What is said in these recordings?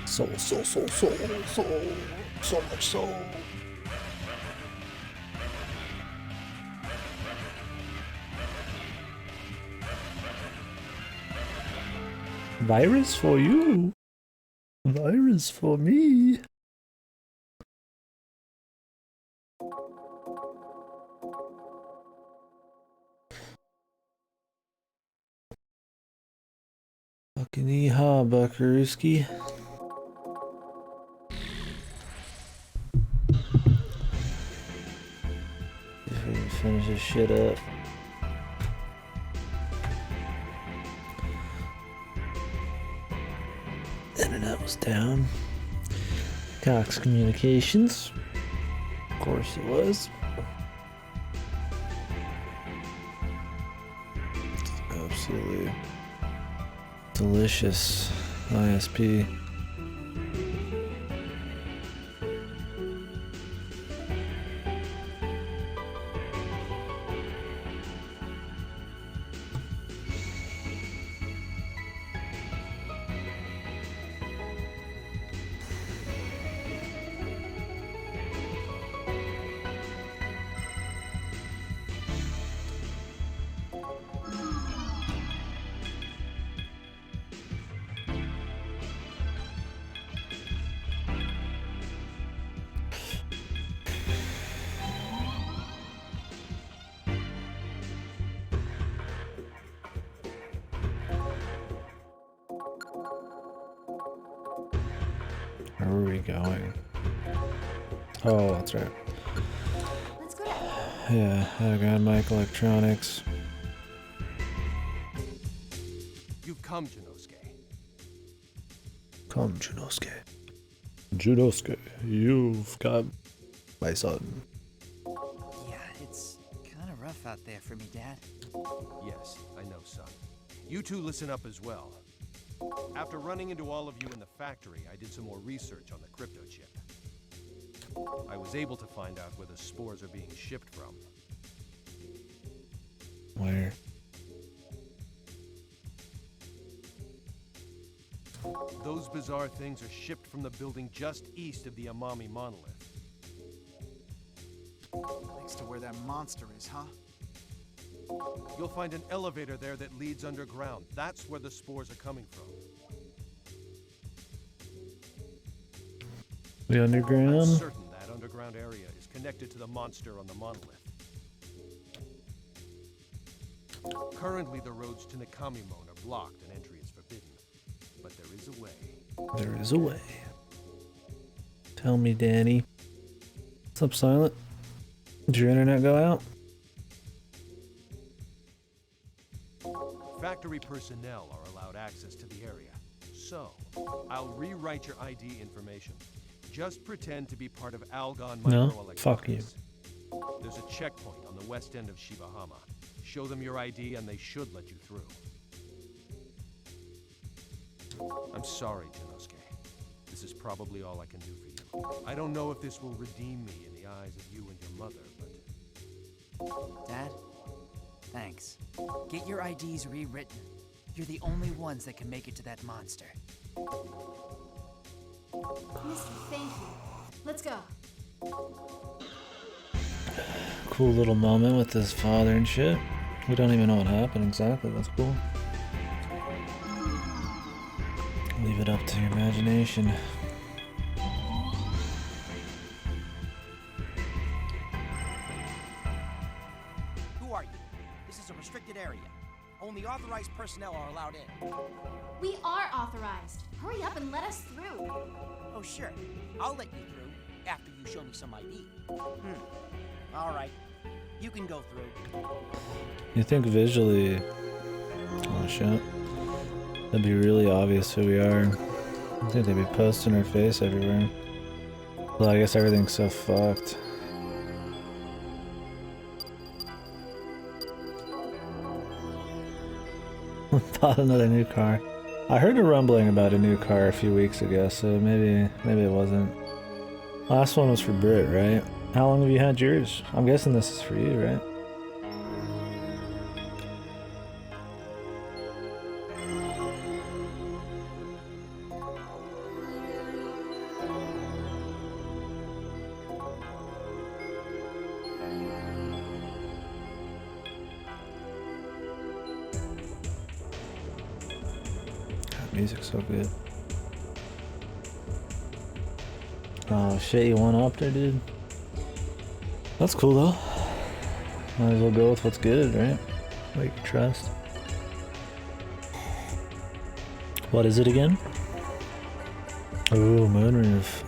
Soul, so much soul. Virus for you. Virus for me. Fucking yeehaw, Buckarooski. If we can finish this shit up. Internet was down. Cox Communications. Of course it was. Absolutely delicious ISP. Where are we going? Oh, that's right. Let's go. Yeah, Underground Mike Electronics. You've come, Janosuke. Come, Junosuke. Junosuke, you've got my son. Yeah, it's kind of rough out there for me, Dad. Yes, I know, son. You two listen up as well. After running into all of you in the factory, I did some more research on the crypto chip. I was able to find out where the spores are being shipped from. Where? Those bizarre things are shipped from the building just east of the Amami monolith. Next to where that monster is, huh? You'll find an elevator there that leads underground. That's where the spores are coming from. The I'm underground? certain that underground area is connected to the monster on the monolith. Currently, the roads to Nakamimon are blocked and entry is forbidden. But there is a way. There is a way. Tell me, Danny. What's up, Silent? Did your internet go out? Factory personnel are allowed access to the area. So, I'll rewrite your ID information. Just pretend to be part of Algon Microelectronics. Fuck you. There's a checkpoint on the west end of Shibahama. Show them your ID and they should let you through. I'm sorry, Janosuke. This is probably all I can do for you. I don't know if this will redeem me in the eyes of you and your mother, but... Dad? Thanks. Get your IDs rewritten. You're the only ones that can make it to that monster. Mister, thank you. Let's go. Cool little moment with his father and shit. We don't even know what happened exactly. That's cool. Leave it up to your imagination. Who are you? This is a restricted area. Only authorized personnel are allowed in. We are authorized. Hurry up and let us through. Oh, sure. I'll let you through after you show me some ID. All right. You can go through. You think visually... Oh shit. That'd be really obvious who we are. I think they'd be posting our face everywhere. Well, I guess everything's so fucked. Bought another new car. I heard a rumbling about a new car a few weeks ago, so maybe it wasn't. Last one was for Brit, right? How long have you had yours? I'm guessing this is for you, right? God, music's so good. Oh shit, you one-upped her, dude. That's cool though. Might as well go with what's good, right? What you can trust. What is it again? Ooh, moonroof.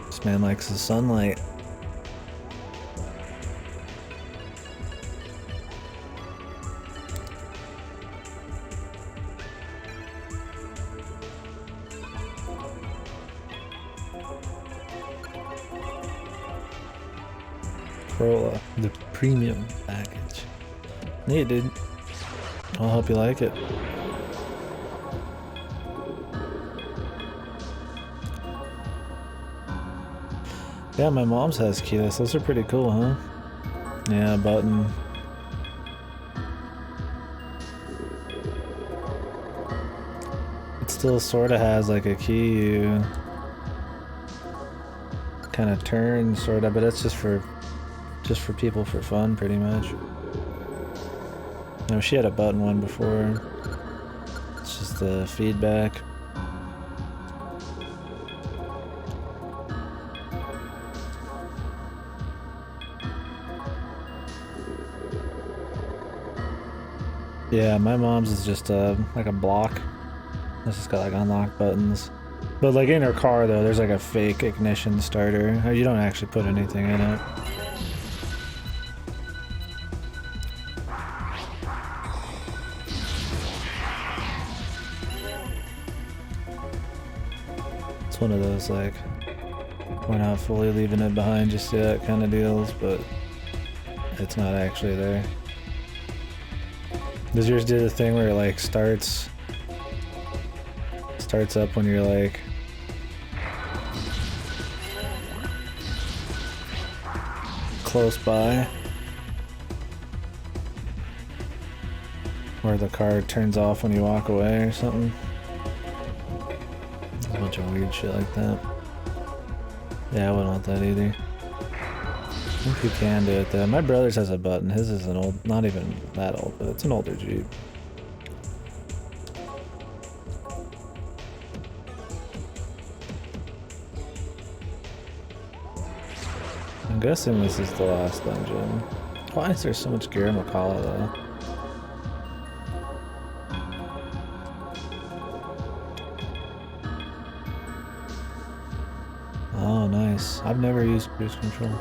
This man likes the sunlight. Corolla, the premium package. Neat, dude. I'll hope you like it. Yeah, my mom's has keyless. Those are pretty cool, huh? Yeah, button. It still sort of has like a key you kind of turn, sort of, but it's just for people for fun, pretty much. No, she had a button one before. It's just the feedback. Yeah, my mom's is just like a block. It's just got like unlock buttons. But like in her car though, there's like a fake ignition starter. You don't actually put anything in it. It's one of those like, we're not fully leaving it behind just yet kind of deals, but it's not actually there. Does yours do the thing where it like starts up when you're like close by? Or the car turns off when you walk away or something? There's a bunch of weird shit like that. Yeah, I wouldn't want that either. I think you can do it though. My brother's has a button. His is an old, not even that old, but it's an older Jeep. I'm guessing this is the last dungeon. Why is there so much Gary McCullough though? Oh, nice. I've never used cruise control.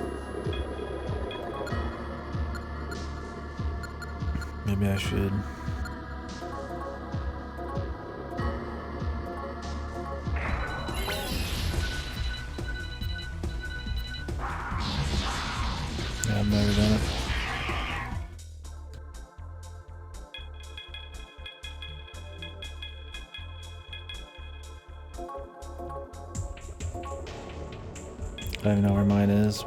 Maybe I should. Yeah, I've never done it. I don't even know where mine is.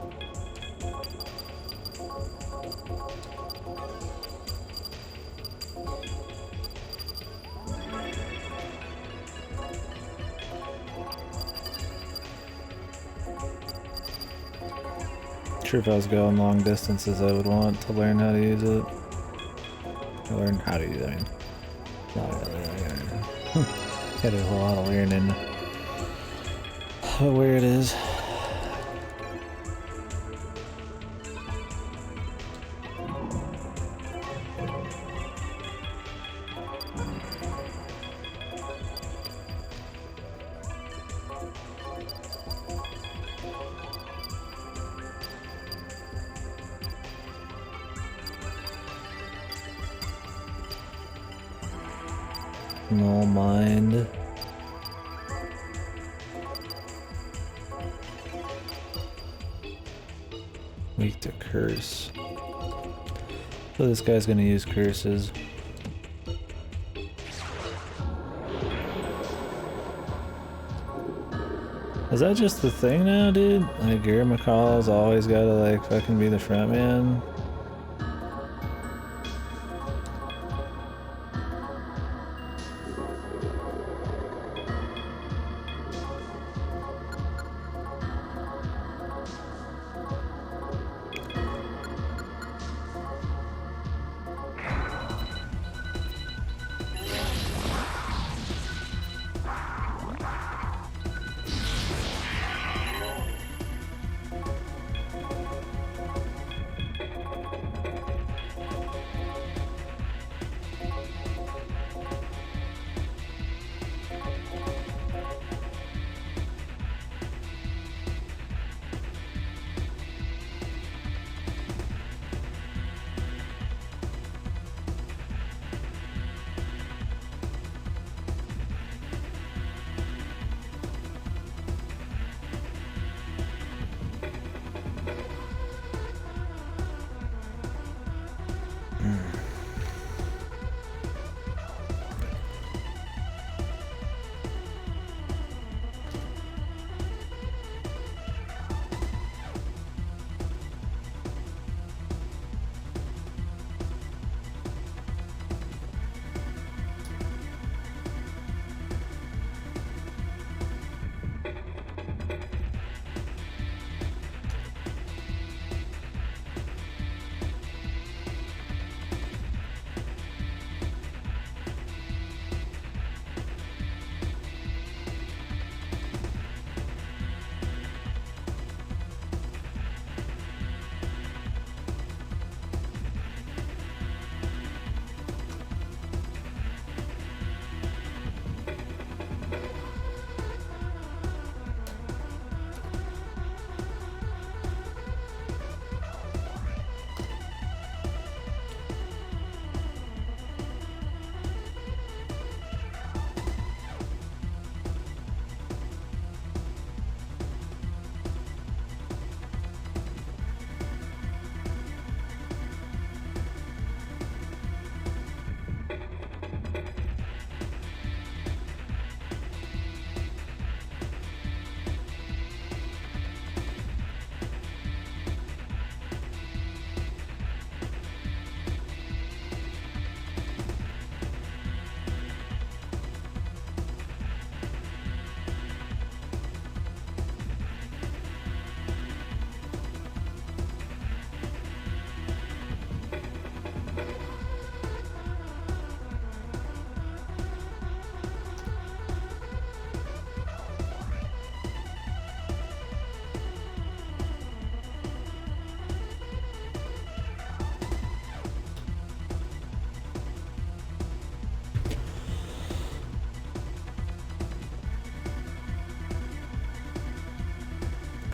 Sure, if I was going long distances, I would want to learn how to use it. Or learn how to use it. I mean, not really. Gotta do a lot of learning. But where it is. No mind. Weak to curse. So this guy's gonna use curses. Is that just the thing now, dude? Like, Gary McCall's always gotta, like, fucking be the front man?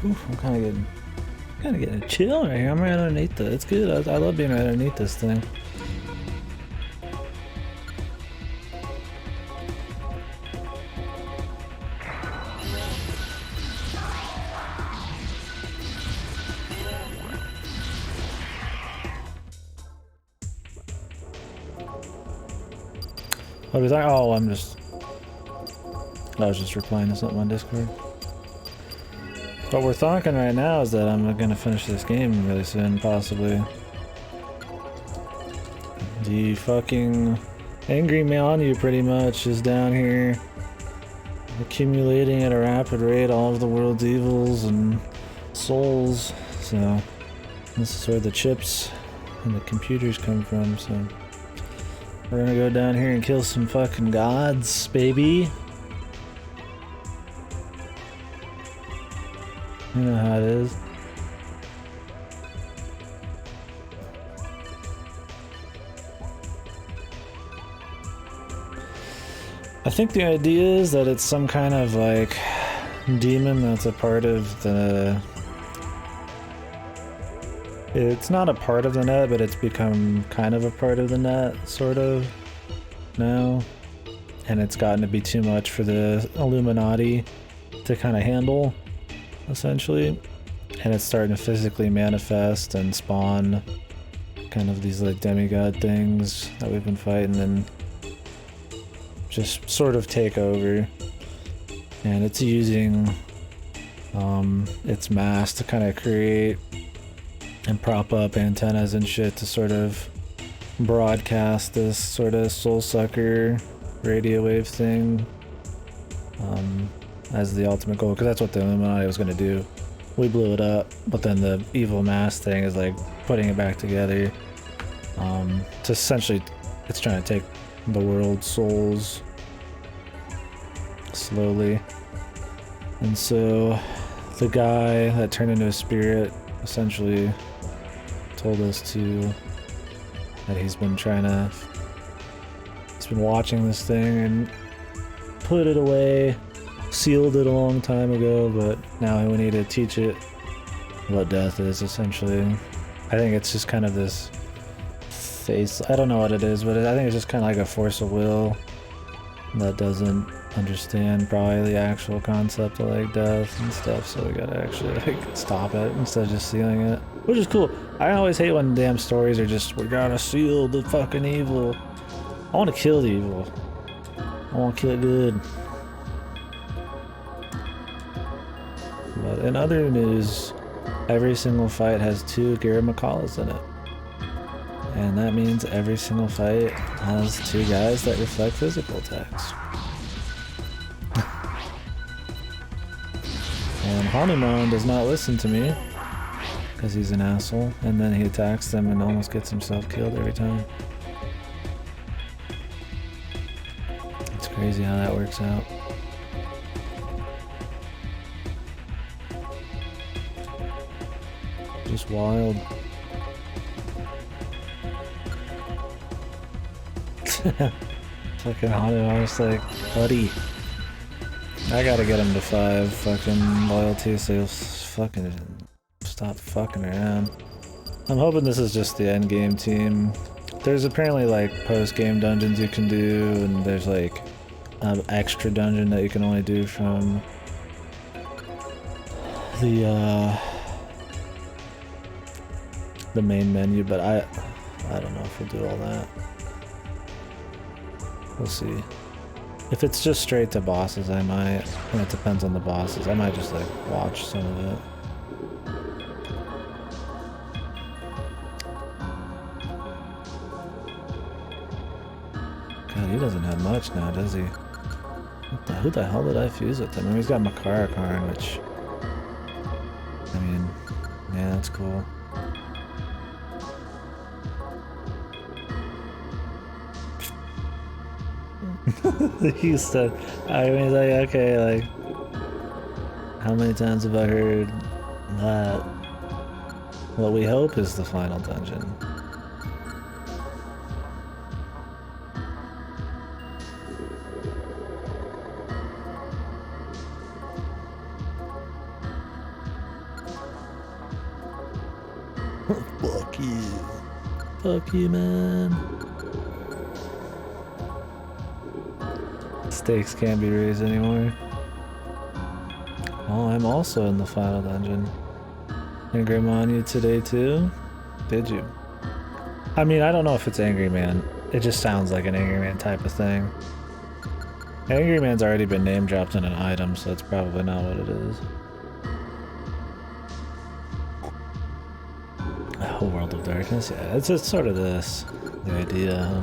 Oof, I'm kind of getting a chill right here. I'm right underneath it. It's good. I love being right underneath this thing. What was I? Oh, I was just replying to something on Discord. What we're thinking right now is that I'm gonna finish this game really soon, possibly. The fucking angry Manu pretty much is down here, accumulating at a rapid rate all of the world's evils and souls. So this is where the chips and the computers come from. So we're gonna go down here and kill some fucking gods, baby. You know how it is. I think the idea is that it's some kind of like demon that's a part of the... It's not a part of the net, but it's become kind of a part of the net, sort of, now. And it's gotten to be too much for the Illuminati to kind of handle, essentially. And it's starting to physically manifest and spawn kind of these like demigod things that we've been fighting and just sort of take over. And it's using its mass to kind of create and prop up antennas and shit to sort of broadcast this sort of soul sucker radio wave thing as the ultimate goal, because that's what the Illuminati was going to do. We blew it up, but then the evil mass thing is like putting it back together to essentially, it's trying to take the world's souls slowly. And so the guy that turned into a spirit essentially told us that he's been watching this thing and put it away, sealed it a long time ago, but now we need to teach it what death is, essentially. I think it's just kind of this face, I don't know what it is, but I think it's just kind of like a force of will that doesn't understand probably the actual concept of like death and stuff, so we gotta actually like stop it instead of just sealing it, which is cool. I always hate when damn stories are just, we gotta seal the fucking evil. I want to kill the evil. I want to kill it good. But in other news, every single fight has 2 Gira Macalas in it. And that means every single fight has 2 guys that reflect physical attacks. And Hanuman does not listen to me, because he's an asshole, and then he attacks them and almost gets himself killed every time. It's crazy how that works out. Just wild. Fucking Hanuman was like, buddy, I gotta get him to 5 fucking loyalty so he'll fucking stop fucking around. I'm hoping this is just the end game team. There's apparently like post-game dungeons you can do, and there's like an extra dungeon that you can only do from the main menu, but I don't know if we'll do all that. We'll see. If it's just straight to bosses, I might, and it depends on the bosses, I might just like watch some of it. God, he doesn't have much now, does he? Who the hell did I fuse with him? I mean, he's got Makara Karn, which, I mean, yeah, that's cool. He said, I mean, he's like, okay, like, how many times have I heard that what we hope is the final dungeon? Fuck you. Fuck you, man. Stakes can't be raised anymore. Oh, I'm also in the final dungeon. Angry Man on you today too? Did you? I mean, I don't know if it's Angry Man. It just sounds like an Angry Man type of thing. Angry Man's already been name dropped in an item, so it's probably not what it is. Oh, World of Darkness? Yeah, it's just sort of this. The idea, huh?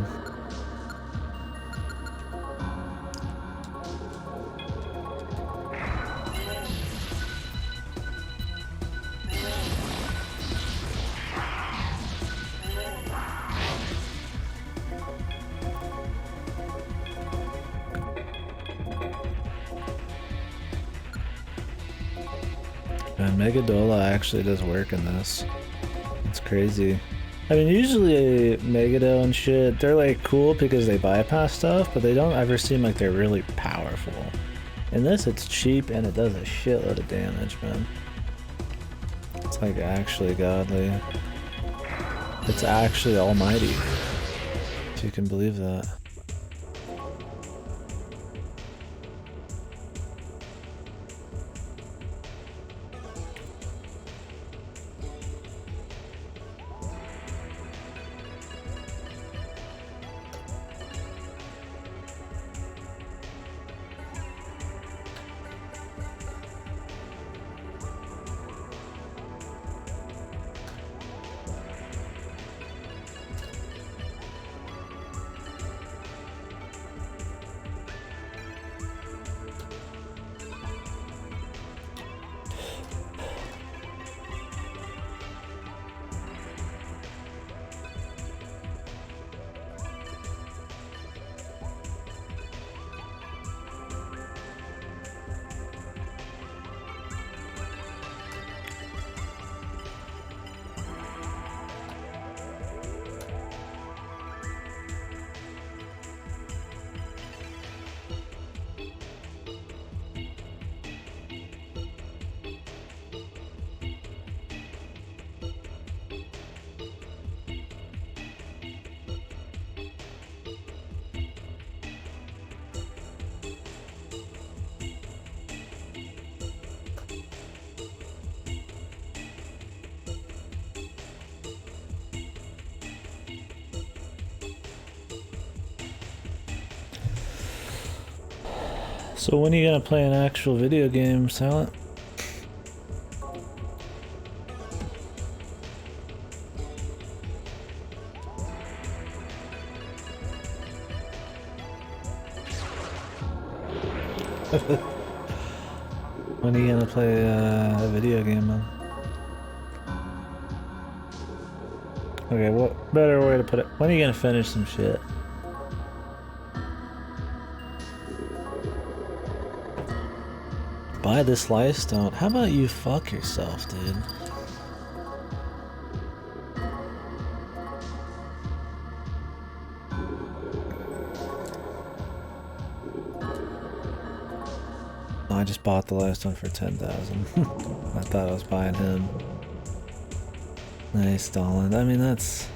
And Megadola actually does work in this. It's crazy. I mean, usually Megado and shit, they're like cool because they bypass stuff, but they don't ever seem like they're really powerful. In this, it's cheap and it does a shitload of damage, man. It's like actually godly. It's actually almighty, if you can believe that. So when are you gonna play an actual video game, Silent? When are you gonna play a video game, man? Okay, what better way to put it? When are you gonna finish some shit? Buy this lifestone. How about you fuck yourself, dude? I just bought the lifestone for 10,000. I thought I was buying him. Nice, Stalin. I mean, that's...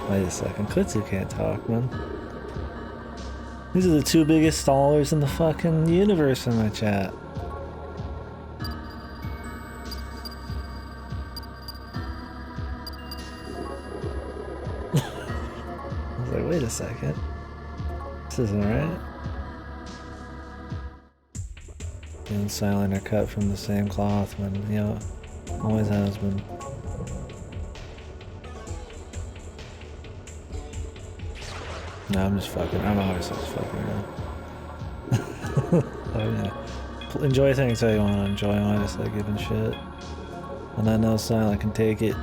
Wait a second. Kutsu can't talk, man. These are the two biggest stallers in the fucking universe in my chat. I was like, wait a second. This isn't right. You and Silent are cut from the same cloth when, you know, always has been. No, I'm just fucking. I'm obviously just fucking around. Oh yeah. Enjoy things how you want to enjoy them. I just like giving shit. And I know Silent can take it.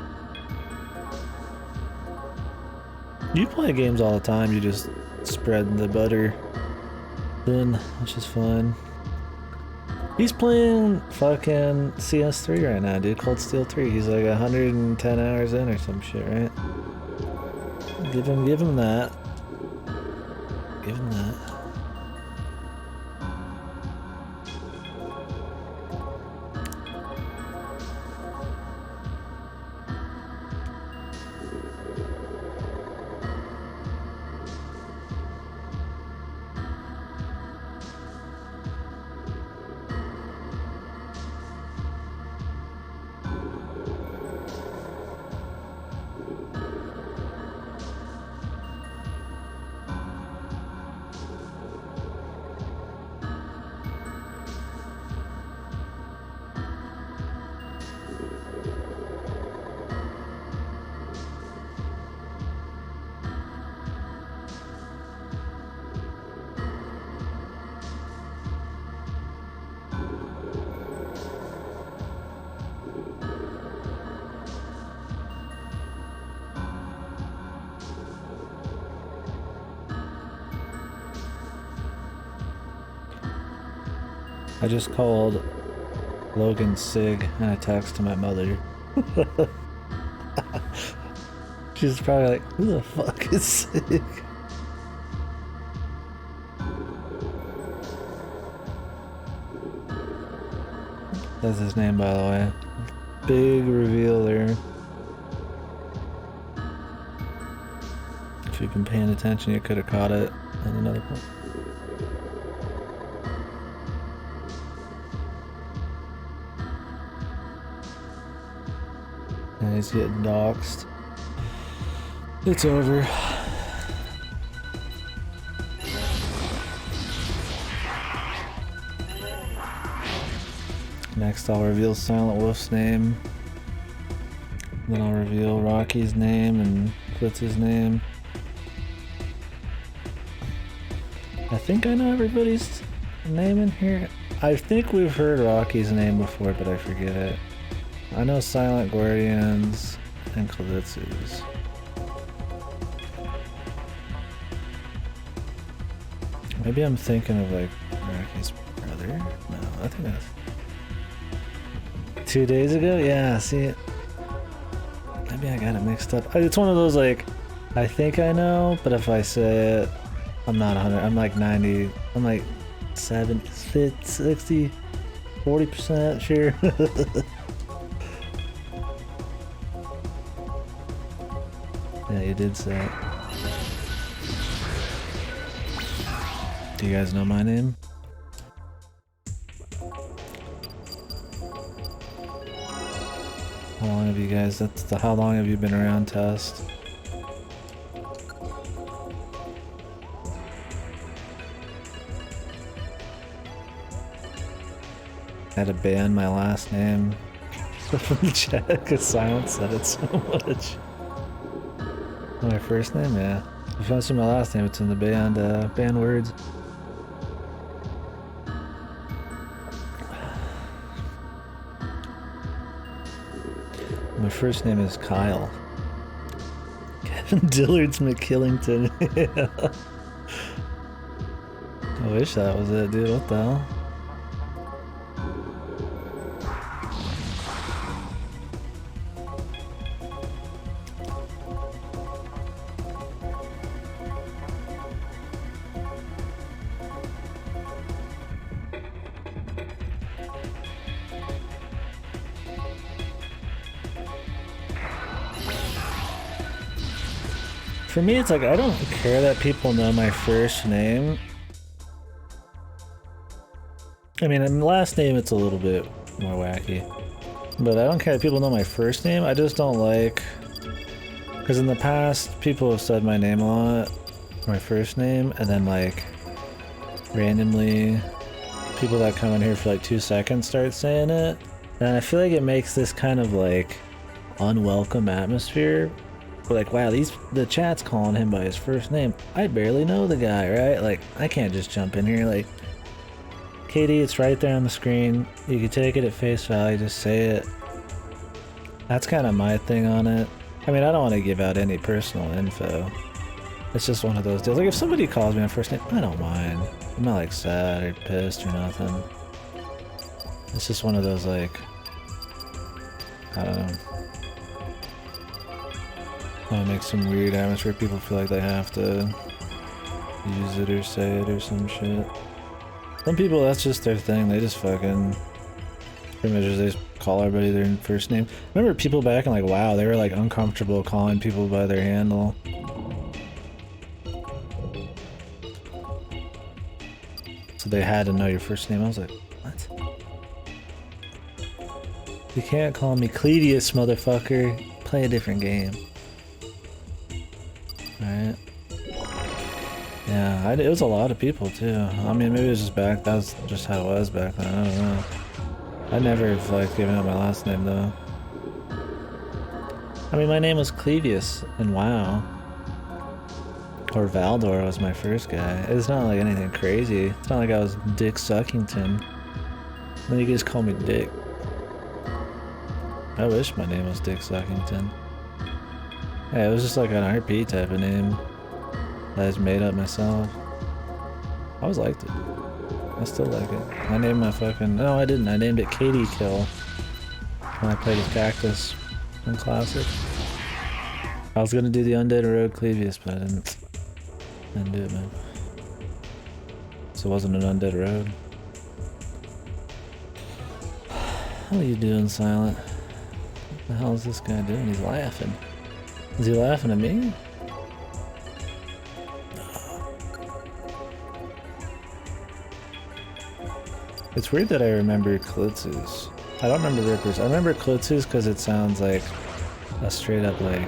You play games all the time, you just spread the butter thin, which is fine. He's playing fucking CS3 right now, dude. Cold Steel 3. He's like 110 hours in or some shit, right? Give him that. Give him that. I just called Logan Sig and I texted my mother. She's probably like, who the fuck is Sig? That's his name, by the way. Big reveal there. If you've been paying attention, you could have caught it at another point. And he's getting doxxed. It's over. Next I'll reveal Silent Wolf's name. Then I'll reveal Rocky's name and Flitz's name. I think I know everybody's name in here. I think we've heard Rocky's name before, but I forget it. I know Silent Guardians and Kalitsu's. Maybe I'm thinking of like Rocky's brother? No, I think that's 2 days ago? Yeah, see, maybe I got it mixed up. It's one of those like, I think I know, but if I say it, I'm not 100, I'm like 90, I'm like 70, 60, 40% sure. Yeah, you did say it. Do you guys know my name? How long have you guys, that's the how long have you been around test? I had to ban my last name from the chat because Silence said it so much. My first name, yeah. If I see my last name, it's in the banned words. My first name is Kyle. Kevin Dillard's McKillington. Yeah. I wish that was it, dude. What the hell? For me, it's like, I don't care that people know my first name. I mean, last name, it's a little bit more wacky. But I don't care that people know my first name. I just don't like... Because in the past, people have said my name a lot, my first name, and then like, randomly, people that come in here for like 2 seconds start saying it. And I feel like it makes this kind of like, unwelcome atmosphere. Like, wow, the chat's calling him by his first name. I barely know the guy, right? Like, I can't just jump in here. Like, KD, it's right there on the screen. You can take it at face value, just say it. That's kind of my thing on it. I mean, I don't want to give out any personal info. It's just one of those deals. Like, if somebody calls me on first name, I don't mind. I'm not, like, sad or pissed or nothing. It's just one of those, like, I don't know. It makes some weird atmosphere. People feel like they have to use it or say it or some shit. Some people, that's just their thing. They just fucking pretty much just they just call everybody their first name. I remember people back in like WoW, they were like uncomfortable calling people by their handle. So they had to know your first name. I was like, what? You can't call me Cledius, motherfucker. Play a different game. Alright. Yeah, it was a lot of people too. I mean, maybe it was just back, that was just how it was back then, I don't know. I never have liked giving out my last name though. I mean, my name was Clevius in WoW. Or Valdor was my first guy. It's not like anything crazy. It's not like I was Dick Suckington. Then you guys call me Dick. I wish my name was Dick Suckington. Yeah, it was just like an RP type of name that I just made up myself. I always liked it. I still like it. I named my fucking... No, I didn't. I named it KDkill when I played with Cactus in Classic. I was gonna do the Undead Road Clevius, but I didn't do it, man. So it wasn't an Undead Road. How are you doing, Silent? What the hell is this guy doing? He's laughing. Is he laughing at me? It's weird that I remember Klutzus. I don't remember Rippers. I remember Klutzus because it sounds like a straight up like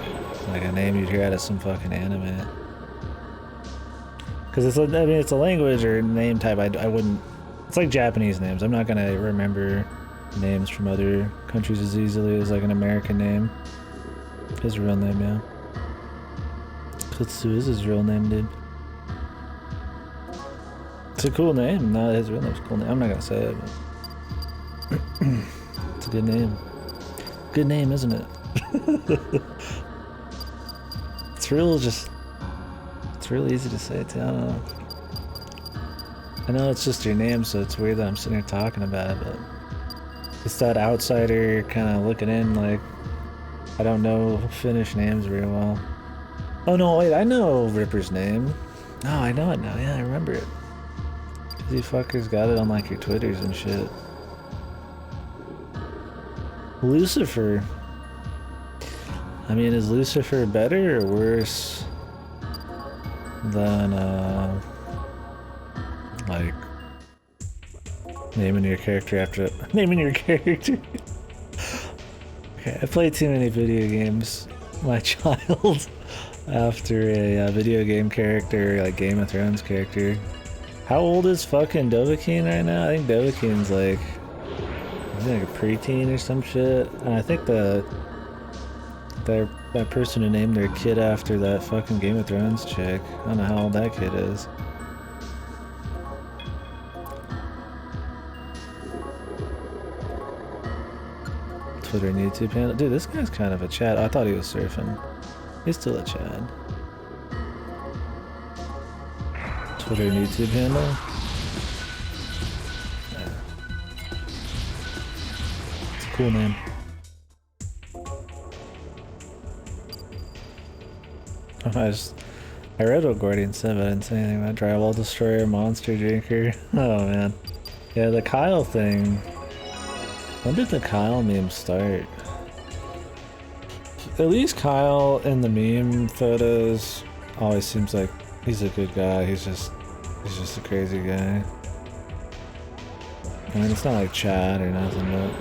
a name you'd hear out of some fucking anime. Because it's, I mean, it's a language or name type I wouldn't... It's like Japanese names. I'm not gonna remember names from other countries as easily as like an American name. His real name, yeah. Klutzu is his real name, dude. It's a cool name. No, his real name's a cool name. I'm not gonna say it, but it's a good name. Good name, isn't it? It's real easy to say too. I don't know. I know it's just your name, so it's weird that I'm sitting here talking about it, but it's that outsider kind of looking in, like, I don't know Finnish names very well. Oh no, wait, I know Ripper's name. Oh, I know it now. Yeah, I remember it. Cause you fuckers got it on like your Twitters and shit. Lucifer. I mean, is Lucifer better or worse than, like, naming your character after... Naming your character? Okay, I played too many video games, my child, after a video game character, like Game of Thrones character. How old is fucking Dovahkiin right now? I think Dovahkiin's like like a preteen or some shit. And I think that person who named their kid after that fucking Game of Thrones chick. I don't know how old that kid is. Twitter and YouTube handle. Dude, this guy's kind of a Chad. I thought he was surfing. He's still a Chad. Twitter and YouTube handle. Yeah. It's a cool name. I read what Gordian said, but I didn't say anything about Drywall Destroyer, Monster Drinker. Oh man. Yeah, the Kyle thing. When did the Kyle meme start? At least Kyle in the meme photos always seems like he's a good guy. He's just a crazy guy. I mean, it's not like Chad or nothing, but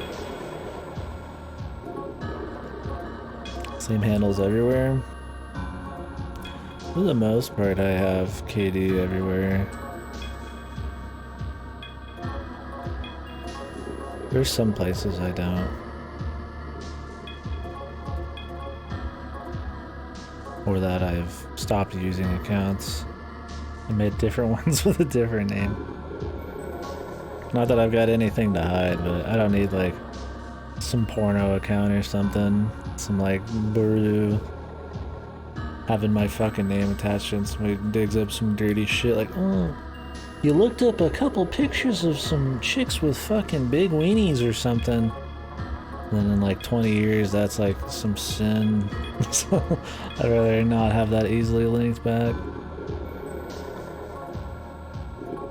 same handles everywhere. For the most part, I have KD everywhere. There's some places I don't. Or that I've stopped using accounts and made different ones with a different name. Not that I've got anything to hide, but I don't need like some porno account or something. Some like Buru having my fucking name attached and somebody digs up some dirty shit like, oh, you looked up a couple pictures of some chicks with fucking big weenies or something. And then in like 20 years, that's like some sin. So I'd rather not have that easily linked back.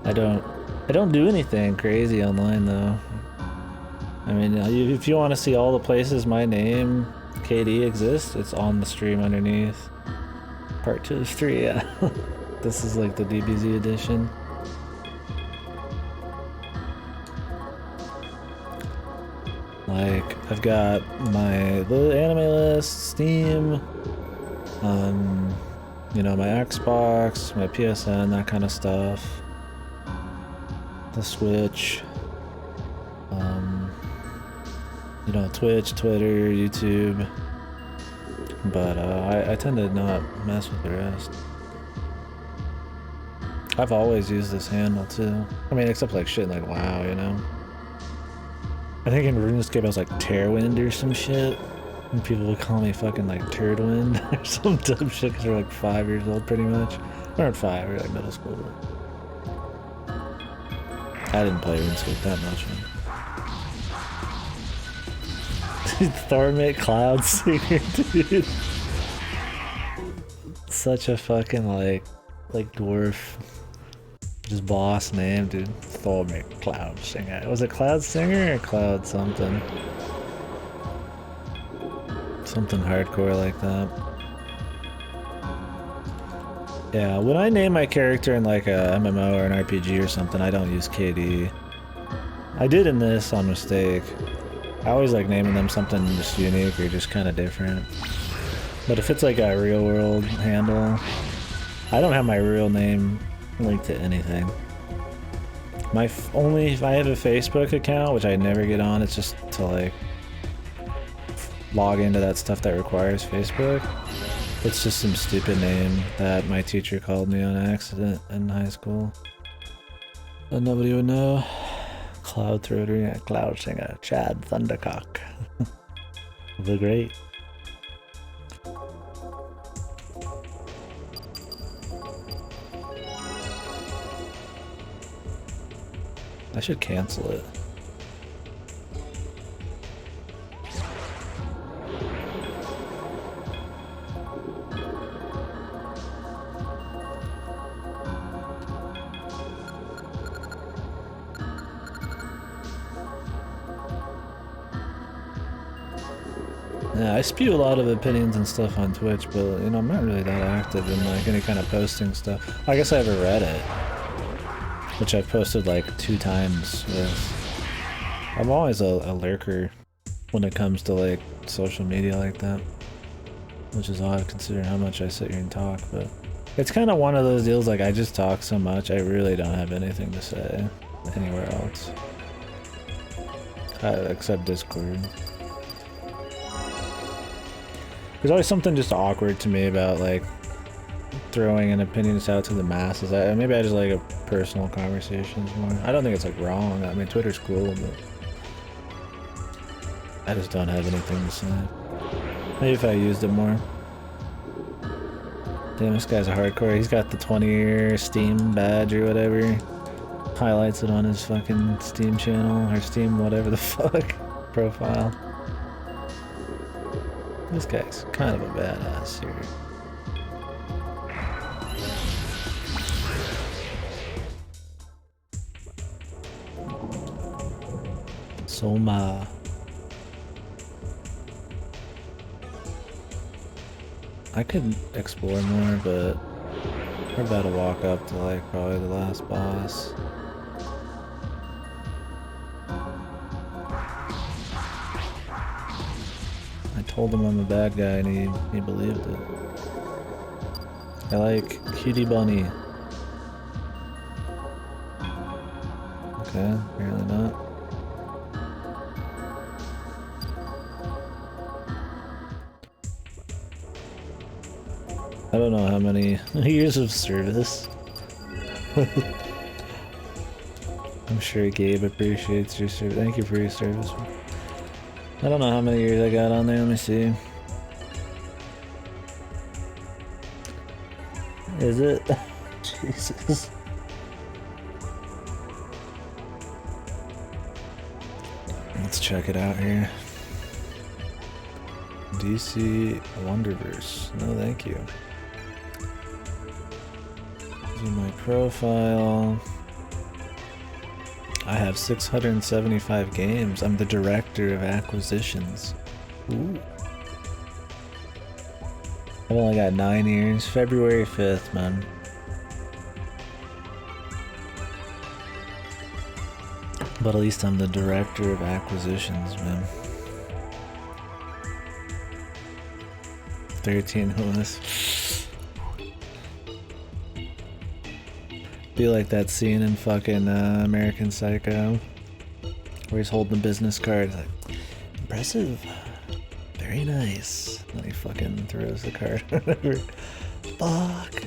I don't do anything crazy online though. I mean, if you want to see all the places my name, KD, exists, it's on the stream underneath. Part 2 of 3, yeah. This is like the DBZ edition. Like, I've got the anime list, Steam, you know, my Xbox, my PSN, that kind of stuff. The Switch, you know, Twitch, Twitter, YouTube. But I tend to not mess with the rest. I've always used this handle too. I mean, except like shit like WoW, you know? I think in RuneScape I was like Tearwind or some shit. And people would call me fucking like Turdwind or some dumb shit because we're like 5 years old pretty much. We weren't 5, we were like middle school. But I didn't play RuneScape that much, man. Thormate Cloud Singer, dude. Such a fucking like dwarf, just boss name, dude. Thormate Cloud Singer. Was it Cloud Singer or Cloud something? Something hardcore like that. Yeah, when I name my character in like a MMO or an RPG or something, I don't use KD. I did in this on mistake. I always like naming them something just unique or just kind of different. But if it's like a real world handle, I don't have my real name linked to anything. Only if I have a Facebook account, which I never get on, it's just to like log into that stuff that requires Facebook. It's just some stupid name that my teacher called me on accident in high school. But nobody would know. Cloud Throater, yeah, Cloud Singer, Chad Thundercock. The Great. I should cancel it. Yeah, I spew a lot of opinions and stuff on Twitch, but you know, I'm not really that active in like any kind of posting stuff. I guess I have a Reddit, which I've posted like 2 times with. I'm always a lurker when it comes to like social media like that, which is odd considering how much I sit here and talk, but it's kind of one of those deals like I just talk so much I really don't have anything to say anywhere else. Except Discord. There's always something just awkward to me about like throwing an opinions out to the masses. Maybe I just like a personal conversations more. I don't think it's like wrong. I mean, Twitter's cool, but I just don't have anything to say. Maybe if I used it more. Damn, this guy's a hardcore. He's got the 20-year Steam badge or whatever. Highlights it on his fucking Steam channel or Steam whatever the fuck profile. This guy's kind of a badass here. Soma. I could explore more, but we're about to walk up to like probably the last boss. I told him I'm a bad guy and he believed it. I like Cutie Bunny. Okay, apparently not. I don't know how many years of service. I'm sure Gabe appreciates your service. Thank you for your service. I don't know how many years I got on there. Let me see. Is it? Jesus. Let's check it out here. DC Wonderverse. No, thank you. See my profile. I have 675 games. I'm the director of acquisitions. Ooh. I've only got 9 years. February 5th, man. But at least I'm the director of acquisitions, man. 13 hosts. Be like that scene in fucking American Psycho where he's holding the business card like, impressive, very nice. And then he fucking throws the card over. Fuck.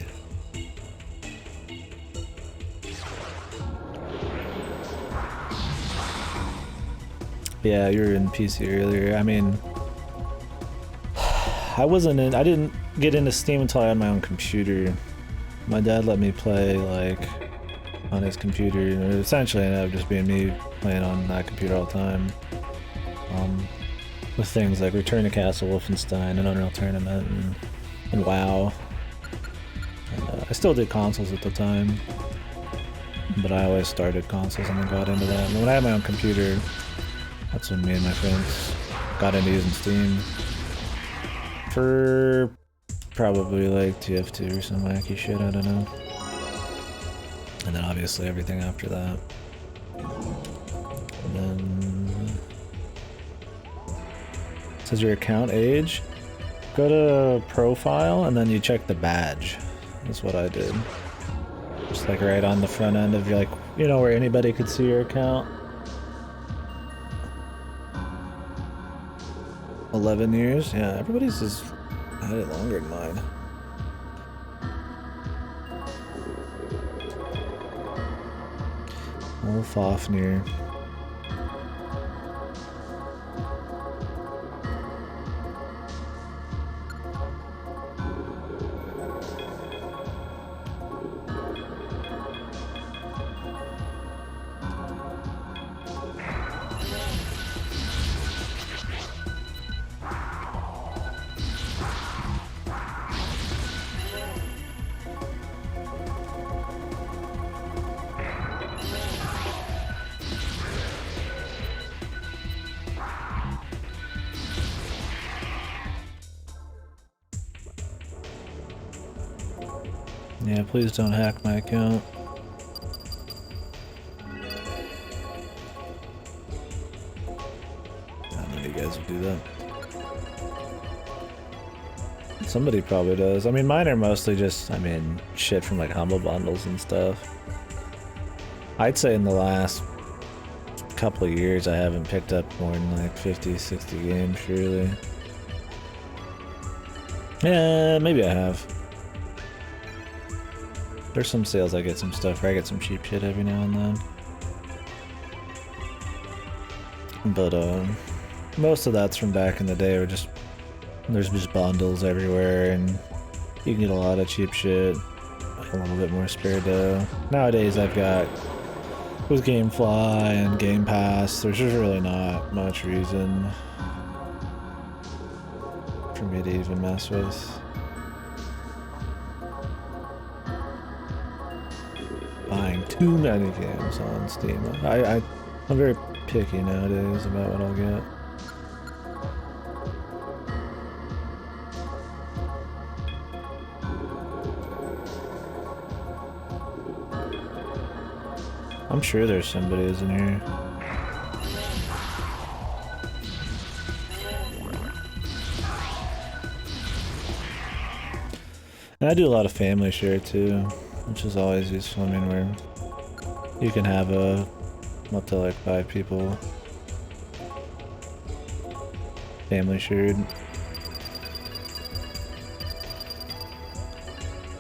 Yeah, you were in PC earlier. I mean, I didn't get into Steam until I had my own computer. My dad let me play like on his computer. Essentially it ended up just being me playing on that computer all the time. With things like Return to Castle Wolfenstein and Unreal Tournament and WoW. And, I still did consoles at the time, but I always started consoles and then got into that. And when I had my own computer, that's when me and my friends got into using Steam. For probably like TF2 or some wacky shit, I don't know. And then obviously everything after that. And then it says your account age. Go to profile and then you check the badge. That's what I did. Just like right on the front end of like, you know, where anybody could see your account. 11 years? Yeah, everybody's just had it longer than mine. Old Fafnir. Yeah, please don't hack my account. How many of you guys would do that? Somebody probably does. I mean, mine are mostly just, I mean, shit from like Humble Bundles and stuff. I'd say in the last couple of years I haven't picked up more than like 50, 60 games, surely. Yeah, maybe I have. There's some sales I get some stuff, or I get some cheap shit every now and then. But most of that's from back in the day, where there's just bundles everywhere, and you can get a lot of cheap shit, like a little bit more spare dough. Nowadays I've got, with GameFly and Game Pass, there's just really not much reason for me to even mess with buying too many games on Steam. I'm very picky nowadays about what I'll get. I'm sure there's somebody who's in here. And I do a lot of family share too, which is always useful. I mean, where you can have up to like 5 people family shared. And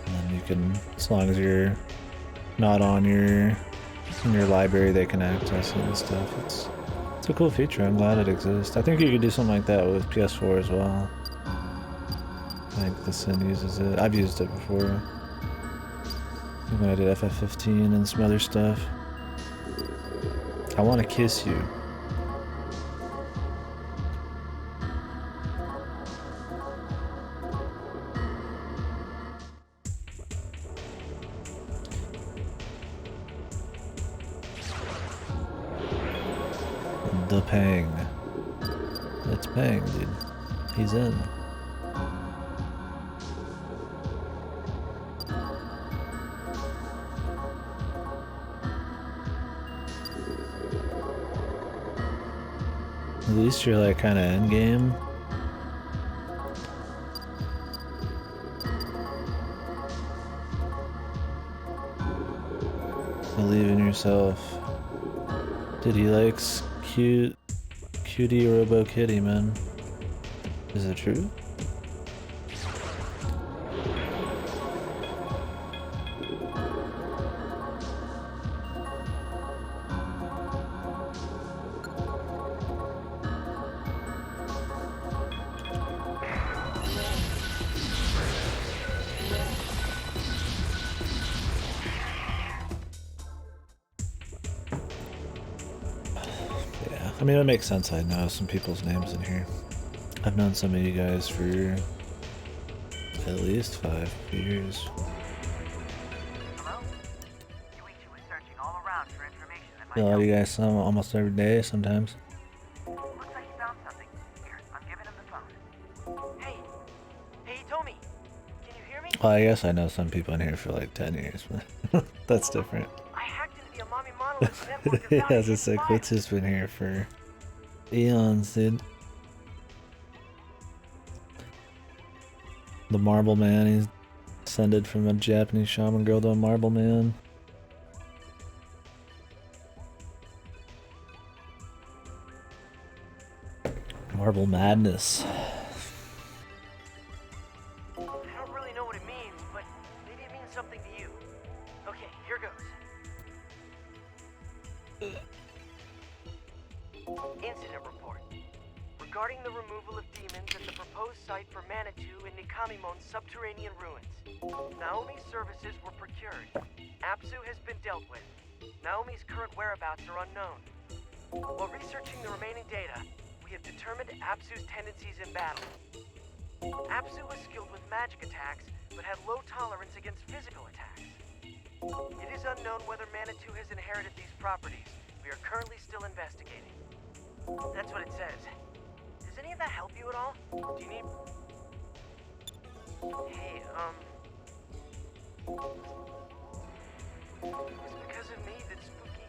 then you can, as long as you're not on in your library, they can access it and stuff. It's a cool feature. I'm glad it exists. I think you could do something like that with PS4 as well. I think the Sin uses it. I've used it before. When I did FF15 and some other stuff. I want to kiss you. The Pang. It's Pang, dude. He's in. At least you're like kind of endgame. Believe in yourself. Dude, he likes cutie Robo Kitty, man. Is it true? I mean, it makes sense. I know some people's names in here. I've known some of you guys for at least 5 years. Hello? UE2 is searching all around for information that might A lot of help. you guys some almost every day sometimes. Looks like he found something. Here, I'm giving him the phone. Hey, Tommy. Can you hear me? Well, I guess I know some people in here for like 10 years, but that's different. I hacked into the Amami monolith network and Yeah, found it's like, files. Quitz has been here for eons, dude. The Marble Man, he's descended from a Japanese shaman girl to a Marble Man. Marble Madness. I don't really know what it means, but maybe it means something to you. Okay, here goes. Incident report. Regarding the removal of demons at the proposed site for Manitou in Nikamimon's subterranean ruins. Naomi's services were procured. Apsu has been dealt with. Naomi's current whereabouts are unknown. While researching the remaining data, we have determined Apsu's tendencies in battle. Apsu was skilled with magic attacks, but had low tolerance against physical attacks. It is unknown whether Manitou has inherited these properties. We are currently still investigating. That's what it says. Does any of that help you at all? Do you need... Hey, it's because of me that Spooky...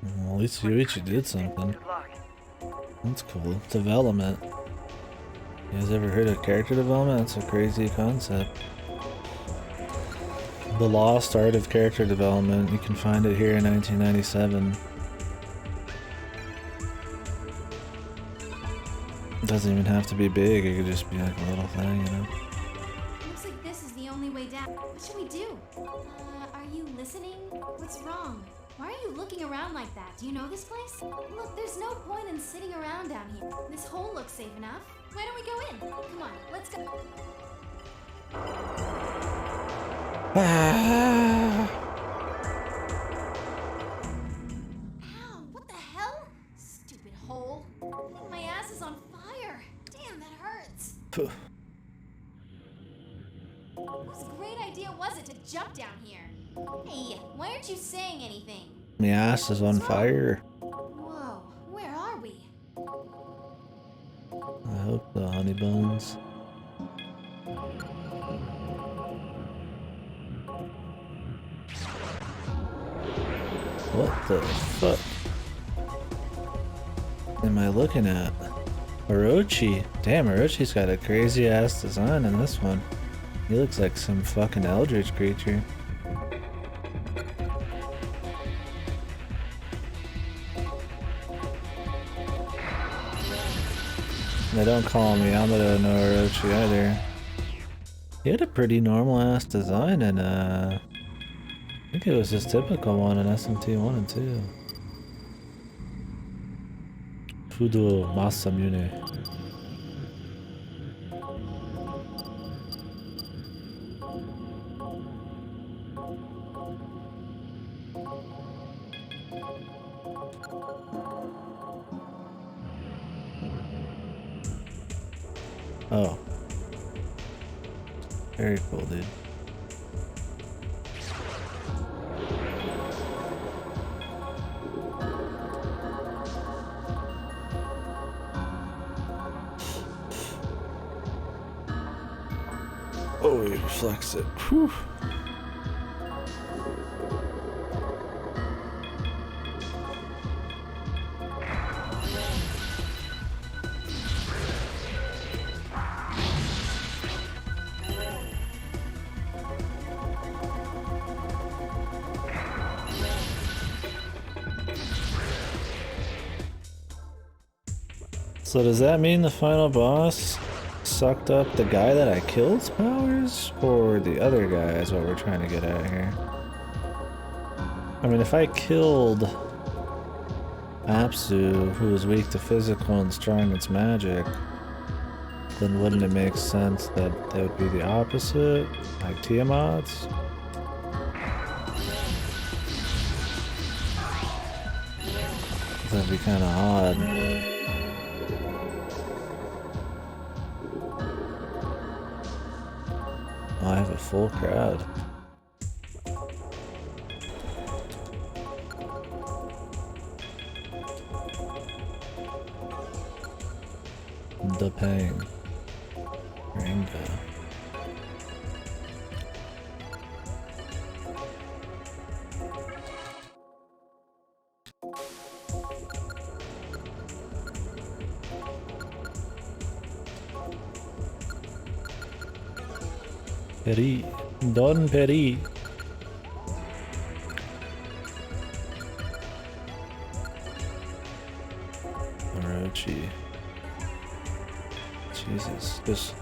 Well, at least you did something. Good luck. That's cool. Development. You guys ever heard of character development? That's a crazy concept. The Lost Art of Character Development. You can find it here in 1997. It doesn't even have to be big, it could just be like a little thing, you know? Looks like this is the only way down. What should we do? Are you listening? What's wrong? Why are you looking around like that? Do you know this place? Look, there's no point in sitting around down here. This hole looks safe enough. Why don't we go in? Come on, let's go. Ow, what the hell? Stupid hole. My ass is on fire. Damn, that hurts. Whose great idea was it to jump down here? Hey, why aren't you saying anything? My ass is on fire. Whoa, where are we? I hope the honey buns. What the fuck am I looking at? Orochi. Damn, Orochi's got a crazy ass design in this one. He looks like some fucking eldritch creature. They don't call me Yamada no Orochi either. He had a pretty normal ass design and I think it was his typical one in SMT 1 and 2. Fudo Masamune. Oh. Very cool, dude. Oh, he reflects it. Whew. So does that mean the final boss sucked up the guy that I killed's powers? Or the other guy is what we're trying to get at here? I mean, if I killed Apsu, who was weak to physical and strong against magic, then wouldn't it make sense that they would be the opposite? Like Tiamat's? That'd be kind of odd. I have a full crowd. The Pang. Rainbow. Peri. Don Peri. Orochi. Jesus. Just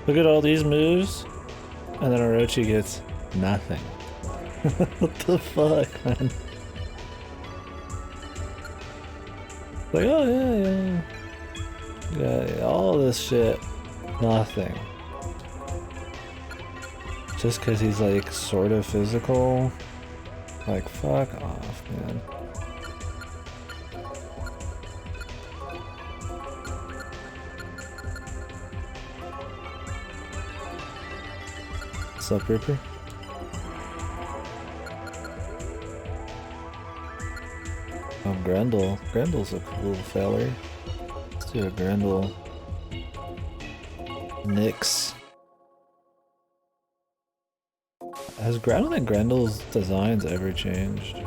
look at all these moves, and then Orochi gets nothing. What the fuck, man? Like, oh yeah, all this shit, nothing. Just because he's like sort of physical, like fuck off, man. What's up, Ripper? Oh, Grendel. Grendel's a cool feller. Let's do a Grendel. Nyx. Has Grendel and Grendel's designs ever changed?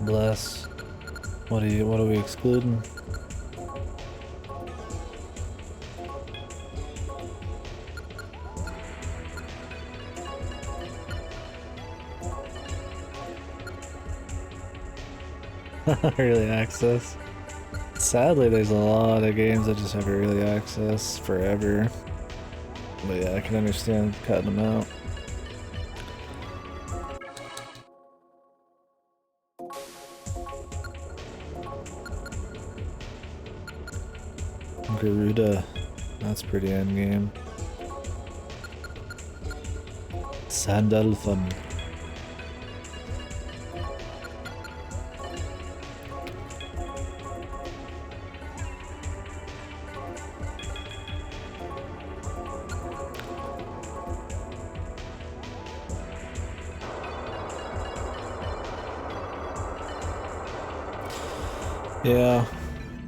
bless. What are we excluding? Early access. Sadly, there's a lot of games that just have early access forever. But yeah, I can understand cutting them out. Garuda, that's pretty endgame. Sandalphon. Yeah,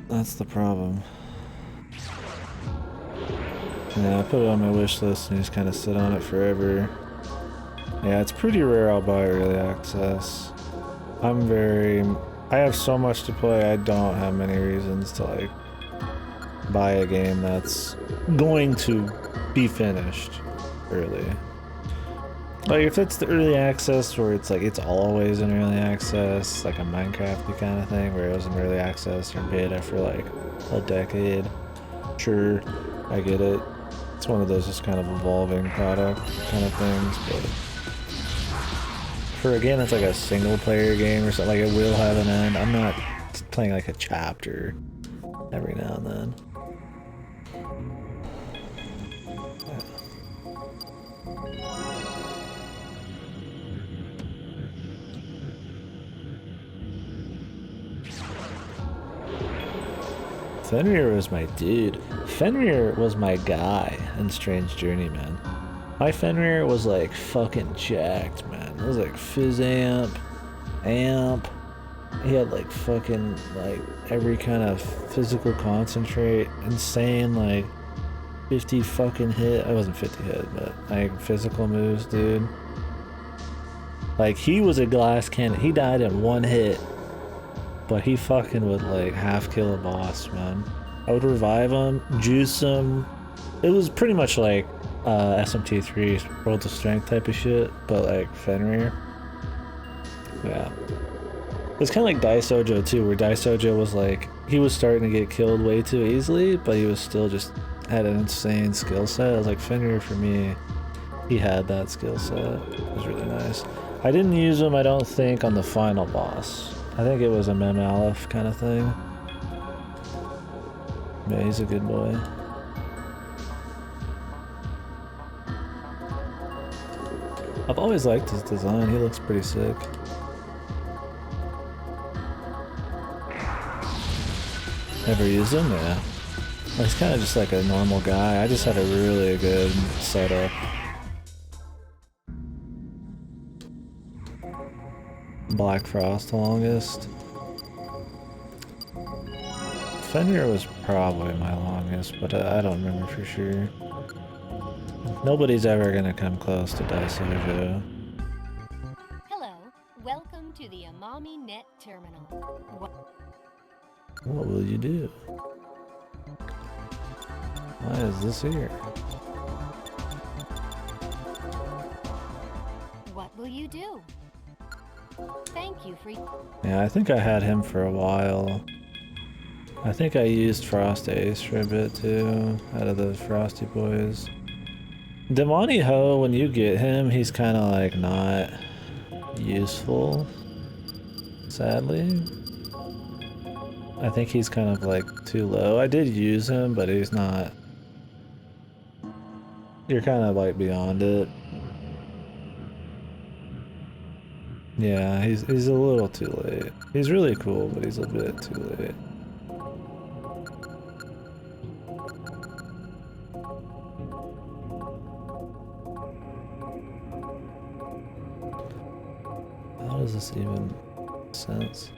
that's the problem. Yeah, I put it on my wish list and just kind of sit on it forever. Yeah, it's pretty rare I'll buy early access. I have so much to play, I don't have many reasons to like buy a game that's going to be finished early. Like if it's the early access where it's like it's always in early access, like a Minecraft kind of thing where it was in early access or beta for like a decade, sure, I get it. It's one of those just kind of evolving product kind of things, but for a game that's like a single player game or something, like it will have an end. I'm not playing like a chapter every now and then. Fenrir was my dude. Fenrir was my guy in Strange Journey, man. My Fenrir was like fucking jacked, man. It was like fizz amp. He had like fucking like every kind of physical concentrate. Insane like 50 fucking hit. I wasn't 50 hit, but like physical moves, dude. Like he was a glass cannon. He died in one hit. But he fucking would like half kill a boss, man. I would revive him, juice him. It was pretty much like SMT3 World of Strength type of shit, but like Fenrir. Yeah. It's kind of like Daisojo too, where Daisojo was like, he was starting to get killed way too easily, but he was still just had an insane skill set. I was like, Fenrir for me, he had that skill set. It was really nice. I didn't use him, I don't think, on the final boss. I think it was a Mem Aleph kind of thing. Yeah, he's a good boy. I've always liked his design, he looks pretty sick. Never used him? Yeah. Well, he's kind of just like a normal guy. I just had a really good setup. Black Frost the longest. Fenrir was probably my longest, but I don't remember for sure. Nobody's ever gonna come close to Daisojo. Hello, welcome to the Amami Net Terminal. What will you do? Why is this here? What will you do? Thank you for... Yeah, I think I had him for a while. I think I used Frost Ace for a bit too, out of the Frosty Boys. Demoni Ho, when you get him, he's kind of like not useful, sadly. I think he's kind of like too low. I did use him, but he's not... You're kind of like beyond it. Yeah, he's a little too late. He's really cool, but he's a bit too late. How does this even make sense?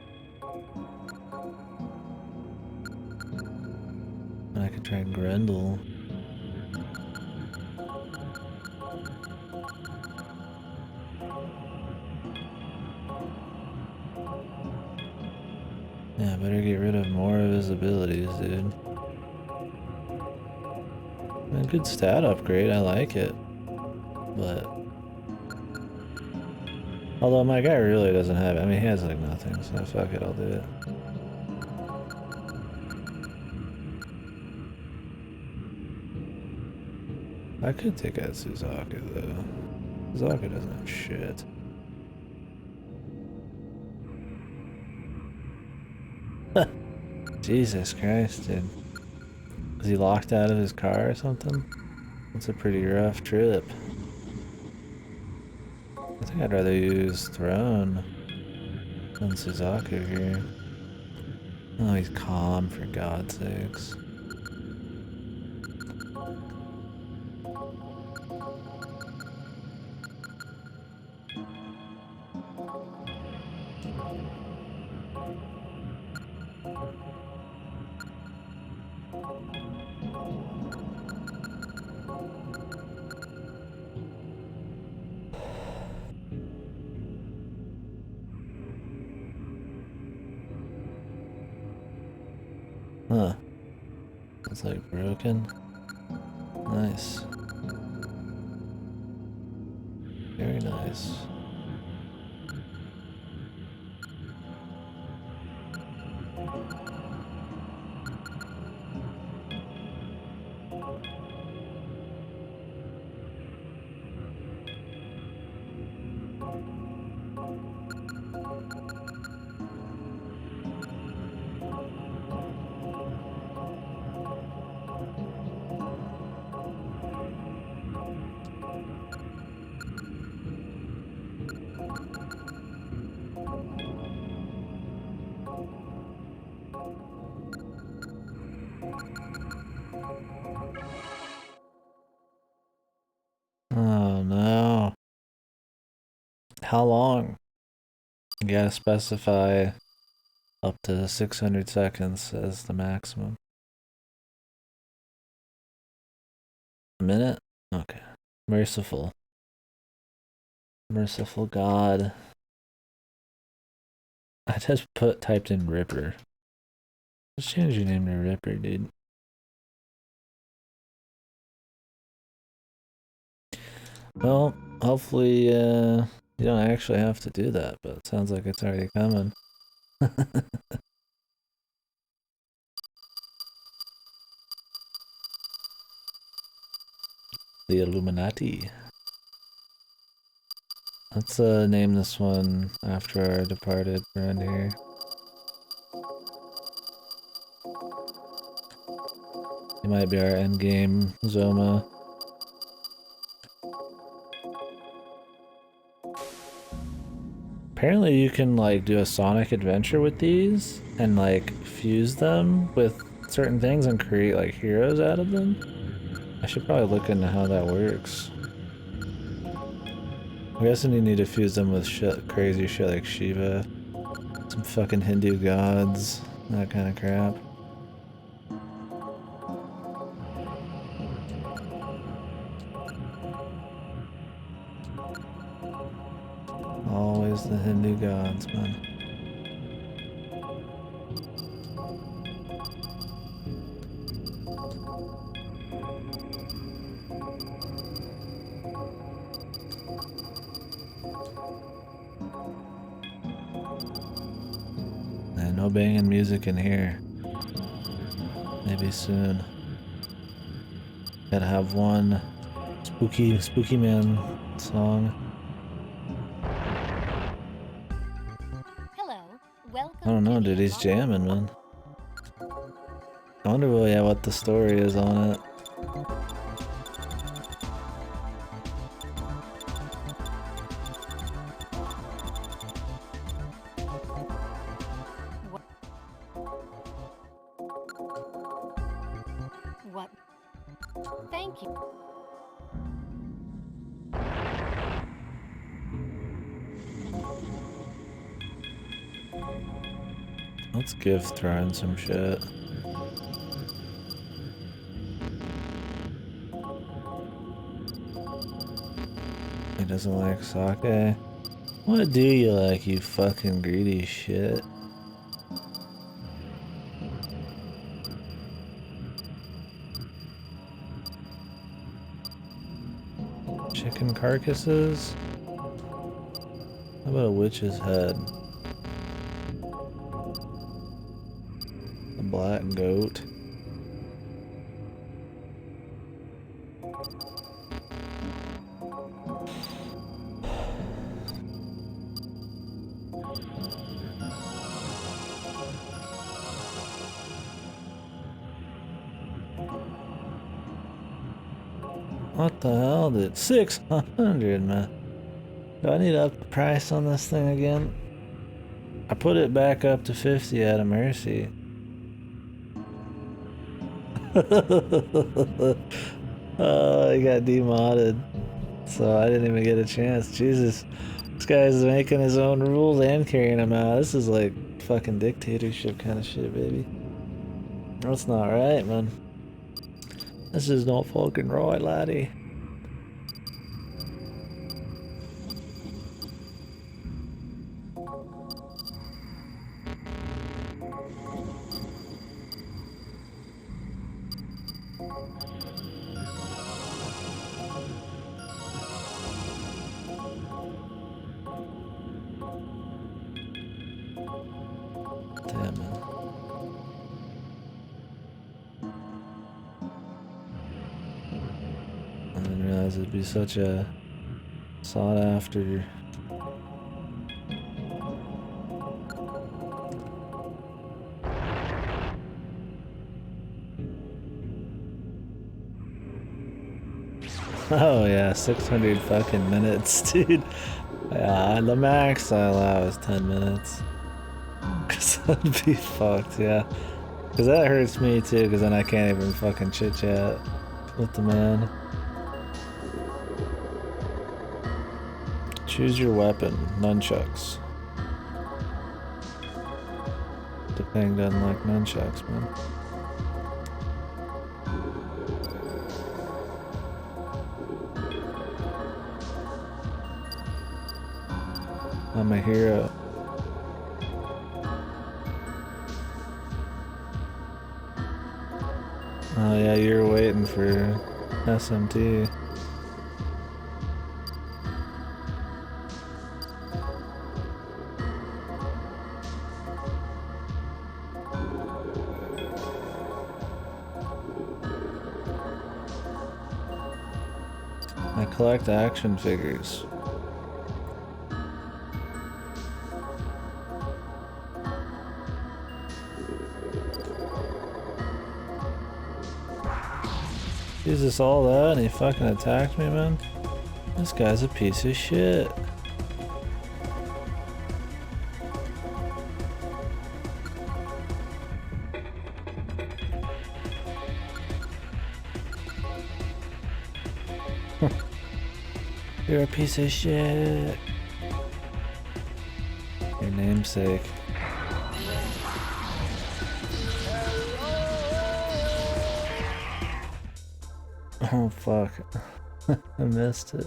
I could try Grendel. better get rid of more of his abilities, dude. A good stat upgrade, I like it. But although my guy really doesn't have it. I mean, he has like nothing, so fuck it, I'll do it. I could take out Suzaku though. Suzaku doesn't have shit. Jesus Christ, dude. Was he locked out of his car or something? That's a pretty rough trip. I think I'd rather use Throne than Suzaku here. Oh, he's calm, for God's sakes. Huh. It's like broken. Nice. Very nice. Oh no. How long? You gotta specify up to 600 seconds as the maximum. A minute? Okay. Merciful. Merciful God. I just typed in Ripper. Let's change your name to Ripper, dude. Well, hopefully, you don't actually have to do that, but it sounds like it's already coming. The Illuminati. Let's name this one after our departed friend here. He might be our endgame Zoma. Apparently you can like do a Sonic adventure with these and like fuse them with certain things and create like heroes out of them. I should probably look into how that works. I'm guessing you need to fuse them with shit, crazy shit like Shiva, some fucking Hindu gods, that kind of crap. Always the Hindu gods, man. And no banging music in here. Maybe soon. Gotta have one spooky man song. Hello, welcome. I don't know, dude. He's jamming, man. I wonder what the story is on it. What? Thank you. Let's give Throne some shit. He doesn't like sake. What do you like, you fucking greedy shit? Chicken carcasses? How about a witch's head? A black goat. What the hell, dude? 600, man. Do I need to up the price on this thing again? I put it back up to 50 out of mercy. Oh, I got demodded. So I didn't even get a chance. Jesus. This guy's making his own rules and carrying them out. This is like fucking dictatorship kind of shit, baby. That's not right, man. This is not fucking right, laddie. Damn it. I didn't realize it'd be such a sought after. Oh yeah, 600 fucking minutes, dude. Yeah, the max I allow is 10 minutes. Cause I'd be fucked, yeah. Cause that hurts me too, cause then I can't even fucking chit chat with the man. Choose your weapon. Nunchucks. The thing doesn't like nunchucks, man. I'm a hero. Oh yeah, you're waiting for SMT. I collect action figures. Jesus, all that and he fucking attacked me, man? This guy's a piece of shit. You're a piece of shit. Your namesake. Oh fuck. I missed it.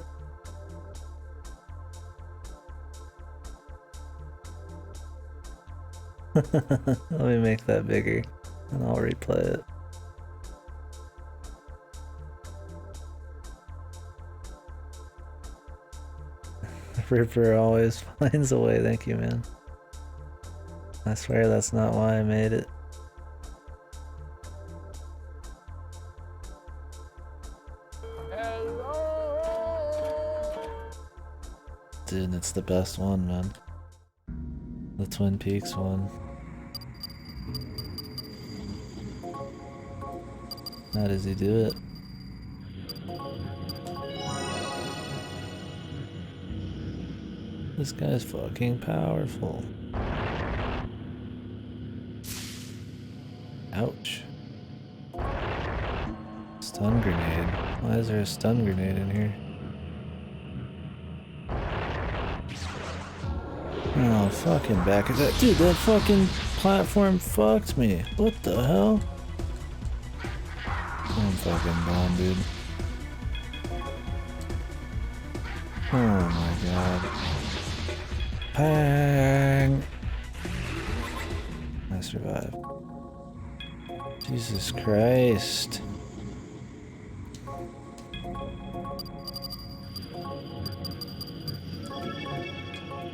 Let me make that bigger and I'll replay it. Ripper always finds a way, thank you, man. I swear that's not why I made it. Dude, it's the best one, man. The Twin Peaks one. How does he do it? This guy's fucking powerful. Ouch. Stun grenade. Why is there a stun grenade in here? Oh, fucking back of that. Dude, that fucking platform fucked me. What the hell? I'm fucking gone, dude. Oh my god. Pang! I survived. Jesus Christ.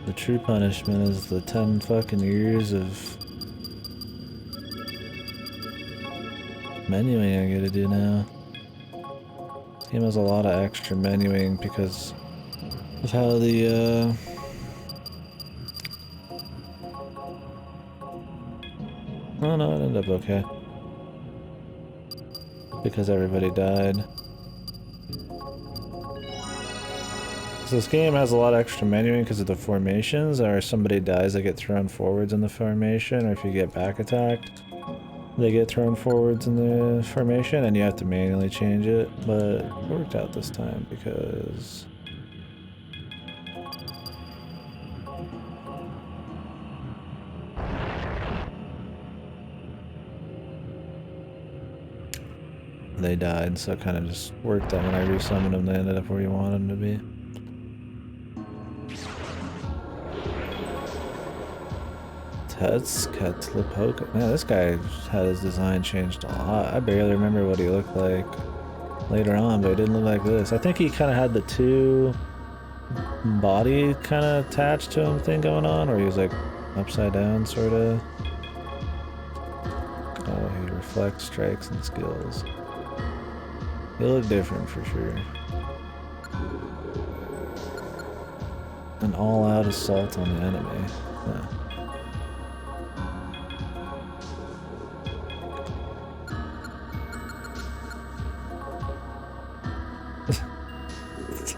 The true punishment is the 10 fucking years of menuing I gotta do now. Game has a lot of extra menuing because of how the oh no, it ended up okay. Because everybody died. So this game has a lot of extra menuing because of the formations, or if somebody dies they get thrown forwards in the formation, or if you get back attacked they get thrown forwards in the formation and you have to manually change it, but it worked out this time because they died, so it kind of just worked out. When I resummoned them, they ended up where you wanted them to be. Tetzkatlipoka. Man, this guy had his design changed a lot. I barely remember what he looked like later on, but it didn't look like this. I think he kind of had the two body kind of attached to him thing going on, or he was like upside down, sort of. Oh, he reflects strikes and skills. They look different for sure. An all-out assault on the enemy. Huh.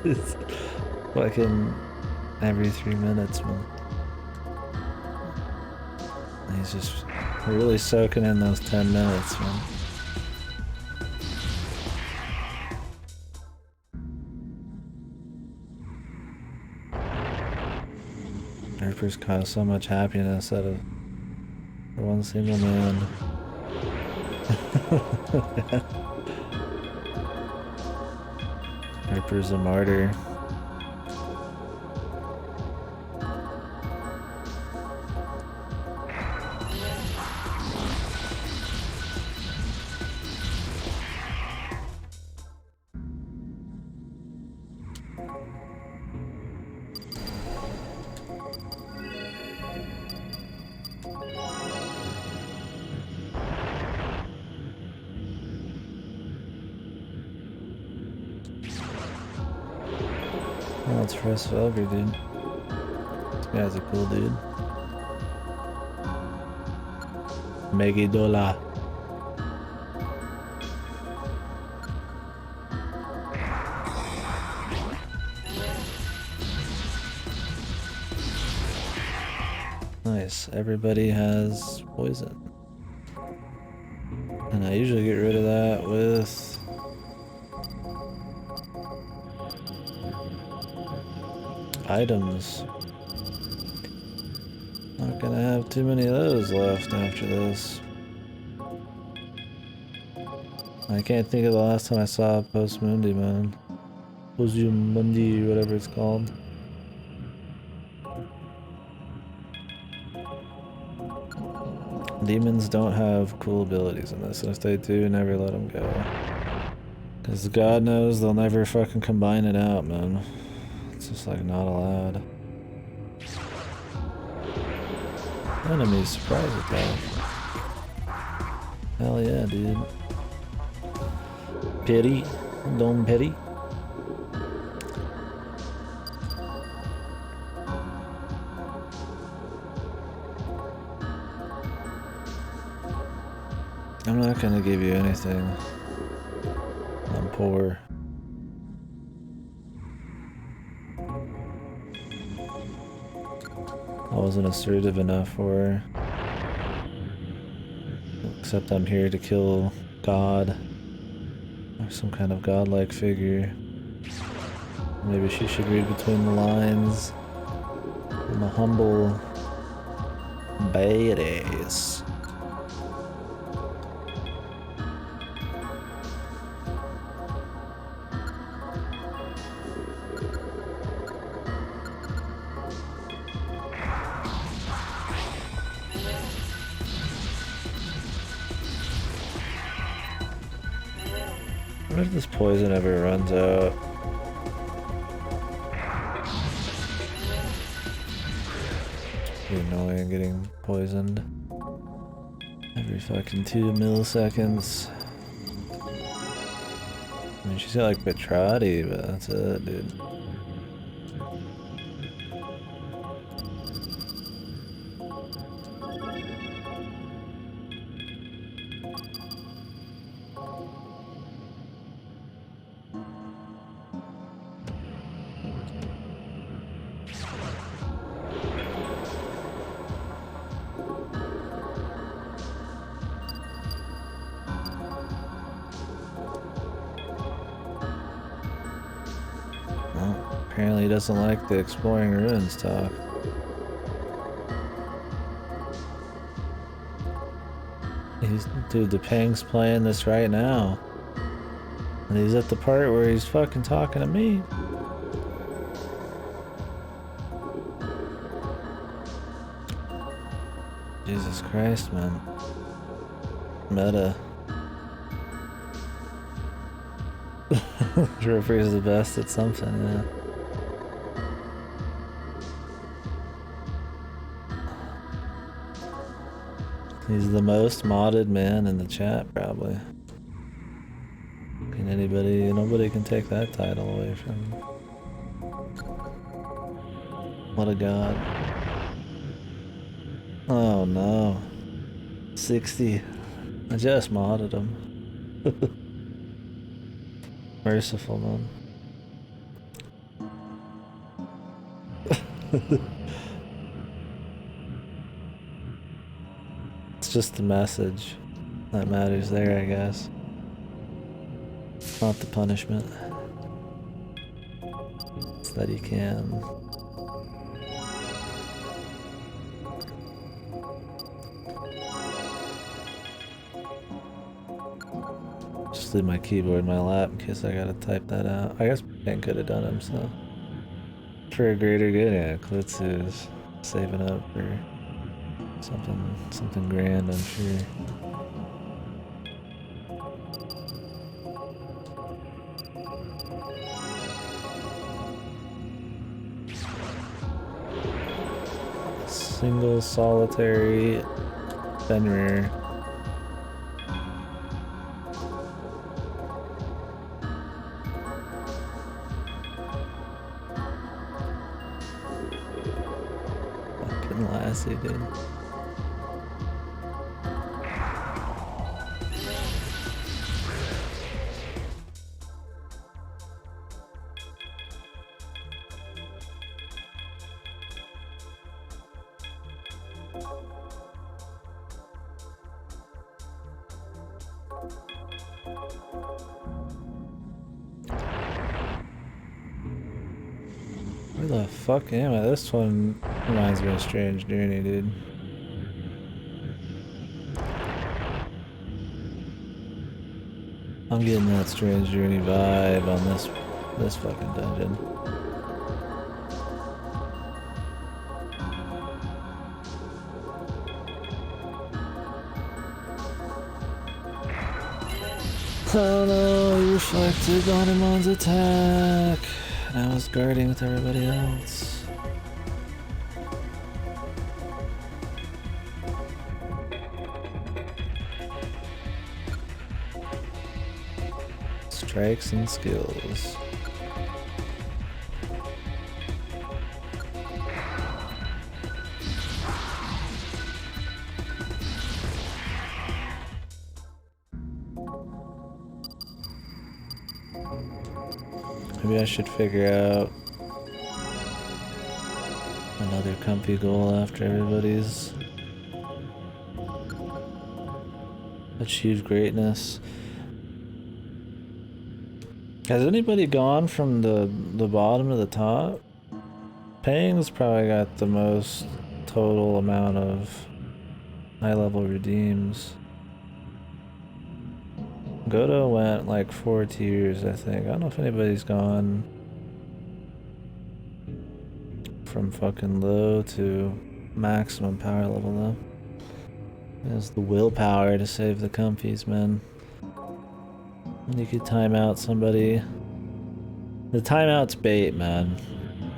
It's fucking every 3 minutes, man. He's just really soaking in those 10 minutes, man. Reaper's caused so much happiness out of one single man. Reaper's a martyr. Oh, it's Frost Velger, dude. This guy's a cool dude. Megidola. Nice. Everybody has poison. And I usually get rid of that with items. Not gonna have too many of those left after this. I can't think of the last time I saw Post Mundi, man. Post Mundi, whatever it's called. Demons don't have cool abilities in this, and if they do, never let them go. Because God knows they'll never fucking combine it out, man. It's just like not allowed. Enemy surprise attack. Hell yeah, dude. Pity. Don't pity. I'm not gonna give you anything. I'm poor. I wasn't assertive enough for her. Except I'm here to kill God. Or some kind of godlike figure. Maybe she should read between the lines. I'm a humble badass. What if this poison ever runs out? Be annoying getting poisoned every fucking 2 milliseconds. I mean, she's got like Betrati, but that's it, dude. Apparently he doesn't like the exploring ruins talk. Dude, the ping's playing this right now. And he's at the part where he's fucking talking to me. Jesus Christ, man. Meta. Ripper's the best at something, yeah. He's the most modded man in the chat, probably. Nobody can take that title away from him. What a god. Oh no. 60. I just modded him. Merciful, man. It's just the message that matters there, I guess. Not the punishment. It's that he can. Just leave my keyboard in my lap in case I gotta type that out. I guess Ben could have done him, so. For a greater good, yeah, Klitz is saving up for something grand, I'm sure. Single solitary Fenrir. Fucking Lassie, dude. Where the fuck am I? This one reminds me of Strange Journey, dude. I'm getting that Strange Journey vibe on this fucking dungeon. Oh no, you reflected Gonimon's attack. And I was guarding with everybody else. Strikes and skills. Maybe I should figure out another comfy goal after everybody's achieved greatness. Has anybody gone from the bottom to the top? Pang's probably got the most total amount of high level redeems. Godo went like 4 tiers, I think. I don't know if anybody's gone from fucking low to maximum power level though. There's the willpower to save the comfies, man. And you could time out somebody. The timeout's bait, man.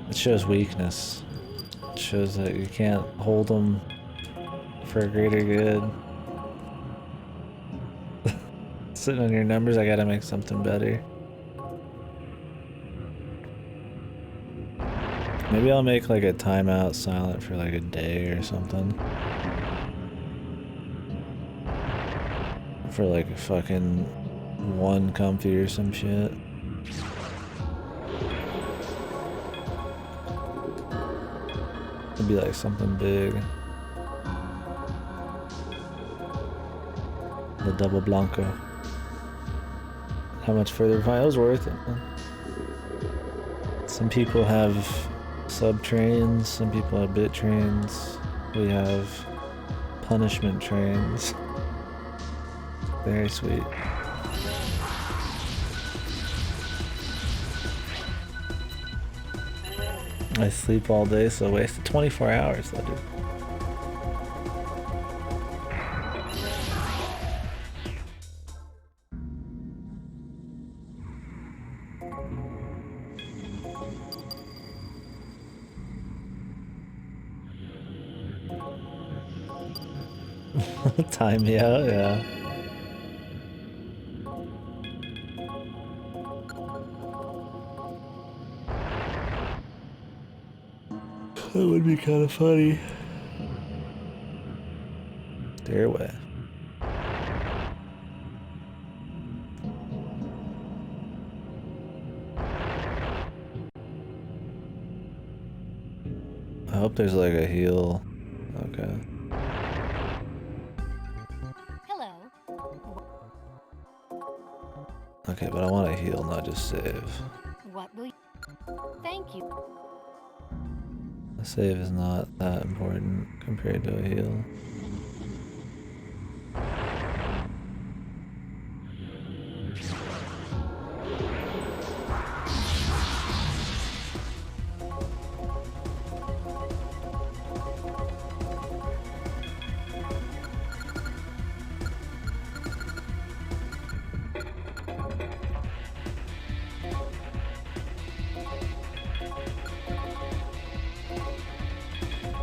It shows weakness. shows that you can't hold them for a greater good. Sitting on your numbers, I gotta make something better. Maybe I'll make like a timeout silent for like a day or something. For like a fucking one comfy or some shit. It'd be like something big. The double blanco. How much further? It was worth it. Some people have sub trains, some people have bit trains. We have punishment trains. Very sweet. I sleep all day, so I wasted 24 hours though, dude. Time me out, yeah. That would be kind of funny. Stairway. I hope there's like a heal. Okay. Okay, but I want to heal, not just save. What will you... Thank you. A save is not that important compared to a heal.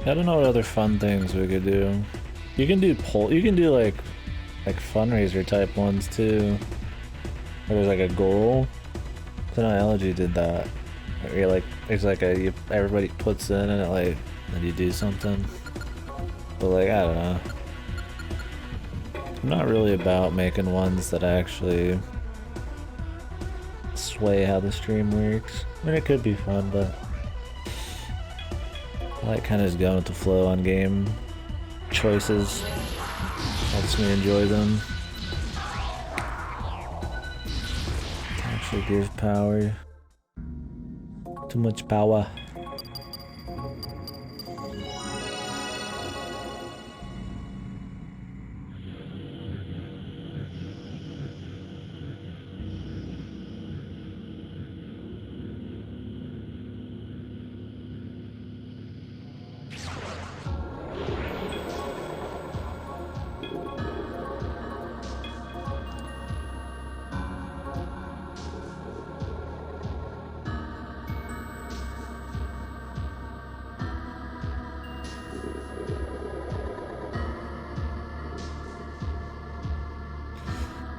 I don't know what other fun things we could do. You can do like fundraiser type ones too. Where there's like a goal. I know Elegy did that. Where you're like there's like everybody puts in and it like then you do something. But like I don't know. I'm not really about making ones that actually sway how the stream works. I mean it could be fun, but I like kind of just going with the flow on game choices. Helps me enjoy them. Actually give power. Too much power.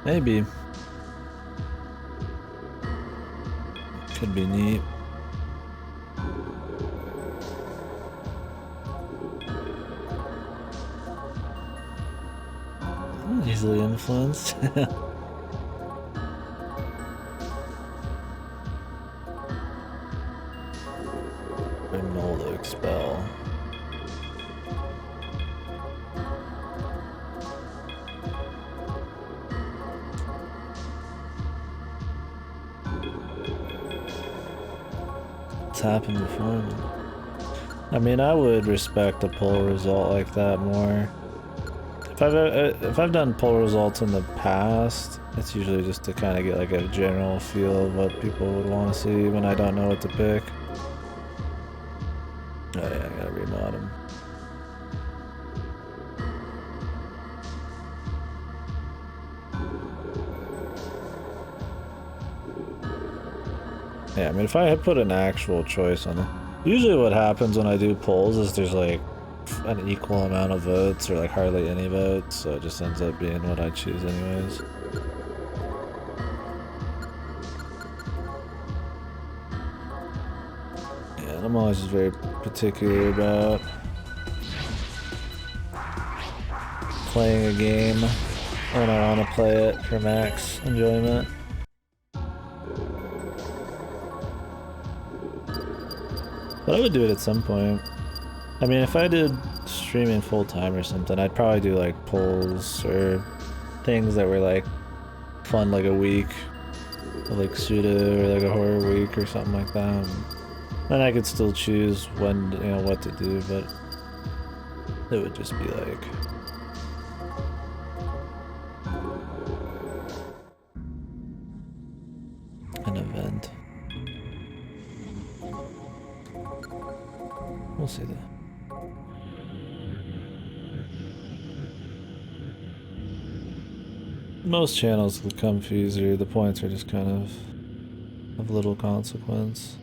Maybe. Could be neat. Easily influenced. Ronaldo expel. Happened before. I mean, I would respect a poll result like that more. If I've done poll results in the past, it's usually just to kind of get like a general feel of what people would want to see when I don't know what to pick. Oh yeah, I gotta remod him. Yeah, I mean, if I had put an actual choice on it, Usually what happens when I do polls is there's like an equal amount of votes or like hardly any votes, so it just ends up being what I choose anyways. Yeah, and I'm always just very particular about playing a game when I want to play it for max enjoyment. But I would do it at some point. I mean, if I did streaming full time or something, I'd probably do like polls or things that were like fun, like a week, like Suda or like a horror week or something like that. And I could still choose when, you know, what to do, but it would just be like an event. We'll see that. Most channels with comfies or the points are just kind of little consequence.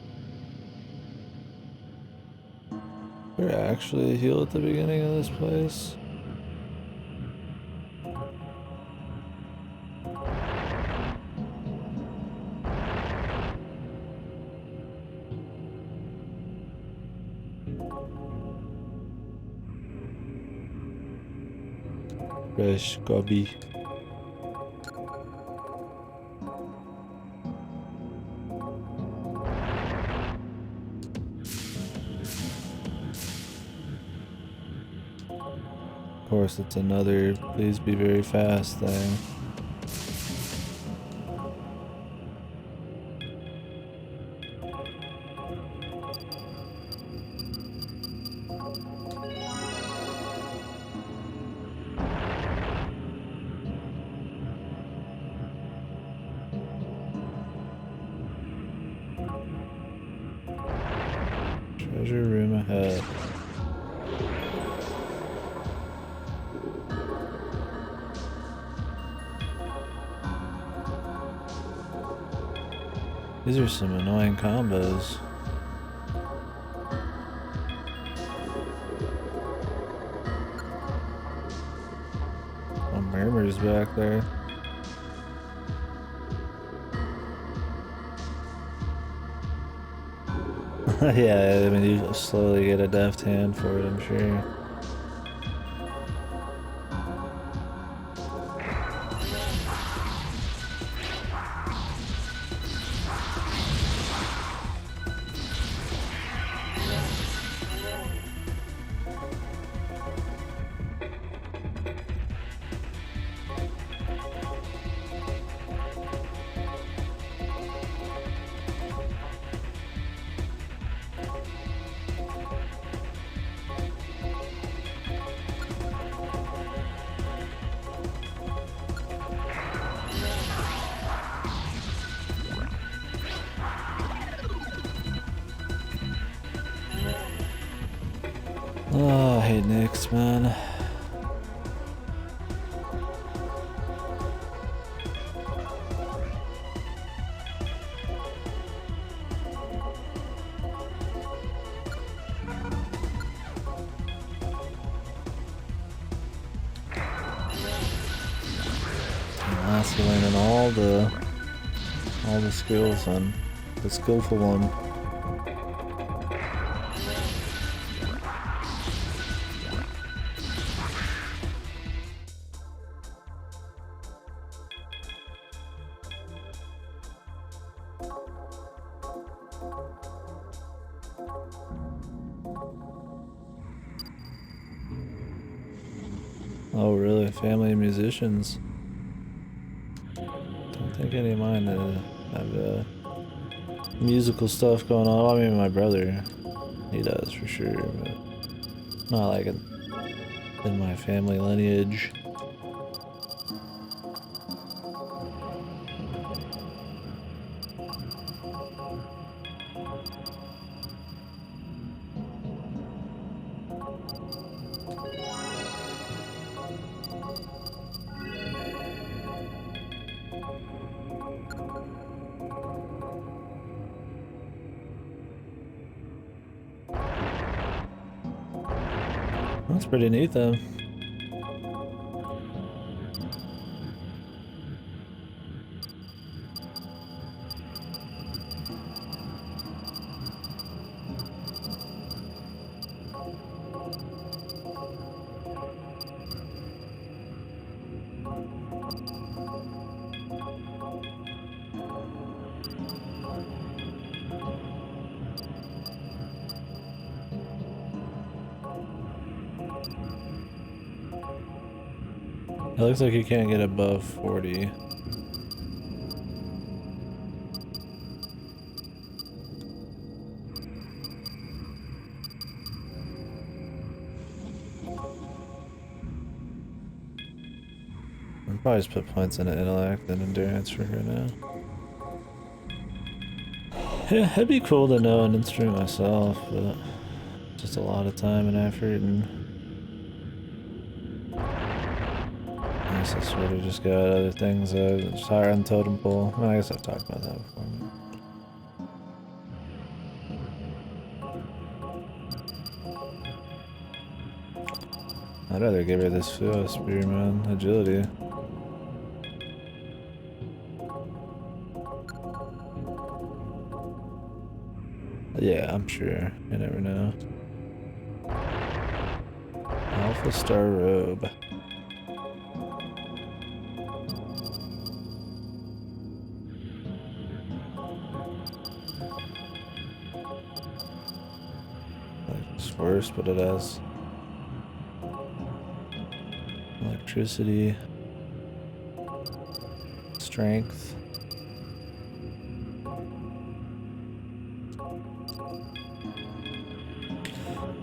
We're actually a heal at the beginning of this place. Fresh gobi. Of course, it's another please be very fast thing. Treasure room ahead. These are some annoying combos. Oh, Murmur's back there. Yeah, I mean, you slowly get a deft hand for it, I'm sure. Oh, I hate Nyx, man. Last learning all the skills on the skillful one. Oh, really? Family of musicians. Don't think any of mine have musical stuff going on. I mean, my brother, he does for sure, but not like in my family lineage. That's pretty neat though. It looks like you can't get above 40. I'll probably just put points in intellect and endurance for her now. Yeah, it'd be cool to know an instrument myself, but just a lot of time and effort, and I guess I sort of just got other things just higher on the totem pole. Well, I guess I've talked about that before. I'd rather give her this spearman agility. Yeah, I'm sure. You never know. Alpha Star Robe. Like, it's worse, but it has electricity, strength.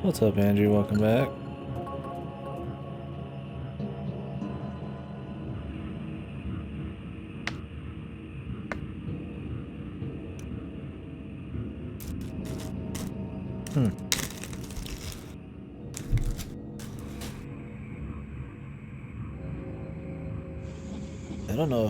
What's up, Andrew? Welcome back. I don't know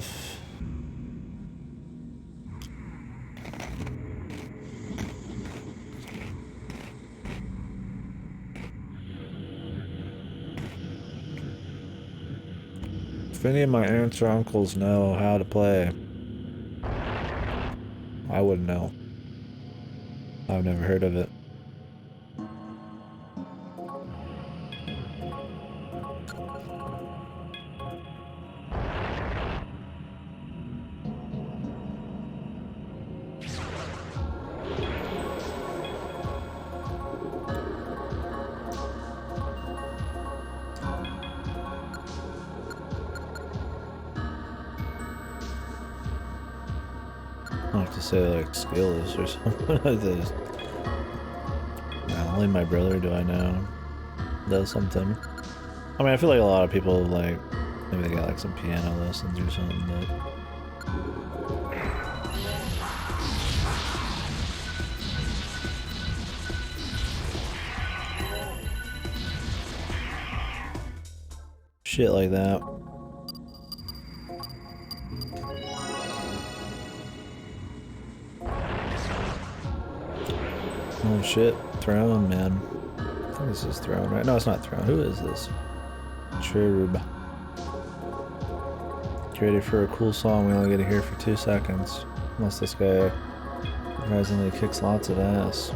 if any of my aunts or uncles know how to play. I wouldn't know. I've never heard of it. I have to say like skills or something. Only my brother do I know does something. I mean, I feel like a lot of people like maybe they got like some piano lessons or something, but shit like that. Oh shit, Throne, man. I think this is Throne, right? No, it's not Throne. Who is this? Cherub. Get ready for a cool song we only get to hear for 2 seconds. Unless this guy surprisingly kicks lots of ass.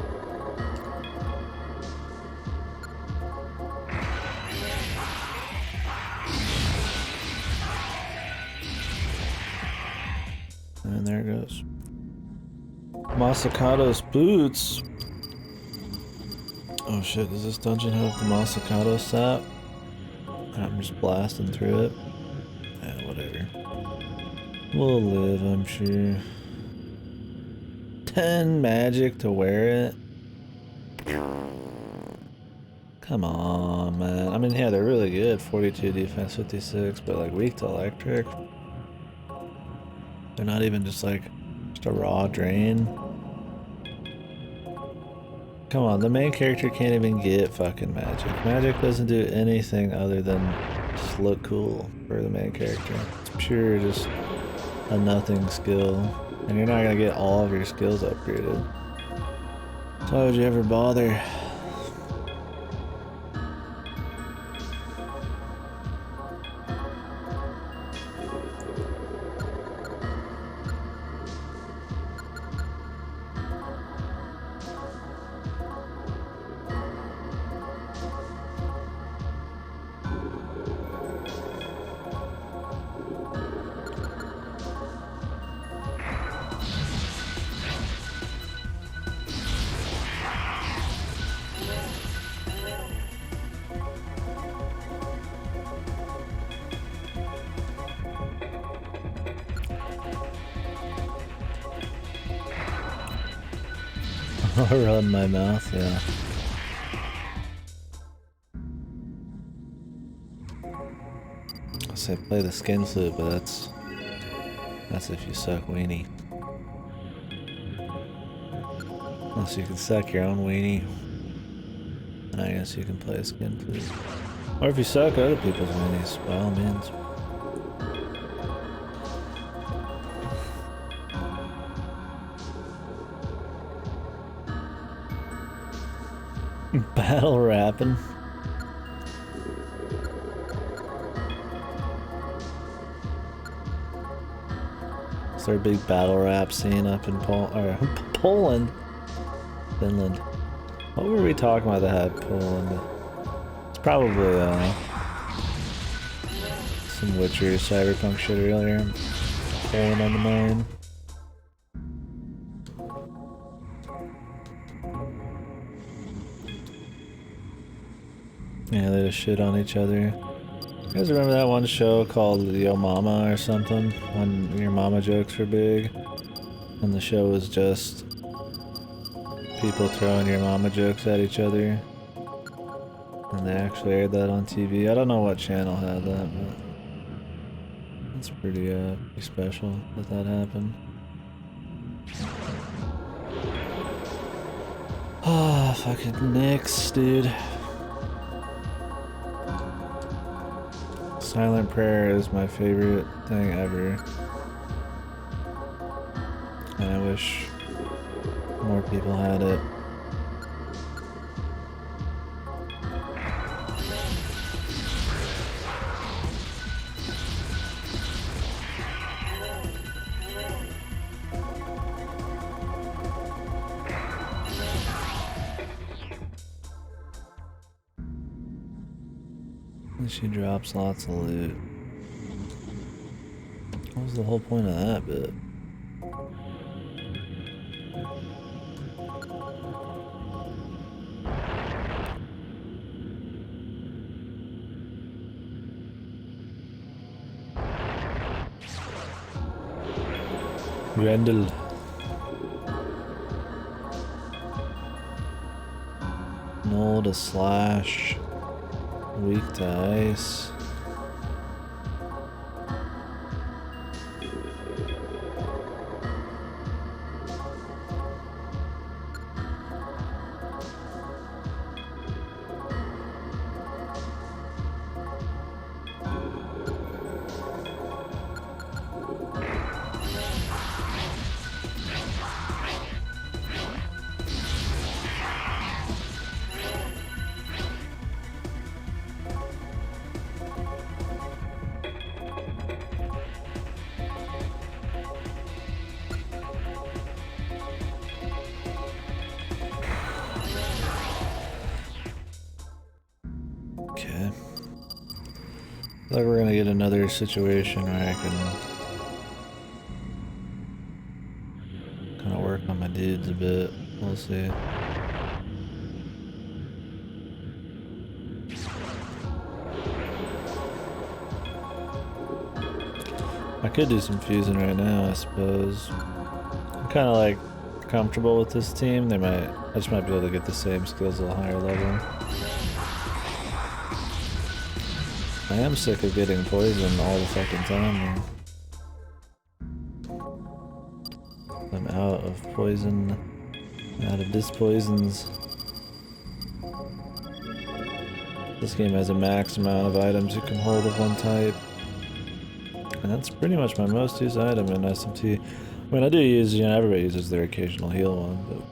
And there it goes. Masakato's boots. Oh shit, does this dungeon have the Masakato sap? I'm just blasting through it. Yeah, whatever. We'll live, I'm sure. 10 magic to wear it? Come on, man. I mean, yeah, they're really good. 42 defense, 56, but like weak to electric. They're not even just like, just a raw drain. Come on, the main character can't even get fucking magic. Magic doesn't do anything other than just look cool for the main character. It's pure just a nothing skill. And you're not gonna get all of your skills upgraded. So why would you ever bother? Run my mouth, yeah. I say play the skin flute, but that's if you suck weenie. Unless you can suck your own weenie. I guess you can play a skin flute. Or if you suck other people's weenies, by all means. Battle rapping. Is there a big battle rap scene up in Poland? Finland. What were we talking about that had Poland? It's probably some witchery cyberpunk shit earlier. Poland on the mind. Yeah, they just shit on each other. You guys remember that one show called Yo Mama or something? When your mama jokes were big? And the show was just people throwing your mama jokes at each other. And they actually aired that on TV. I don't know what channel had that, but it's pretty special that that happened. Ah, fucking Knicks, dude. Silent prayer is my favorite thing ever. And I wish more people had it. She drops lots of loot. What was the whole point of that bit? Grendel. Null to slash. Weak to ice. Okay. Like we're gonna get another situation where I can kind of work on my dudes a bit. We'll see. I could do some fusing right now, I suppose. I'm kind of like comfortable with this team. I just might be able to get the same skills at a higher level. I am sick of getting poisoned all the fucking time, though. I'm out of poison, out of dispoisons. This game has a max amount of items you can hold of one type. And that's pretty much my most used item in SMT. I mean, I do use, everybody uses their occasional heal one, but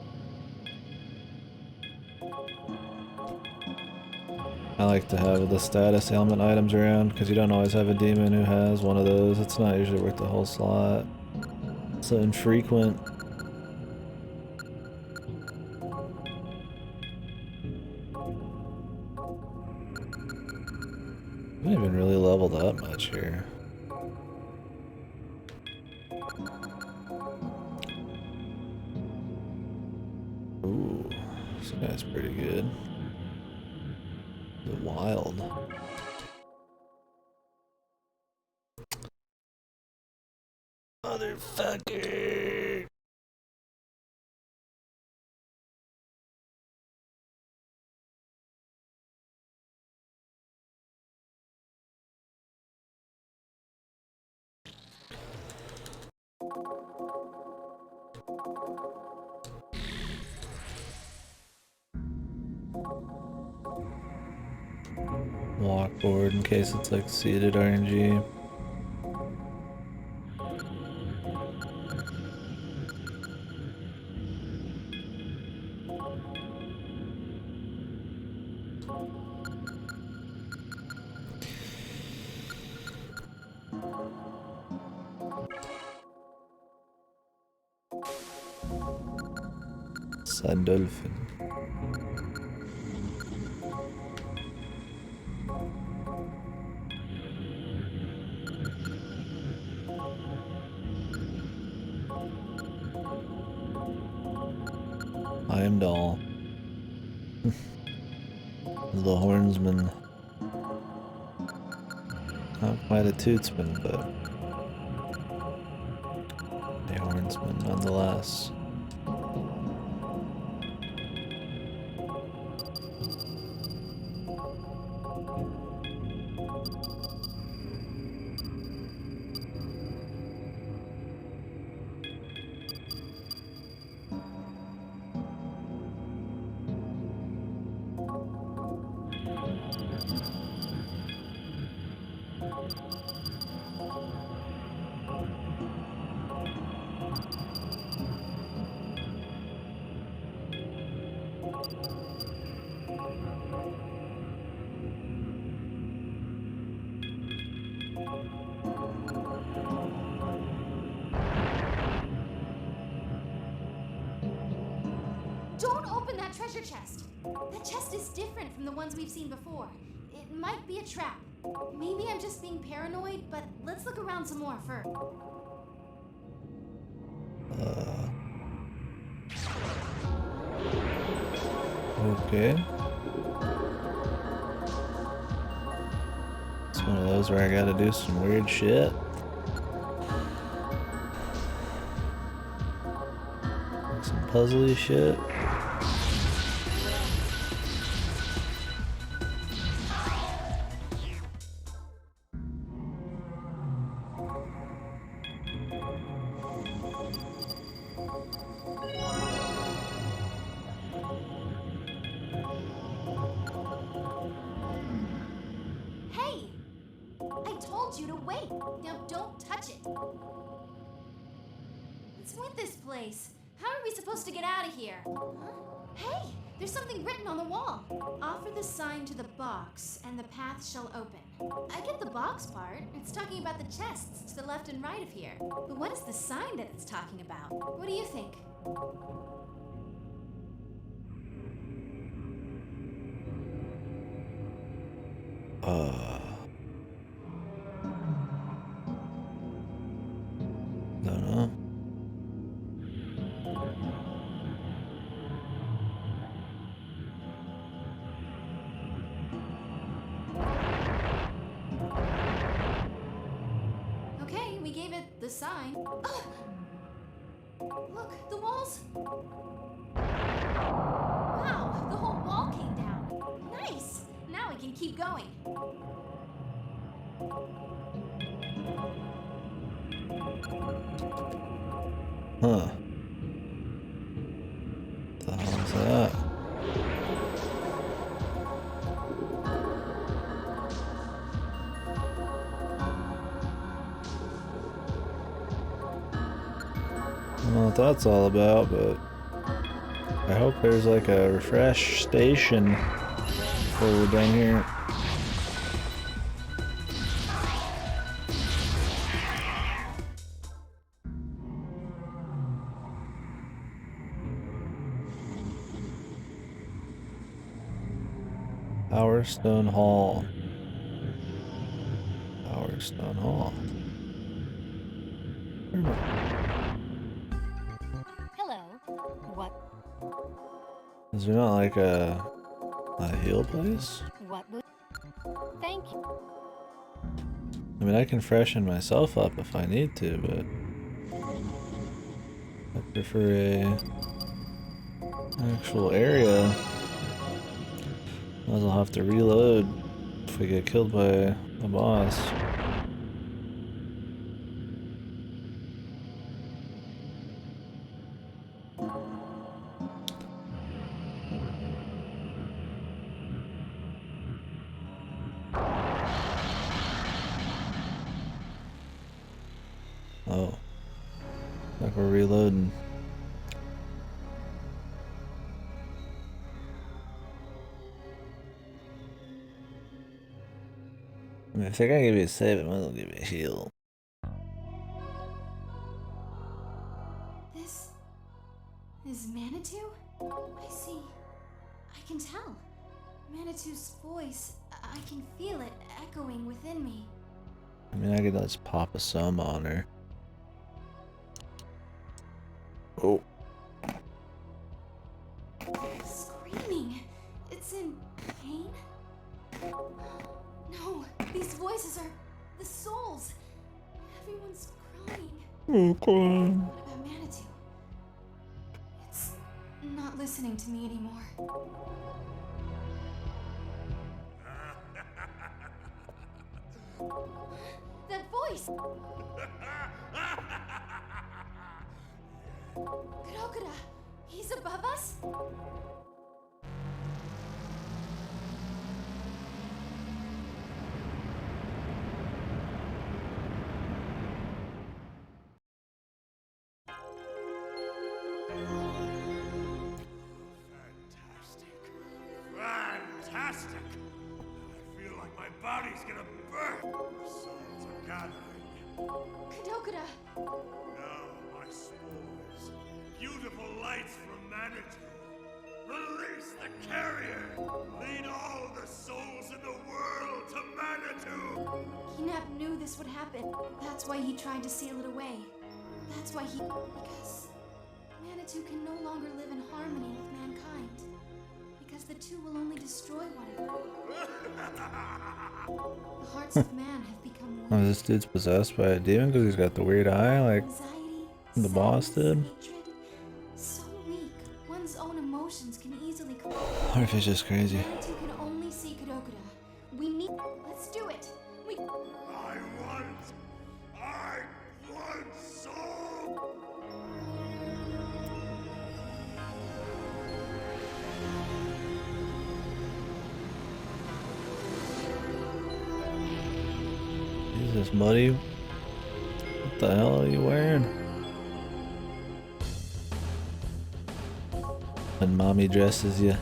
I like to have the status ailment items around, because you don't always have a demon who has one of those. It's not usually worth the whole slot. It's so infrequent. I haven't even really leveled up much here. Ooh, this guy's pretty good. The wild. Motherfucker. Walkboard in case it's like seated RNG. Dolphin. I am Doll. The hornsman. Not quite a tootsman, but a hornsman nonetheless. Don't open that treasure chest! That chest is different from the ones we've seen before. It might be a trap. Maybe I'm just being paranoid, but let's look around some more first. Okay. It's one of those where I gotta do some weird shit. Like some puzzly shit. Hey! I told you to wait! Now don't touch it! What's with this place? How are we supposed to get out of here? Huh? Hey! There's something written on the wall! Offer the sign to the box, and the path shall open. I get the box part. It's talking about the chests to the left and right of here. But what is the sign that it's talking about? What do you think? Don't know. Okay, we gave it the sign. Ugh! Look, the walls. Wow, the whole wall came down. Nice! Now we can keep going. Huh. The hell is that? I don't know what that's all about, but I hope there's like a refresh station before we're done here. Powerstone Hall. Powerstone Hall. Hello. What? Is there not like a heal place? What would? Thank you. I mean, I can freshen myself up if I need to, but I prefer a actual area. Might as well have to reload if we get killed by a boss. reloading. I mean, if they're gonna give you a save, it might as well give you a heal. This is Manitou? I see. I can tell. Manitou's voice, I can feel it echoing within me. I mean, I could just pop a sum on her. Oh. Screaming. It's in pain? No, these voices are the souls. Everyone's crying. Oh, God. What about Manitou? It's not listening to me anymore. That voice! Kurokura, he's above us? Fantastic! I feel like my body's gonna burst. The souls are gathering. Kurokura! Now my spores. Beautiful lights from Manitou. Release the carrier! Lead all the souls in the world to Manitou! Hinap knew this would happen. That's why he tried to seal it away. That's why he... Because Manitou can no longer live in harmony with mankind. Because the two will only destroy one another. The hearts of man have become Oh, weak. this dude's possessed by a demon because he's got the weird eye like Anxiety, the boss did? hatred. So weak, one's own emotions can easily... What if he's just crazy? Manitou can only see Kurokura. We need... Let's do it! We... I want soul! Jesus, buddy. What the hell are you wearing? When mommy dresses you.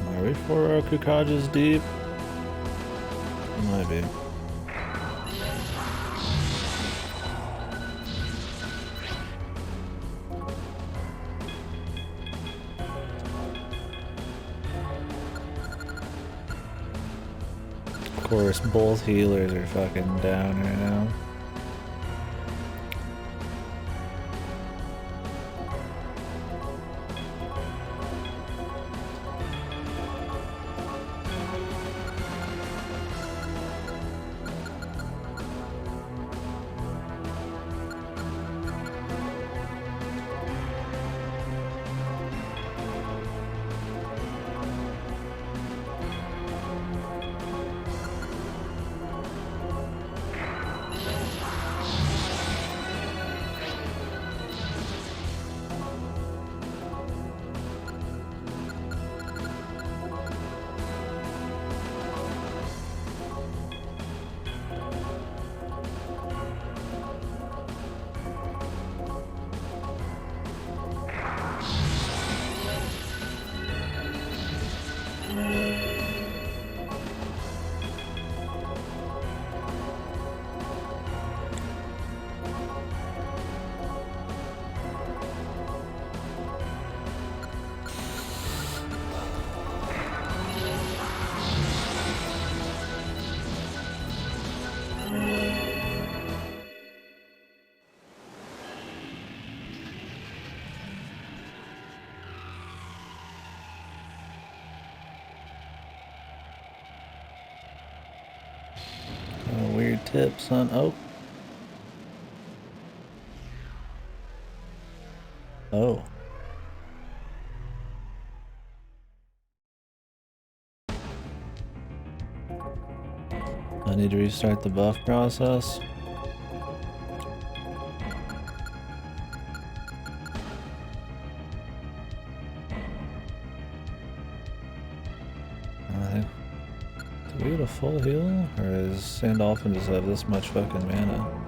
Are we 4 Okukages deep? Might be. Of course, both healers are fucking down right now. your tip, son. Oh. Oh. I need to restart the buff process. Do we get a full heal? Or does Sandolphin just have this much fucking mana?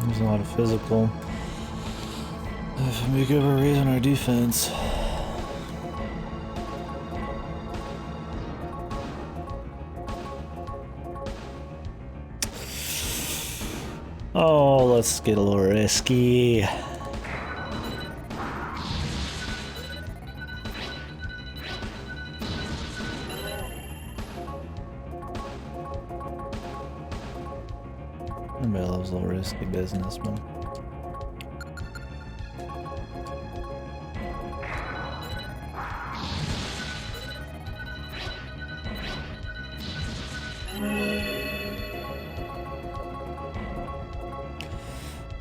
There's a lot of physical. If we give a raise on our defense. Oh, let's get a little risky. Everybody loves a little risky business, man.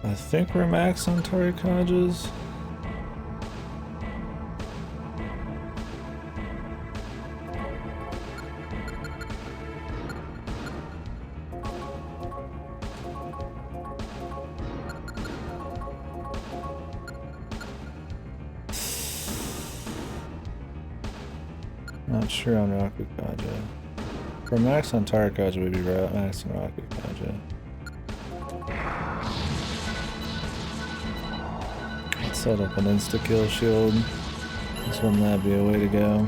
I think we're max on Torikages. Not sure on Rakukaja. For max on Torikaja, we'd be max on Rakukaja. Let's set up an insta-kill shield. This wouldn't that be a way to go?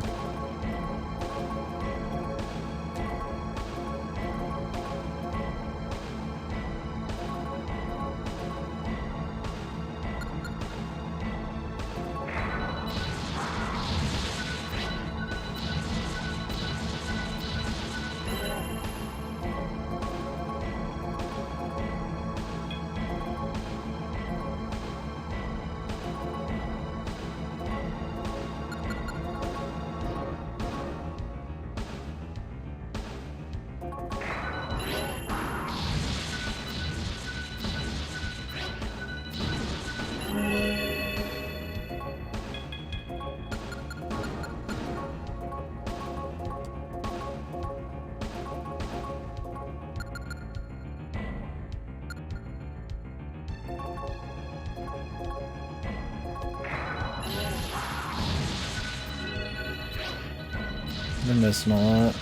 We're missing a lot.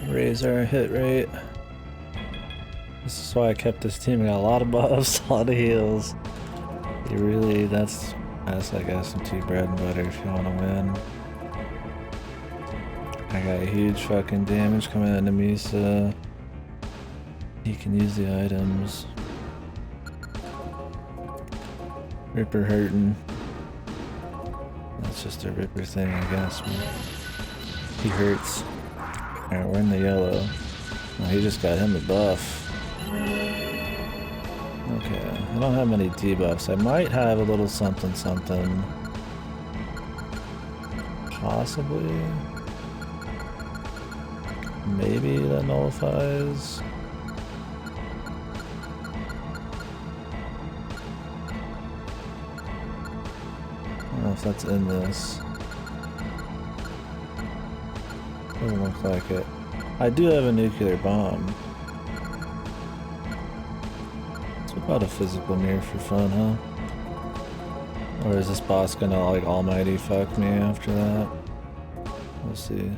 Raise our hit rate. This is why I kept this team. I got a lot of buffs, a lot of heals. You really, that's like SMT bread and butter if you want to win. I got a huge fucking damage coming into Misa. He can use the items. Ripper hurting. That's just a Ripper thing, I guess, man. He hurts. Alright, we're in the yellow. Oh, he just got him a buff. Okay, I don't have many debuffs. I might have a little something something. Possibly. Maybe that nullifies. I don't know if that's in this. Doesn't look like it. I do have a nuclear bomb. It's about a physical mirror for fun, huh? Or is this boss gonna like almighty fuck me after that? We'll see.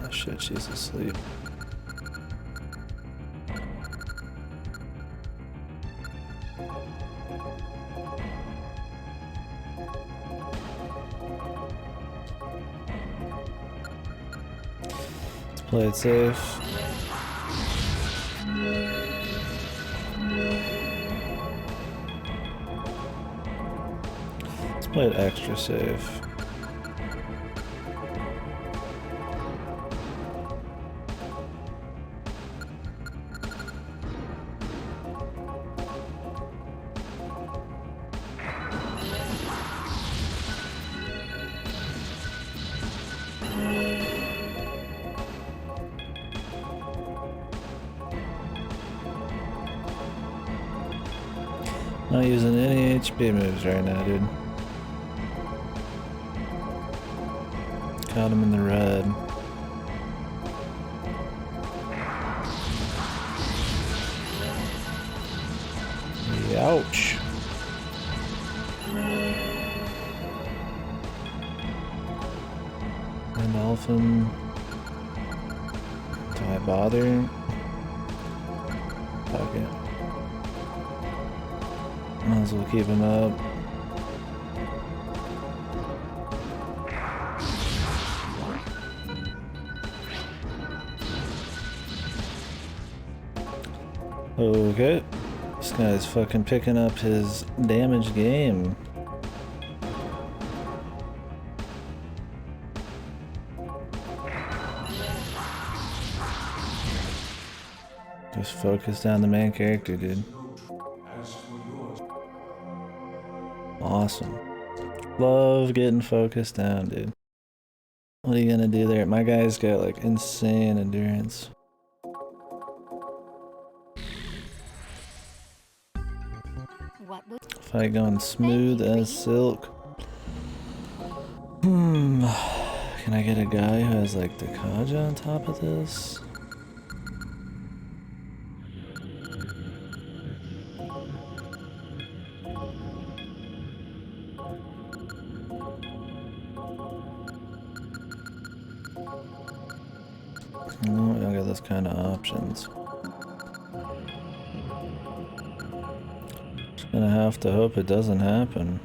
Oh shit, she's asleep. Let's play it safe. Let's play it extra safe. Not using any HP moves right now, dude. Caught him in the red. Ouch. And Dolphin. Do I bother? Fuck it. Might as well keep him up. Okay. This guy's fucking picking up his damage game. Just focus on the main character, dude. Awesome. Love getting focused down, dude. What are you gonna do there? My guy's got like insane endurance. Fight going smooth as silk. Can I get a guy who has like the Kaja on top of this? No, we don't get those kind of options. Just gonna have to hope it doesn't happen.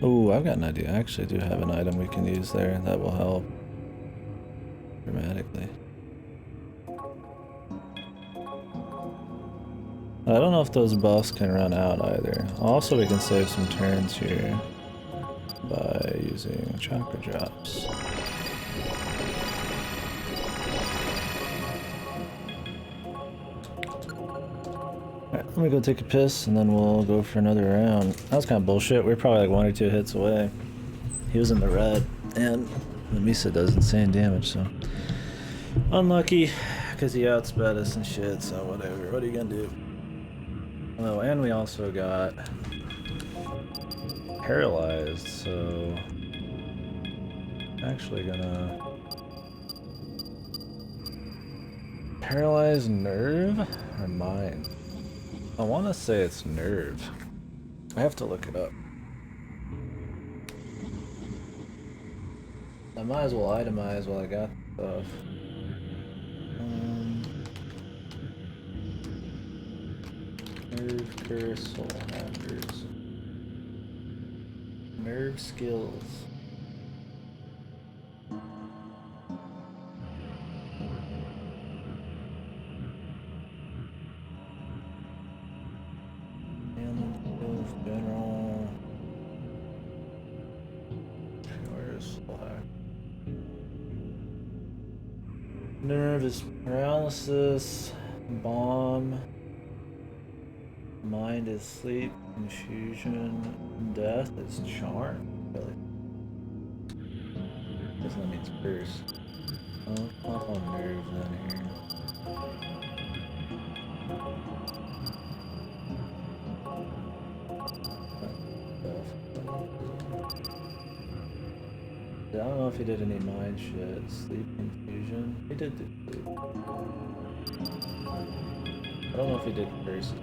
Ooh, I've got an idea. I actually do have an item we can use there that will help dramatically. I don't know if those buffs can run out either. Also, we can save some turns here by using chakra drops. Alright, let me go take a piss and then we'll go for another round. That was kind of bullshit. We were probably like 1 or 2 hits away. He was in the red and the Misa does insane damage, so unlucky because he outsped us and shit, so whatever. What are you gonna do? Oh, and we also got paralyzed, so actually gonna paralyze nerve or mind. I want to say it's nerve. I have to look it up. I might as well itemize while I got stuff. Nerve curse, soul hackers. Nerve skills. Handling skills, general. Where's soul hack? Nerve is paralysis, bomb. Mind is sleep, confusion, death is charm. Really? Guess that means curse. Oh, I'll on nerve then here. I don't know if he did any mind shit. Sleep confusion. He did do sleep. I don't know if he did curses.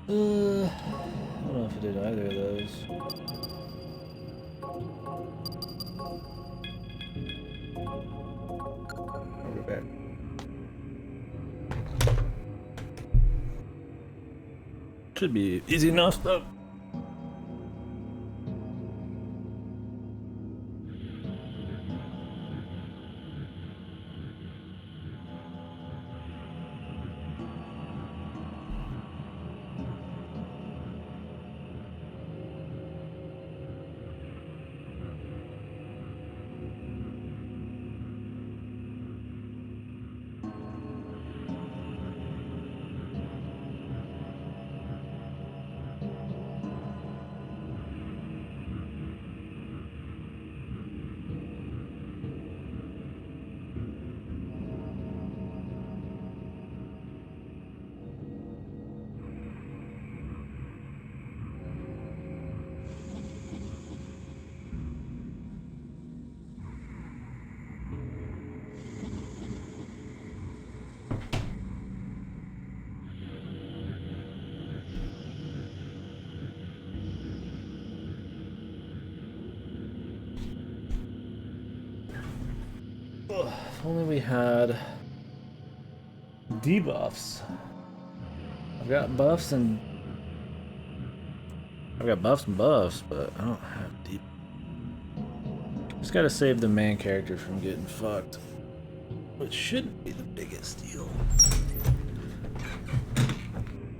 I don't know if he did either of those. I'll be back. Should be easy enough though. If only we had debuffs. I've got buffs and buffs, but I don't have deep. Just gotta save the main character from getting fucked, which shouldn't be the biggest deal.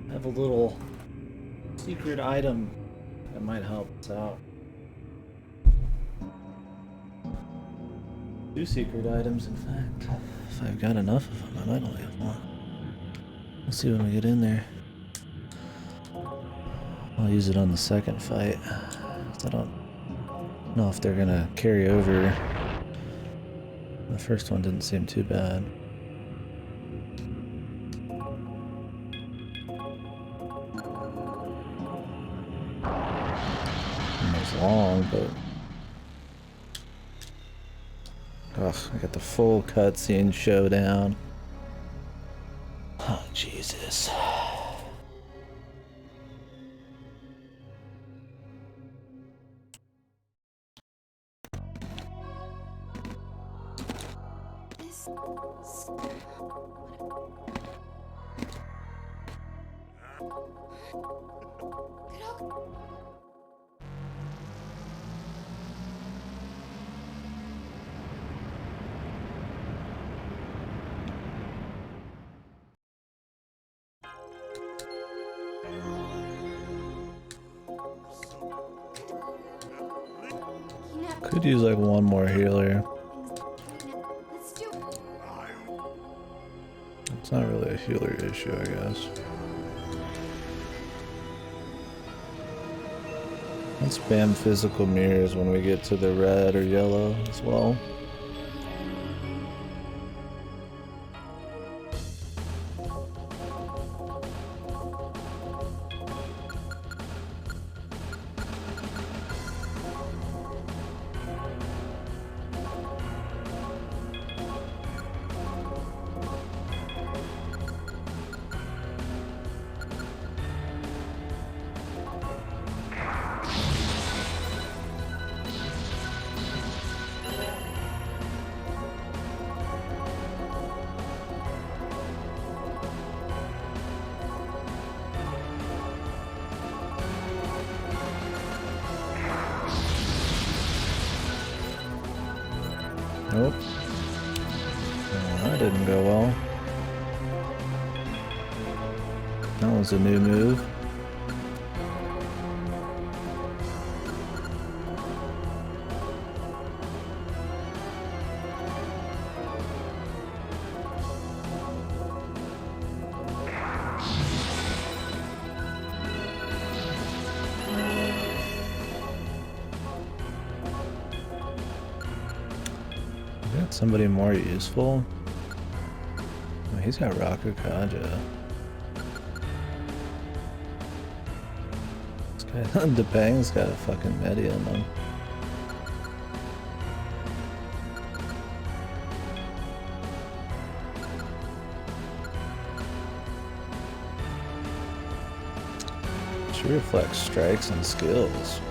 I have a little secret item that might help us out. 2 secret items, in fact. If I've got enough of them, I might only have 1. We'll see when we get in there. I'll use it on the second fight. I don't know if they're gonna carry over. The first one didn't seem too bad. It was long, but ugh, I got the full cutscene showdown. Oh, Jesus. Could use like one more healer. It's not really a healer issue, I guess. Let's spam physical mirrors when we get to the red or yellow as well. Nope. Well, that didn't go well. That was a new move. Somebody more useful? Oh, he's got Rakukaja. This guy, Depang's got a fucking Medi on him. She reflects strikes and skills.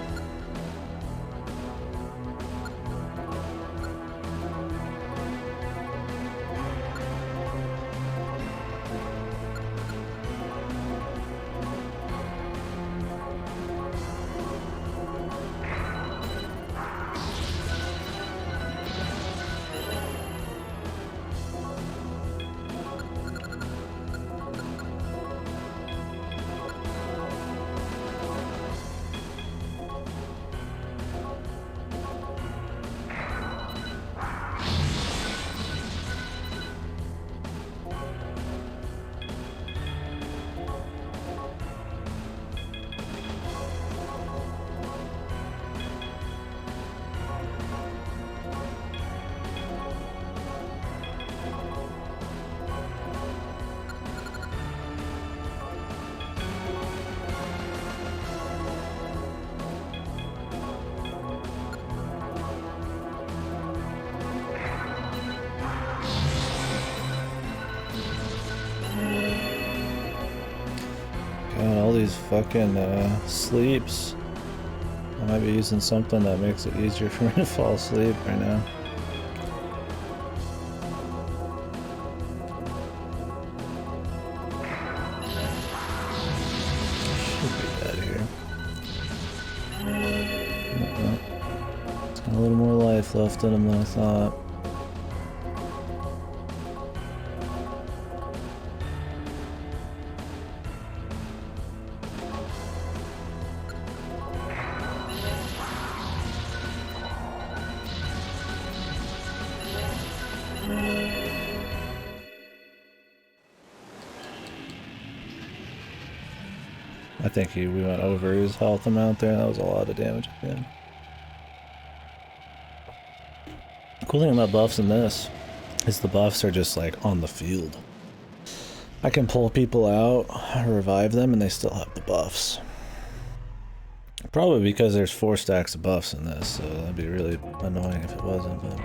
God, all these fucking sleeps. I might be using something that makes it easier for me to fall asleep right now. Should be dead here. It's got a little more life left in him than I thought. I think we went over his health amount there. That was a lot of damage again. The cool thing about buffs in this is the buffs are just like on the field. I can pull people out, revive them, and they still have the buffs. Probably because there's 4 stacks of buffs in this, so that'd be really annoying if it wasn't, but...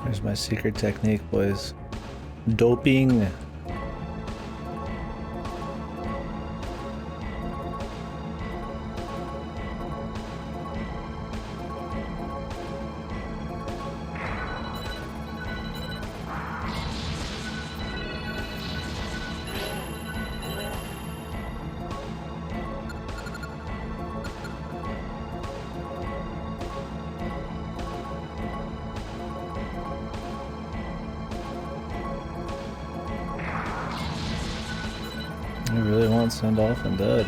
Here's my secret technique, boys. Doping. I really want send off and dead.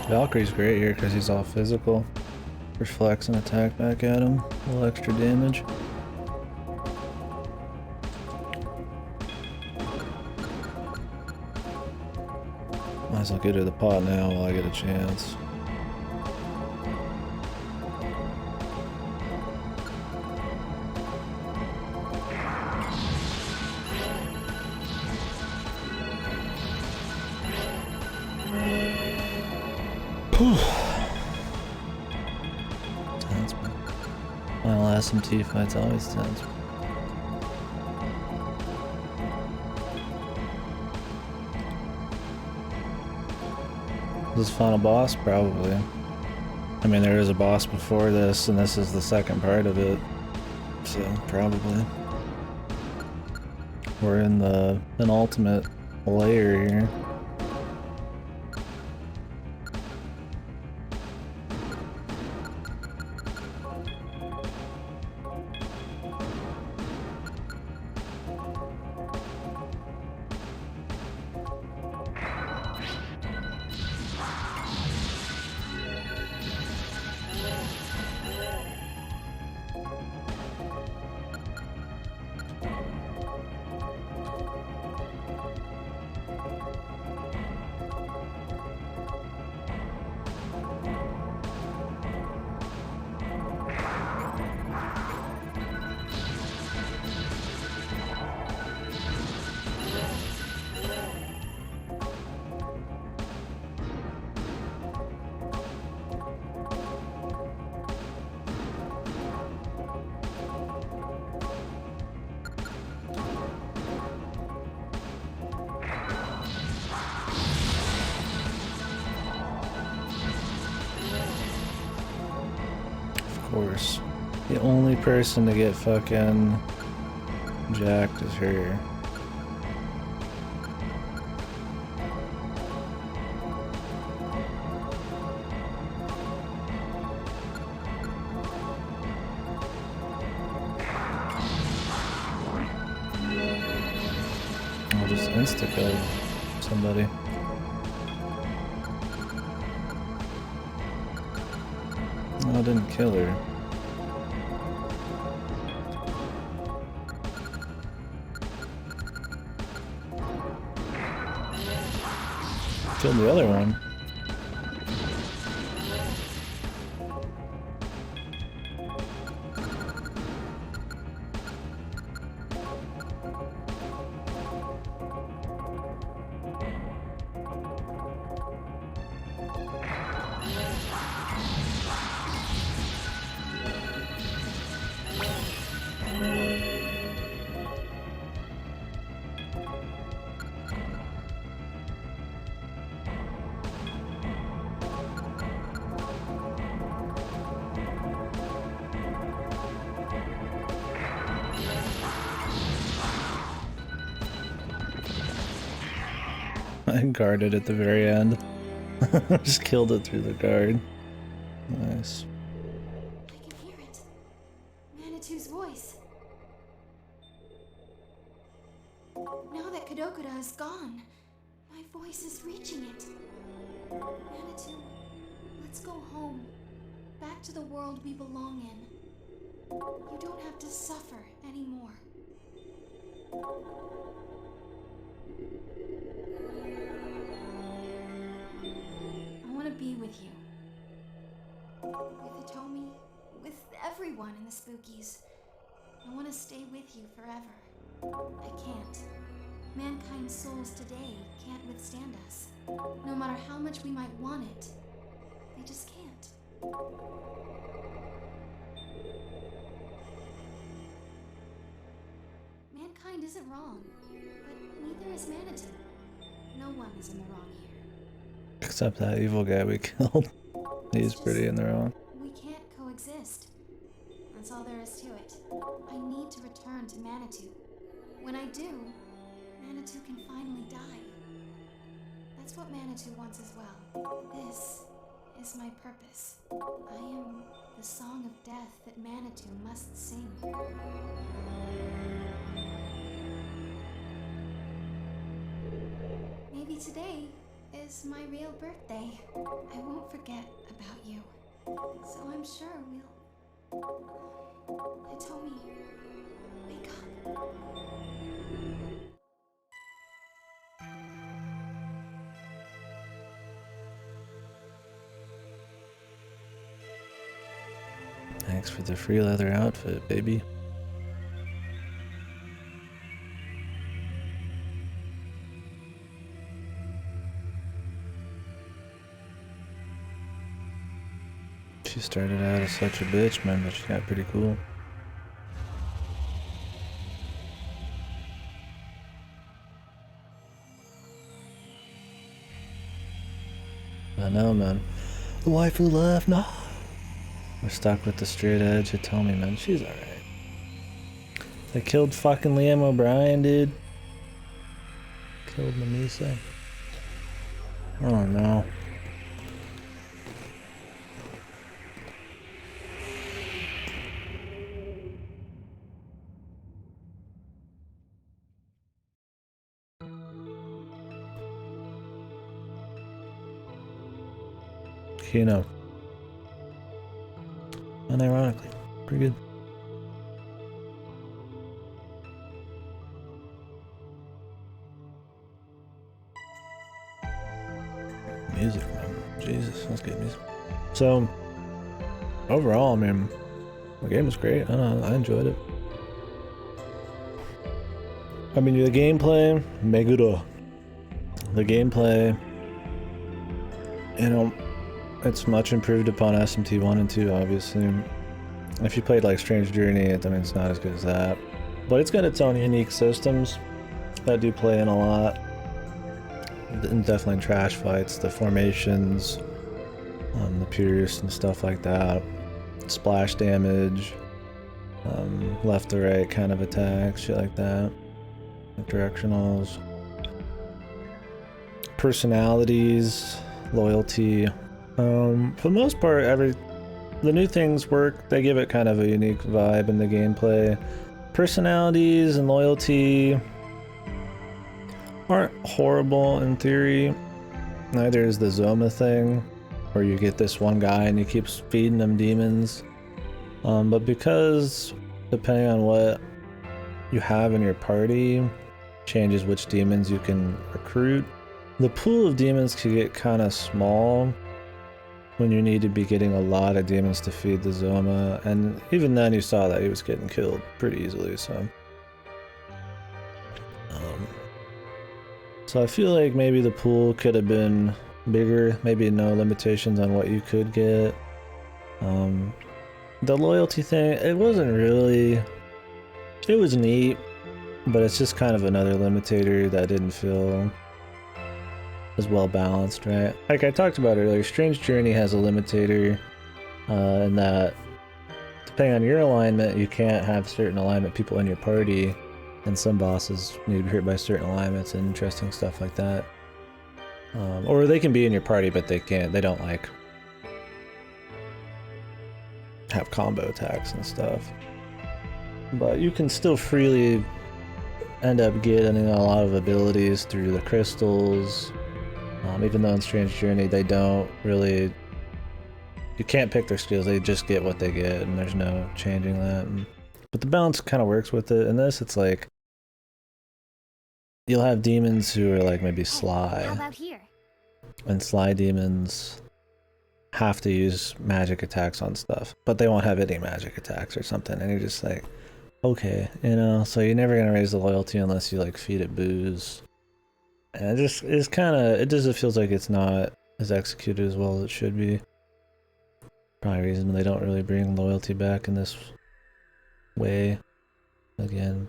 Valkyrie's great here because he's all physical. Reflects and attack back at him. A little extra damage. Might as well get to the pot now while I get a chance. Tense, man. Final SMT fight's always tense. This final boss? Probably. I mean, there is a boss before this, and this is the second part of it. So, probably. We're in the penultimate layer here. Course. The only person to get fucking jacked is her. I'll just insta-kill somebody. No, I didn't kill her. Killed the other one. I guarded at the very end. Just killed it through the guard. Nice. I can hear it. Manitou's voice. Now that Kadokura is gone, my voice is reaching it. Manitou, let's go home. Back to the world we belong in. You don't have to suffer anymore. I want to be with you. With Hitomi, with everyone in the Spookies. I want to stay with you forever. I can't. Mankind's souls today can't withstand us. No matter how much we might want it, they just can't. Mankind isn't wrong, but neither is Manitou. No one is in the wrong here. Except that evil guy we killed. He's pretty in the wrong. We can't coexist. That's all there is to it. I need to return to Manitou. When I do, Manitou can finally die. That's what Manitou wants as well. This is my purpose. I am the song of death that Manitou must sing. Maybe today, is my real birthday. I won't forget about you. So I'm sure we'll... Hitomi, wake up. Thanks for the free leather outfit, baby. She started out as such a bitch, man, but she got pretty cool. I know, man. The waifu left, no. We're stuck with the straight edge. Tell me, man, she's alright. They killed fucking Liam O'Brien, dude. Killed Mamisa. Oh no. Kino. Unironically, pretty good. Music, man. Jesus, that's good music. So, overall, I mean, the game was great. I don't know, I enjoyed it. I mean, the gameplay, Meguro. The gameplay, you know, it's much improved upon SMT 1 and 2, obviously. If you played like Strange Journey, I mean, it's not as good as that. But it's got its own unique systems that do play in a lot. And definitely in trash fights, the formations, the pierce and stuff like that. Splash damage, left to right kind of attacks, shit like that. Like directionals. Personalities, loyalty. For the most part, the new things work. They give it kind of a unique vibe in the gameplay. Personalities and loyalty aren't horrible in theory. Neither is the Zoma thing, where you get this one guy and he keeps feeding them demons. But because depending on what you have in your party changes which demons you can recruit, the pool of demons can get kind of small when you need to be getting a lot of demons to feed the Zoma, and even then you saw that he was getting killed pretty easily, so I feel like maybe the pool could have been bigger, maybe no limitations on what you could get. The loyalty thing, it wasn't really, it was neat, but it's just kind of another limitator that didn't feel as well balanced, right? Like I talked about earlier, Strange Journey has a limitator in that depending on your alignment, you can't have certain alignment people in your party, and some bosses need to be hurt by certain alignments and interesting stuff like that. Or they can be in your party, but they don't like have combo attacks and stuff. But you can still freely end up getting a lot of abilities through the crystals. Even though in Strange Journey they don't really, you can't pick their skills, they just get what they get and there's no changing that. But the balance kind of works with it. In this, it's like, you'll have demons who are like maybe sly. How about here? And sly demons have to use magic attacks on stuff, but they won't have any magic attacks or something, and you're just like, okay, you know, so you're never gonna raise the loyalty unless you like feed it booze. And it just feels like it's not as executed as well as it should be. Probably a reason they don't really bring loyalty back in this way again.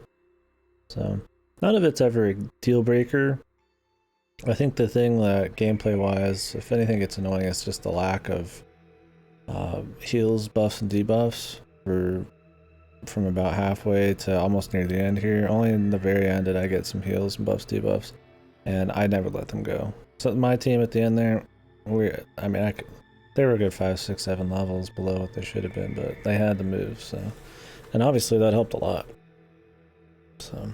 So none of it's ever a deal breaker. I think the thing that gameplay wise, if anything gets annoying, is just the lack of heals, buffs, and debuffs from about halfway to almost near the end here. Only in the very end did I get some heals and buffs, debuffs, and I never let them go. So my team at the end there, they were a good 5, 6, 7 levels below what they should have been, but they had the moves, so, and obviously that helped a lot. So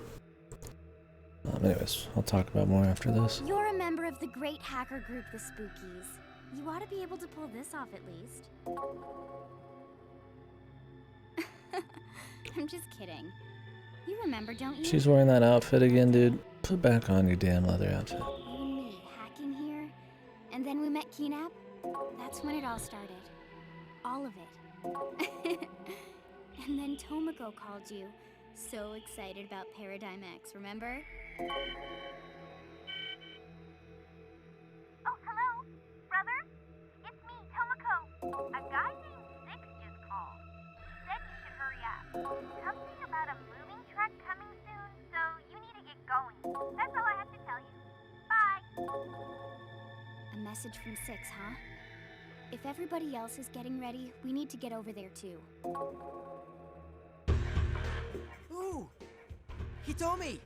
anyways, I'll talk about more after this. You're a member of the great hacker group, the Spookies. You ought to be able to pull this off at least. I'm just kidding. You remember, don't you? She's wearing that outfit again, dude. Put back on your damn leather outfit. You and me hacking here, and then we met Keenap. That's when it all started. All of it. And then Tomoko called you. So excited about Paradigm X, remember? Oh, hello, brother? It's me, Tomoko. A guy named Six just called. Said you should hurry up. Something about a moving truck coming soon, so you need to get going. That's all I have to tell you. Bye. A message from Six, huh? If everybody else is getting ready, we need to get over there too. Ooh! Hitomi!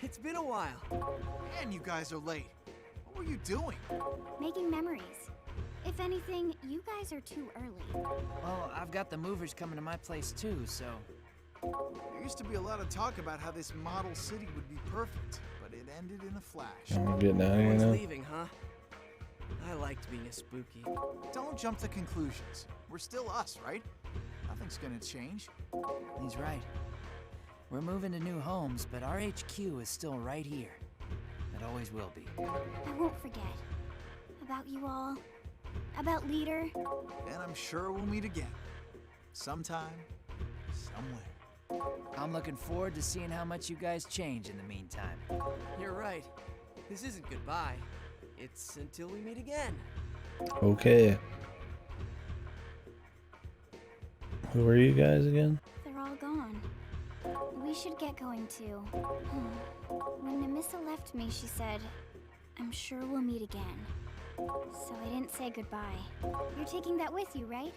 It's been a while. Man, you guys are late. What were you doing? Making memories. If anything, you guys are too early. Well, I've got the movers coming to my place too, so... There used to be a lot of talk about how this model city would be perfect, but it ended in a flash. I'm getting out of here Everyone's now. leaving, huh? I liked being a spooky. Don't jump to conclusions. We're still us, right? Nothing's gonna change. He's right. We're moving to new homes, but our HQ is still right here. It always will be. I won't forget. About you all. About Leader. And I'm sure we'll meet again. Sometime, somewhere. I'm looking forward to seeing how much you guys change in the meantime. You're right. This isn't goodbye. It's until we meet again. Okay. Who are you guys again? They're all gone. We should get going too. When Namissa left me, she said, I'm sure we'll meet again. So I didn't say goodbye. You're taking that with you, right?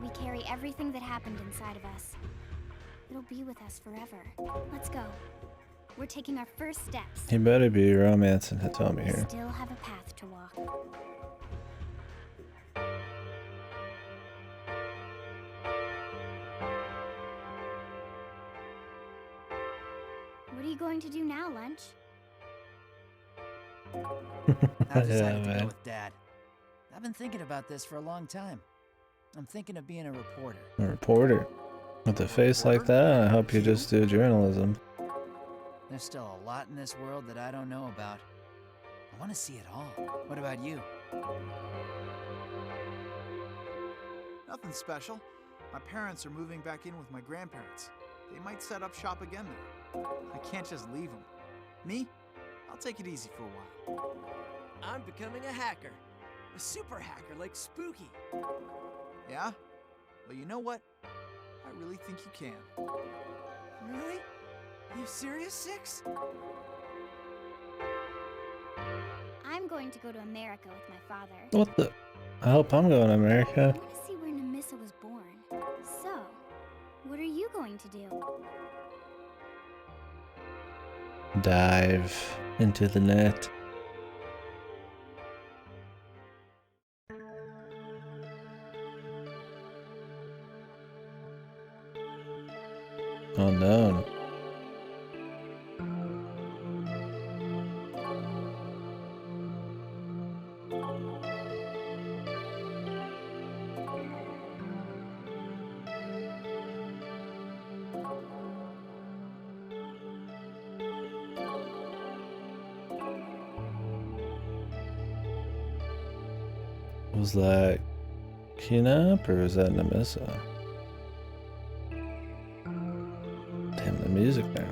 We carry everything that happened inside of us. It'll be with us forever. Let's go. We're taking our first steps. He better be romancing Hitomi We here. still have a path to walk. What are you going to do now, Lunch? I've decided Yeah, to go man. with Dad. I've been thinking about this for a long time. I'm thinking of being a reporter. A reporter. With a face like that, I hope you just do journalism. There's still a lot in this world that I don't know about. I want to see it all. What about you? Nothing special. My parents are moving back in with my grandparents. They might set up shop again there. I can't just leave them. Me? I'll take it easy for a while. I'm becoming a hacker. A super hacker like Spooky. Yeah? Well, you know what? I really think you can. Really? You serious, Six? I'm going to go to America with my father. What the? I hope I'm going to I America. want to see where Namissa was born. So, what are you going to do? Dive into the net. Unknown. Was that Keenap or was that Namissa? Damn, the music there.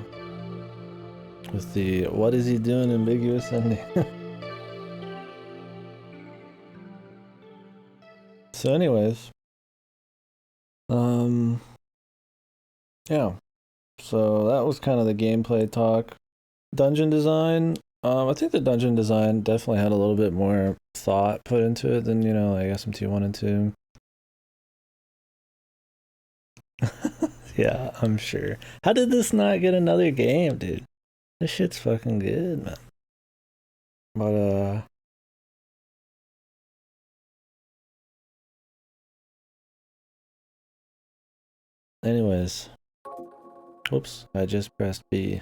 With the what is he doing ambiguous ending. So anyways. Yeah. So that was kind of the gameplay talk. Dungeon design. I think the dungeon design definitely had a little bit more thought put into it than, you know, like SMT 1 and 2. Yeah, I'm sure. How did this not get another game, dude? This shit's fucking good, man. But, anyways. Whoops, I just pressed B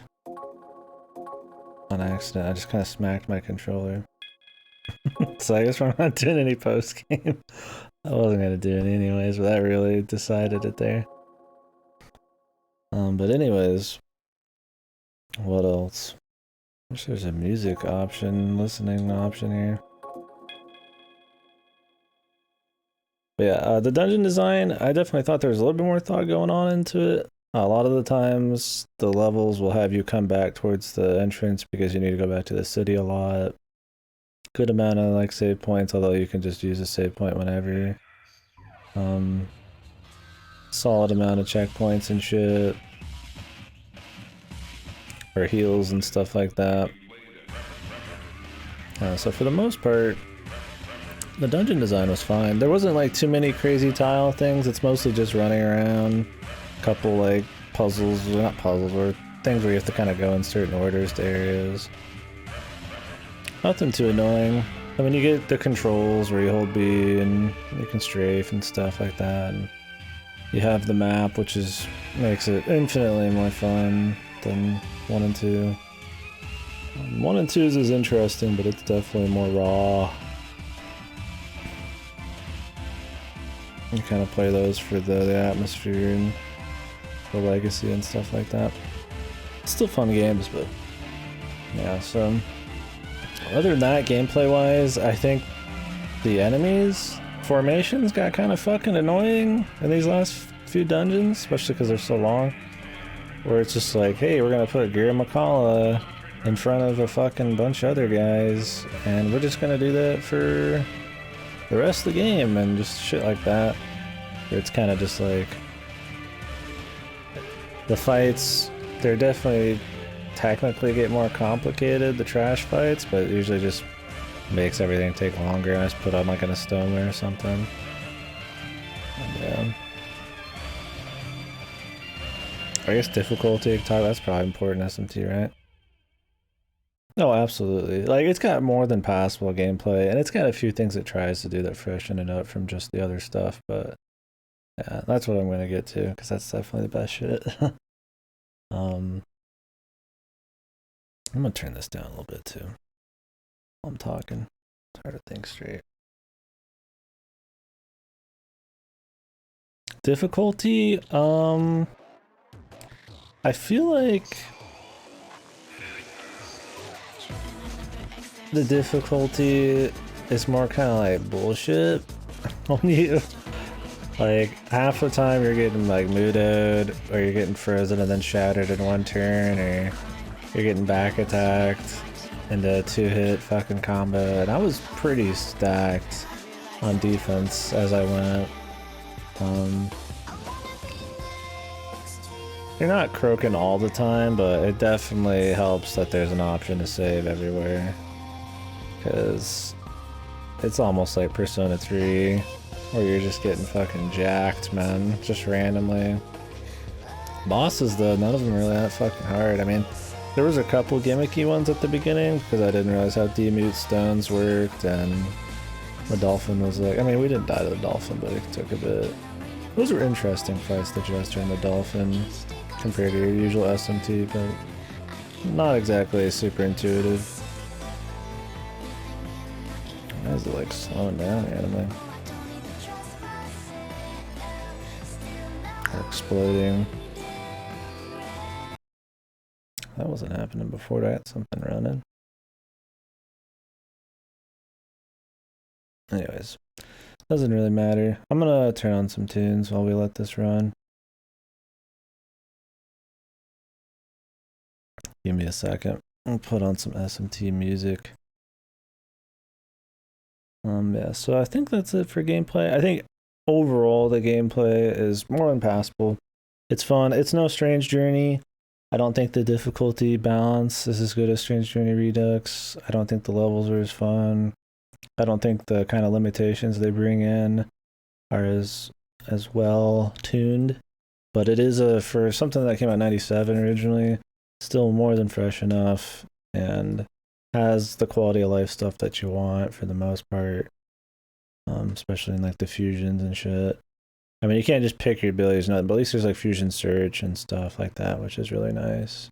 on accident. I just kind of smacked my controller. So I guess we're not doing any post game. I wasn't gonna do it anyways, but that really decided it there. But anyways, what else? Wish there's a music option, listening option here. But yeah, the dungeon design, I definitely thought there was a little bit more thought going on into it. A lot of the times, the levels will have you come back towards the entrance because you need to go back to the city a lot. Good amount of like save points, although you can just use a save point whenever. Solid amount of checkpoints and shit. Or heals and stuff like that. So for the most part, the dungeon design was fine. There wasn't like too many crazy tile things. It's mostly just running around. A couple like puzzles, not puzzles, or things where you have to kind of go in certain orders to areas. Nothing too annoying. I mean, you get the controls where you hold B and you can strafe and stuff like that. And you have the map, which makes it infinitely more fun than 1 and 2. 1 and 2's is interesting, but it's definitely more raw. You kind of play those for the atmosphere and the legacy and stuff like that. It's still fun games, but yeah, so other than that, gameplay wise, I think the enemies formations got kind of fucking annoying in these last few dungeons, especially because they're so long, where it's just like, hey, we're gonna put Gira McCullough in front of a fucking bunch of other guys, and we're just gonna do that for the rest of the game, and just shit like that. Where it's kind of just like, the fights, they're definitely technically get more complicated, the trash fights, but it usually just makes everything take longer. I just put on like an Estoma or something. And, yeah. I guess difficulty, that's probably important in SMT, right? No, absolutely. Like, it's got more than passable gameplay, and it's got a few things it tries to do that freshen it up from just the other stuff, but yeah, that's what I'm going to get to, because that's definitely the best shit. I'm going to turn this down a little bit, too. While I'm talking. It's hard to think straight. Difficulty, I feel like the difficulty is more kind of like bullshit on you. Like, half the time you're getting like mudoed, or you're getting frozen and then shattered in one turn, or you're getting back attacked into a 2-hit fucking combo, and I was pretty stacked on defense as I went. You're not croaking all the time, but it definitely helps that there's an option to save everywhere. Because it's almost like Persona 3, where you're just getting fucking jacked, man, just randomly. Bosses, though, none of them are really that fucking hard. I mean, there was a couple gimmicky ones at the beginning, because I didn't realize how demute stones worked, and the dolphin was like, I mean, we didn't die to the dolphin, but it took a bit. Those were interesting fights to Jester and the dolphin, compared to your usual SMT, but not exactly super intuitive. Why is it like slowing down randomly? Or exploding. That wasn't happening before. I had something running. Anyways, doesn't really matter. I'm gonna turn on some tunes while we let this run. Give me a second. I'll put on some SMT music. Yeah, so I think that's it for gameplay. I think overall the gameplay is more than passable. It's fun. It's no Strange Journey. I don't think the difficulty balance is as good as Strange Journey Redux. I don't think the levels are as fun. I don't think the kind of limitations they bring in are as well tuned. But it is for something that came out in 97 originally, still more than fresh enough, and has the quality of life stuff that you want for the most part, especially in like the fusions and shit. I mean, you can't just pick your abilities, nothing, but at least there's like fusion search and stuff like that, which is really nice.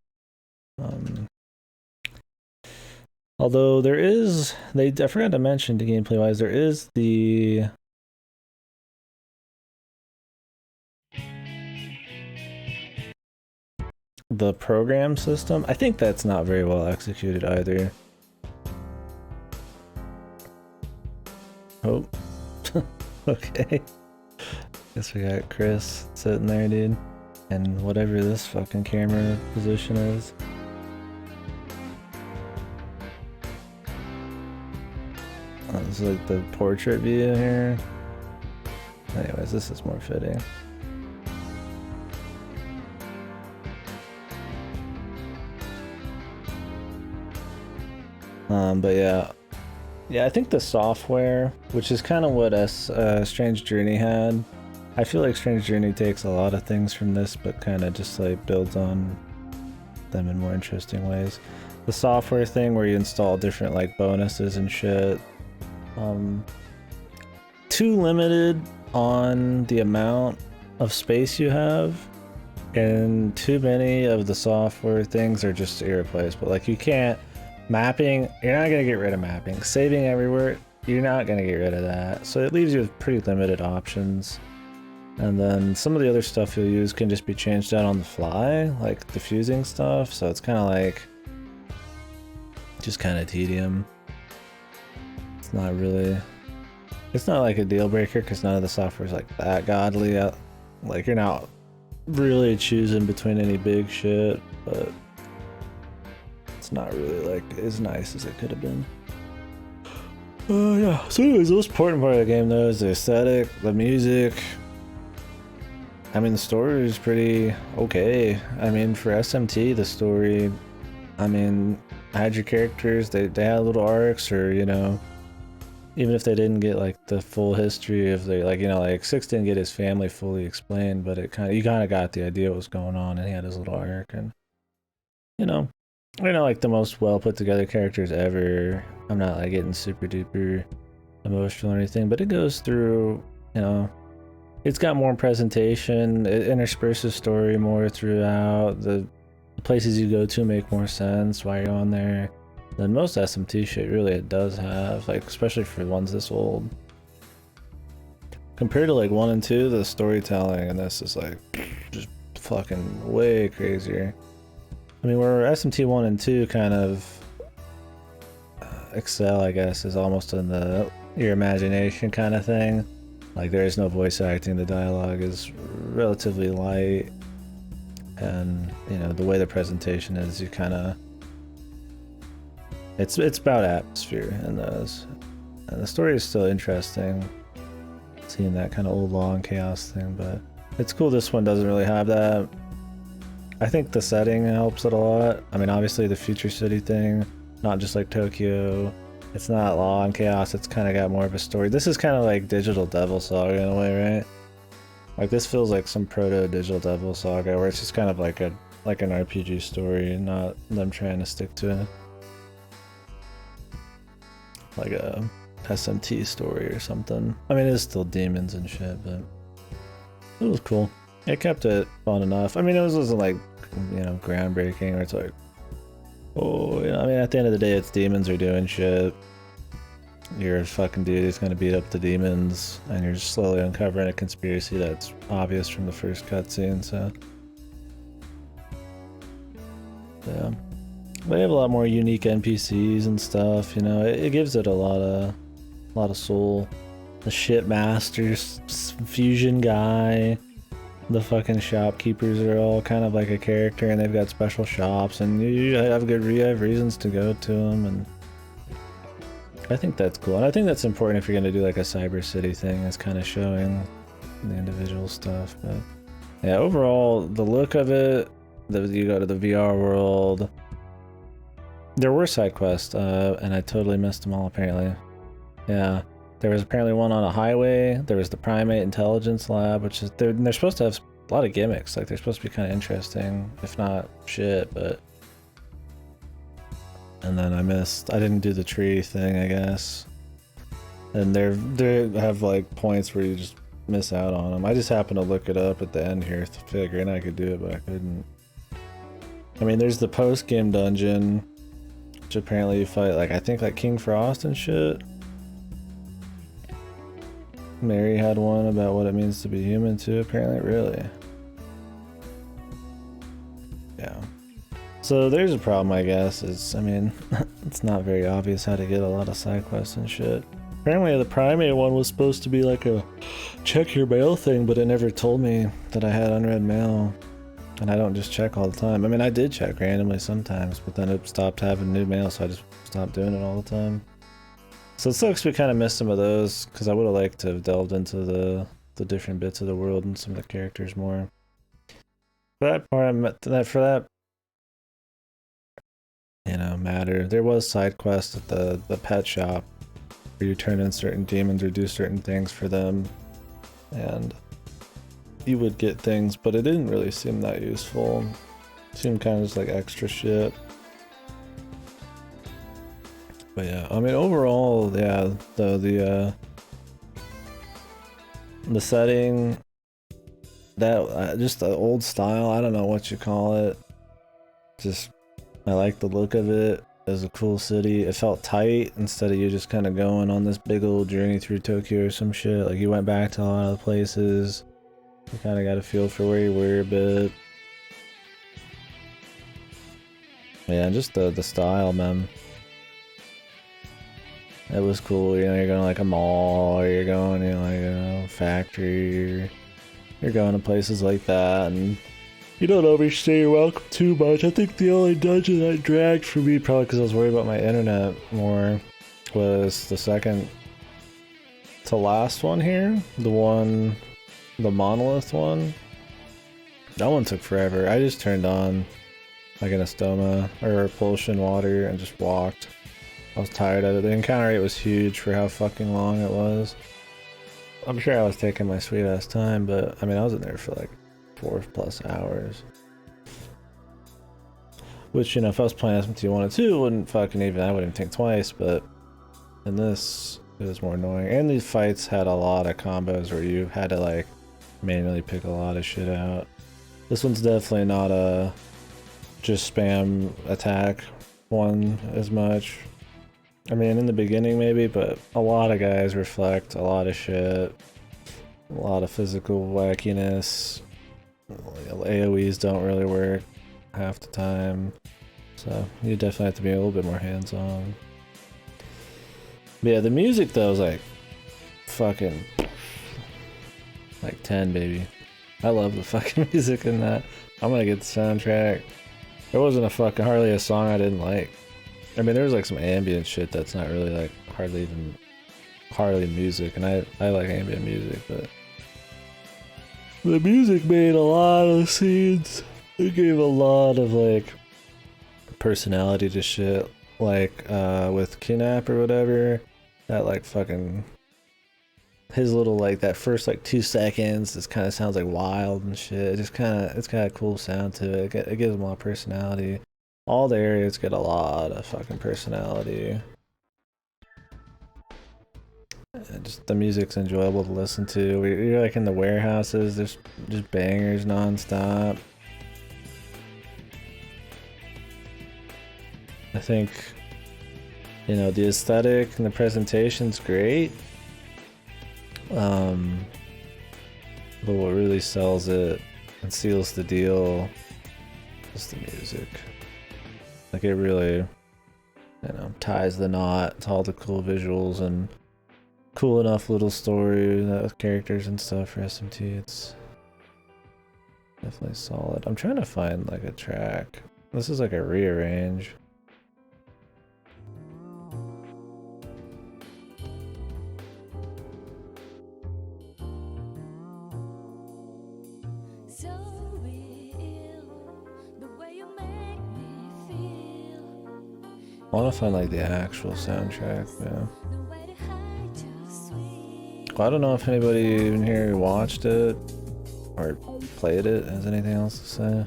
Although there is, I forgot to mention the gameplay wise, there is the program system. I think that's not very well executed either. Oh, okay. Guess we got Chris sitting there, dude. And whatever this fucking camera position is. Oh, this is like the portrait view here. Anyways, this is more fitting. But yeah, I think the software, which is kind of what Strange Journey had. I feel like Strange Journey takes a lot of things from this, but kind of just like builds on them in more interesting ways. The software thing where you install different like bonuses and shit. Too limited on the amount of space you have, and too many of the software things are just irreplaceable. Like you can't. Mapping, you're not gonna get rid of mapping. Saving everywhere, you're not gonna get rid of that. So it leaves you with pretty limited options. And then some of the other stuff you'll use can just be changed out on the fly, like diffusing stuff. So it's kind of like, just kind of tedium. It's not really, it's not like a deal breaker because none of the software is like that godly. Like you're not really choosing between any big shit, but it's not really like as nice as it could have been. Yeah, so anyways, the most important part of the game though is the aesthetic, the music. I mean, the story is pretty okay. I mean, for SMT, the story, I mean, I had your characters, they had little arcs, or, you know, even if they didn't get like the full history of the, like, you know, like Six didn't get his family fully explained, but it you kind of got the idea what was going on, and he had his little arc, and, you know, they're not like the most well put together characters ever. I'm not like getting super duper emotional or anything, but it goes through, you know, it's got more presentation, it intersperses story more throughout, the places you go to make more sense while you're on there than most SMT shit really it does have, like especially for ones this old. Compared to like 1 and 2, the storytelling in this is like just fucking way crazier. I mean, where SMT 1 and 2 kind of excel, I guess, is almost in the your imagination kind of thing. Like there is no voice acting, the dialogue is relatively light, and you know the way the presentation is, you kind of it's about atmosphere in those, and the story is still interesting. Seeing that kind of old law and chaos thing, but it's cool. This one doesn't really have that. I think the setting helps it a lot. I mean, obviously the future city thing, not just like Tokyo. It's not law and chaos, it's kind of got more of a story. This is kind of like Digital Devil Saga in a way, right? Like this feels like some proto Digital Devil Saga where it's just kind of like an RPG story, not them trying to stick to like a SMT story or something. I mean, it's still demons and shit, but it was cool. It kept it fun enough. I mean, it wasn't like, you know, groundbreaking, or it's like, oh, you know, I mean, at the end of the day, it's demons are doing shit. You're a fucking dude who's gonna beat up the demons, and you're just slowly uncovering a conspiracy that's obvious from the first cutscene, so. Yeah. They have a lot more unique NPCs and stuff, you know, it gives it a lot of soul. The shipmaster, fusion guy, the fucking shopkeepers are all kind of like a character, and they've got special shops, and you have reasons to go to them, and I think that's cool. And I think that's important if you're gonna do like a Cyber City thing, is kind of showing the individual stuff. But yeah, overall, the look of it, you go to the VR world. There were side quests, and I totally missed them all apparently. Yeah. There was apparently one on a highway. There was the Primate Intelligence Lab, which is they're supposed to have a lot of gimmicks. Like they're supposed to be kind of interesting, if not shit. But and then I didn't do the tree thing, I guess. And they have like points where you just miss out on them. I just happened to look it up at the end here, figuring I could do it, but I couldn't. I mean, there's the post game dungeon, which apparently you fight like I think like King Frost and shit. Mary had one about what it means to be human too, apparently. Really? Yeah. So there's a problem, I guess, is, I mean, it's not very obvious how to get a lot of side quests and shit. Apparently the primate one was supposed to be like a check your mail thing, but it never told me that I had unread mail. And I don't just check all the time. I mean, I did check randomly sometimes, but then it stopped having new mail, so I just stopped doing it all the time. So it sucks we kind of missed some of those, because I would have liked to have delved into the different bits of the world and some of the characters more. For that part, for that, you know, matter, there was side quests at the pet shop where you turn in certain demons or do certain things for them, and you would get things, but it didn't really seem that useful. It seemed kind of just like extra shit. But yeah, I mean, overall, yeah, the setting, that just the old style, I don't know what you call it. Just, I like the look of it. It was a cool city. It felt tight instead of you just kind of going on this big old journey through Tokyo or some shit. Like you went back to a lot of the places. You kind of got a feel for where you were a bit. Yeah, just the style, man. It was cool, you know, you're going to like a mall, or you're going, you know, like a factory, or you're going to places like that, and you don't overstay your welcome too much. I think the only dungeon that dragged for me, probably because I was worried about my internet more, was the second to last one here. The monolith one. That one took forever. I just turned on like an Estoma or repulsion water and just walked. I was tired of it. The encounter rate was huge for how fucking long it was. I'm sure I was taking my sweet ass time, but I mean, I was in there for like 4+ hours. Which, you know, if I was playing SMT 1 and 2, wouldn't fucking even, I wouldn't think twice, but in this, it was more annoying. And these fights had a lot of combos where you had to like manually pick a lot of shit out. This one's definitely not a just spam attack one as much. I mean, in the beginning maybe, but a lot of guys reflect a lot of shit. A lot of physical wackiness. AoEs don't really work half the time. So you definitely have to be a little bit more hands-on. But yeah, the music though is like fucking like 10, baby. I love the fucking music in that. I'm gonna get the soundtrack. There wasn't hardly a song I didn't like. I mean, there was like some ambient shit that's not really like hardly music, and I like ambient music, but the music made a lot of scenes. It gave a lot of like personality to shit, like with Kidnap or whatever. That like fucking his little like that first like 2 seconds just kind of sounds like wild and shit. It just it's got a cool sound to it. It gives them a lot of personality. All the areas get a lot of fucking personality. And just the music's enjoyable to listen to. You're like in the warehouses, there's just bangers non-stop. I think, you know, the aesthetic and the presentation's great. But what really sells it and seals the deal is the music. Like it really, you know, ties the knot to all the cool visuals and cool enough little story with characters and stuff for SMT. It's definitely solid. I'm trying to find like a track. This is like a rearrange. I want to find like the actual soundtrack, yeah. Well, I don't know if anybody even here watched it or played it has anything else to say.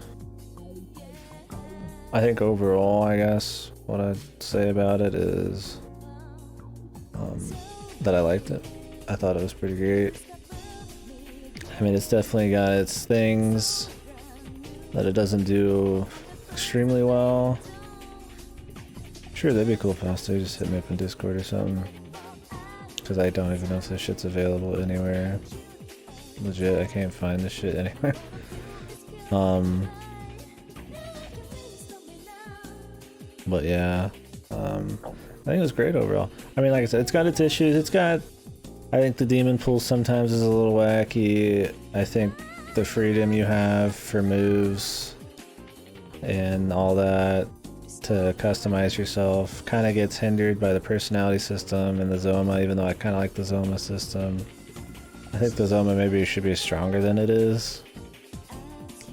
I think overall, I guess, what I'd say about it is that I liked it. I thought it was pretty great. I mean, it's definitely got its things that it doesn't do extremely well. Sure, that'd be cool, Pasta. Just hit me up in Discord or something. Because I don't even know if this shit's available anywhere. Legit, I can't find this shit anywhere. But yeah, I think it was great overall. I mean, like I said, it's got its issues. It's got, I think the demon pool sometimes is a little wacky. I think the freedom you have for moves and all that to customize yourself kind of gets hindered by the personality system and the Zoma, even though I kind of like the Zoma system. I think the Zoma maybe should be stronger than it is.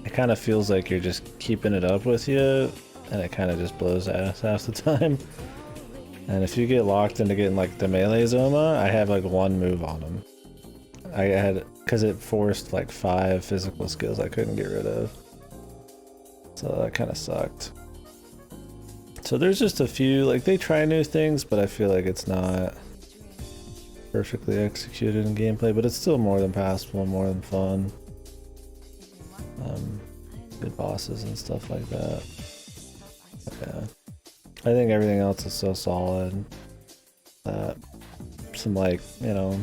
It kind of feels like you're just keeping it up with you, and it kind of just blows ass half the time. And if you get locked into getting like the melee Zoma, I have like one move on him. I had, because it forced like 5 physical skills I couldn't get rid of. So that kind of sucked. So there's just a few, like they try new things, but I feel like it's not perfectly executed in gameplay, but it's still more than passable and more than fun. Good bosses and stuff like that. Yeah. I think everything else is so solid that some, like, you know,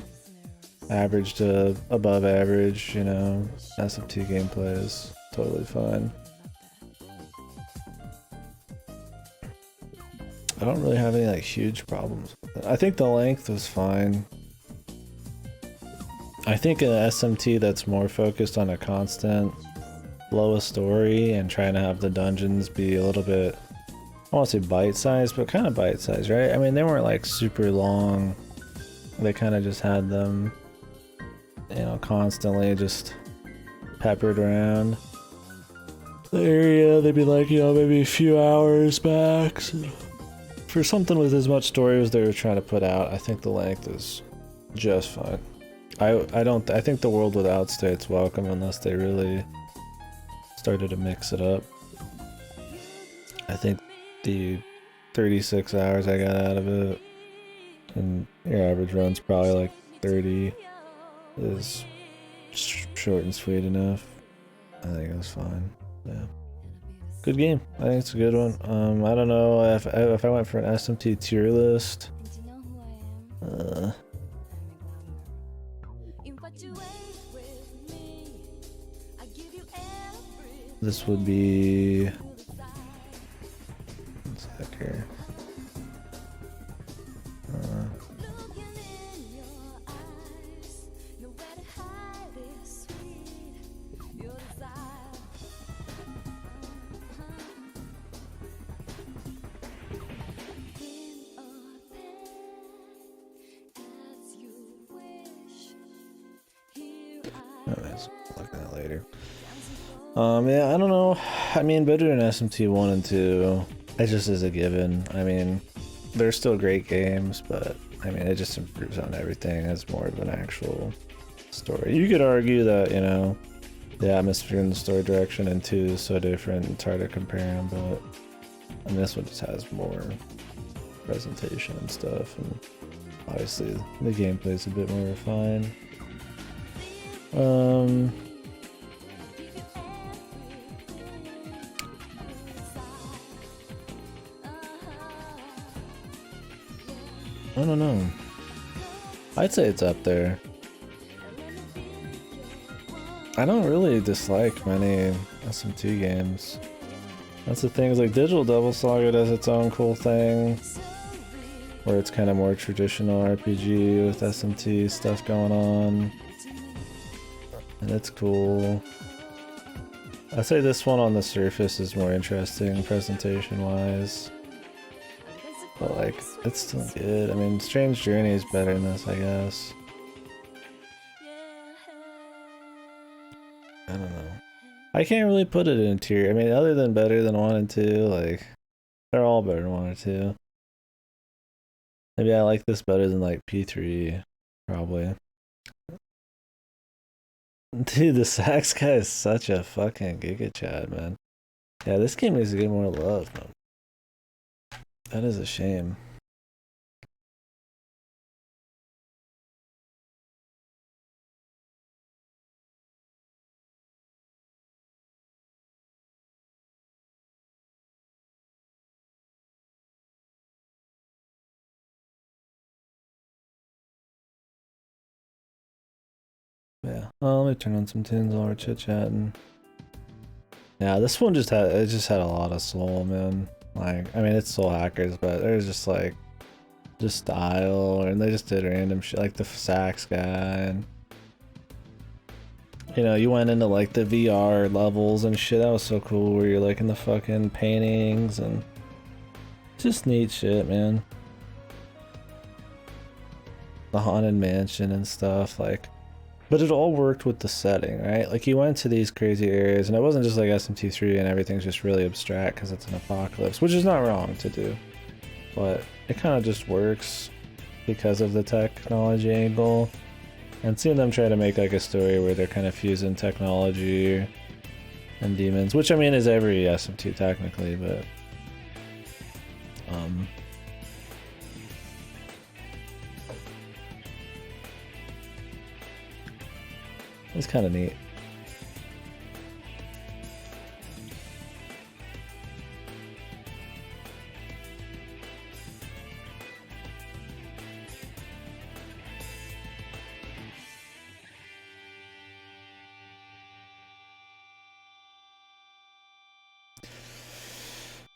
average to above average, you know, SMT gameplay is totally fine. I don't really have any like huge problems with it. I think the length was fine. I think an SMT that's more focused on a constant flow of story and trying to have the dungeons be a little bit, I won't say bite-sized, but kind of bite-sized, right? I mean, they weren't like super long. They kind of just had them, you know, constantly just peppered around the area. They'd be like, you know, maybe a few hours max. For something with as much story as they were trying to put out, I think the length is just fine. I think the world without state's welcome unless they really started to mix it up. I think the 36 hours I got out of it, and your average run's probably like 30, is short and sweet enough. I think it was fine. Yeah. Good game. I think it's a good one. I don't know if I went for an SMT tier list. This would be. One sec here. Look at that later. Yeah, I don't know. I mean, better than SMT 1 and 2. It just is a given. I mean, they're still great games, but I mean, it just improves on everything as more of an actual story. You could argue that, you know, the atmosphere and the story direction in 2 is so different, it's hard to compare them, but I mean, this one just has more presentation and stuff, and obviously the gameplay is a bit more refined. I don't know. I'd say it's up there. I don't really dislike many SMT games. That's the thing, is like Digital Devil Saga does its own cool thing, where it's kind of more traditional RPG with SMT stuff going on. And it's cool. I'd say this one on the surface is more interesting presentation-wise. But like, it's still good. I mean, Strange Journey is better than this, I guess. I don't know. I can't really put it in tier. I mean, other than better than 1 and 2, like, they're all better than 1 or 2. Maybe I like this better than like P3, probably. Dude, the sax guy is such a fucking Giga Chad, man. Yeah, this game needs to get more love, man. That is a shame. Yeah. Well, let me turn on some tunes while we're chit-chatting. Yeah, this one just had a lot of soul, man. Like, I mean, it's Soul Hackers, but there's just like just style, and they just did random shit like the sax guy, and you know, you went into like the VR levels and shit. That was so cool, where you're like in the fucking paintings and just neat shit, man. The haunted mansion and stuff, like, but it all worked with the setting, right? Like, you went to these crazy areas, and it wasn't just like SMT3 and everything's just really abstract because it's an apocalypse, which is not wrong to do, but it kind of just works because of the technology angle. And seeing them try to make like a story where they're kind of fusing technology and demons, which I mean is every SMT technically, but it's kind of neat.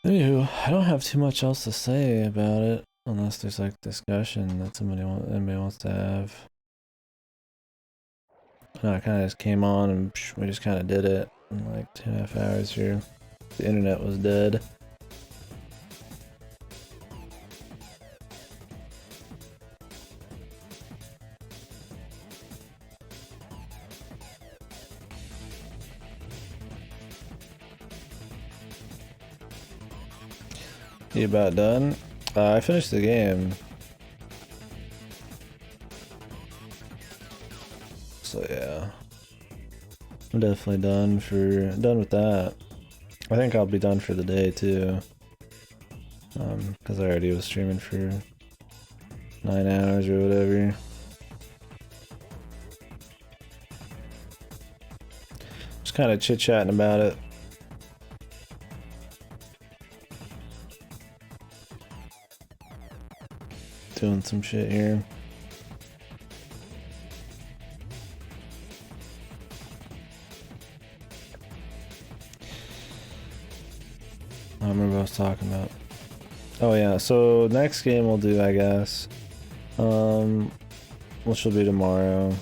Anywho, I don't have too much else to say about it, unless there's like discussion that anybody wants to have. No, I kind of just came on and we just kind of did it in like 2.5 hours here. The internet was dead. You about done? I finished the game. So yeah. I'm definitely done with that. I think I'll be done for the day too. Because I already was streaming for 9 hours or whatever. Just kind of chit-chatting about it. Doing some shit here. I don't remember what I was talking about. Oh yeah, so next game we'll do, I guess, which will be tomorrow.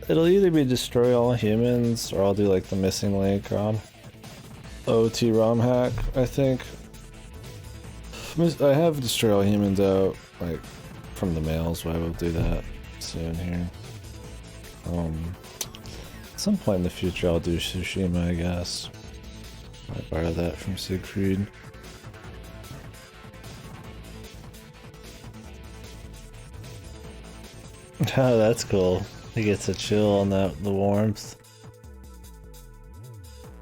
It'll either be Destroy All Humans, or I'll do like the Missing Link ROM. OT ROM hack, I think. I have Destroy All Humans out, like, from the mail, so I will do that soon here. At some point in the future I'll do Tsushima, I guess. I borrow that from Siegfried. Oh, that's cool. He gets a chill on the warmth.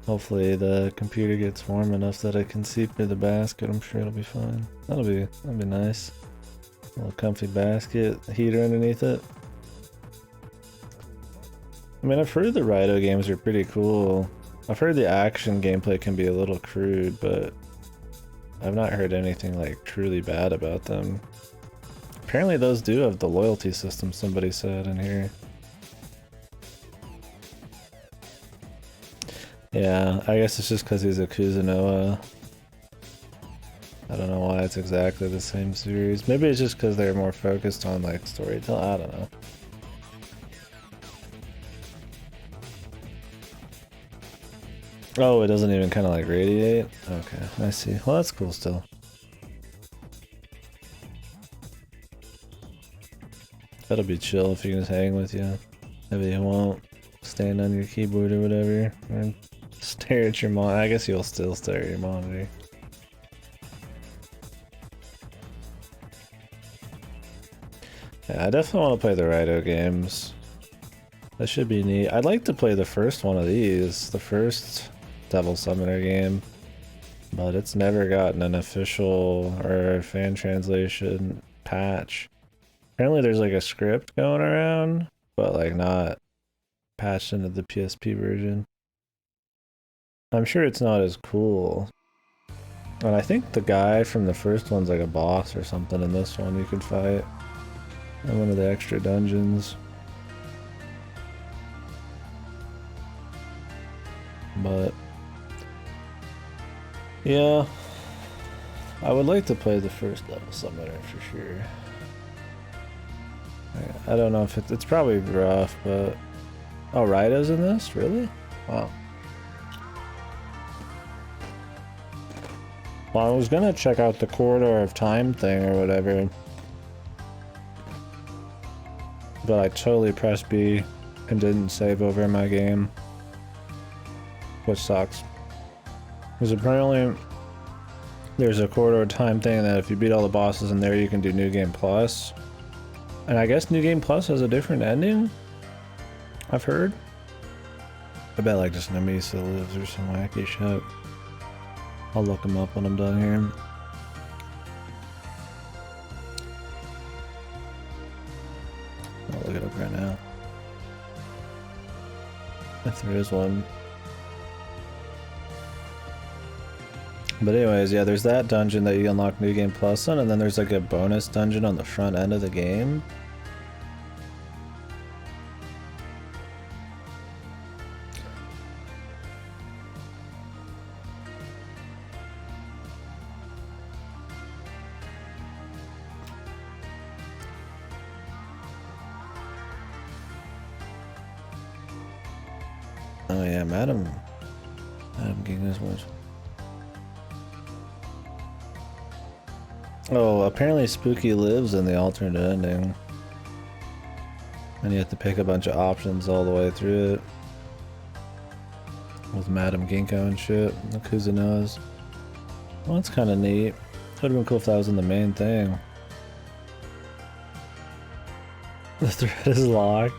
Hopefully the computer gets warm enough that I can seep through the basket. I'm sure it'll be fine. That'll be nice. A little comfy basket, heater underneath it. I mean, I've heard the Raito games are pretty cool. I've heard the action gameplay can be a little crude, but I've not heard anything like truly bad about them. Apparently those do have the loyalty system, somebody said in here. Yeah, I guess it's just because he's a Kuzunoa. I don't know why it's exactly the same series. Maybe it's just because they're more focused on like storytelling. I don't know. Oh, it doesn't even kind of like radiate? Okay, I see. Well, that's cool still. That'll be chill if you can just hang with you. Maybe you won't stand on your keyboard or whatever. Or stare at your monitor. I guess you'll still stare at your monitor. Yeah, I definitely want to play the Raito games. That should be neat. I'd like to play the first one of these. The first Devil Summoner game. But it's never gotten an official or fan translation patch. Apparently there's like a script going around, but like not patched into the PSP version. I'm sure it's not as cool. And I think the guy from the first one's like a boss or something in this one you can fight in one of the extra dungeons. But yeah, I would like to play the first level summoner for sure. I don't know if it's probably rough, but oh, Raido's in this? Really? Wow. Well, I was gonna check out the Corridor of Time thing or whatever, but I totally pressed B and didn't save over my game, which sucks. Because apparently there's a Corridor of Time thing that if you beat all the bosses in there, you can do New Game Plus. And I guess New Game Plus has a different ending, I've heard. I bet like just Nemisa lives or some wacky shit. I'll look them up when I'm done here. I'll look it up right now. If there is one. But anyways, yeah, there's that dungeon that you unlock New Game Plus on, and then there's like a bonus dungeon on the front end of the game. Oh yeah, Madam Ginga's was. Oh, apparently Spooky lives in the alternate ending. And you have to pick a bunch of options all the way through it. With Madam Ginkgo and shit, the Kuzunoas. Well, that's kind of neat. Would have been cool if that was in the main thing. The thread is locked.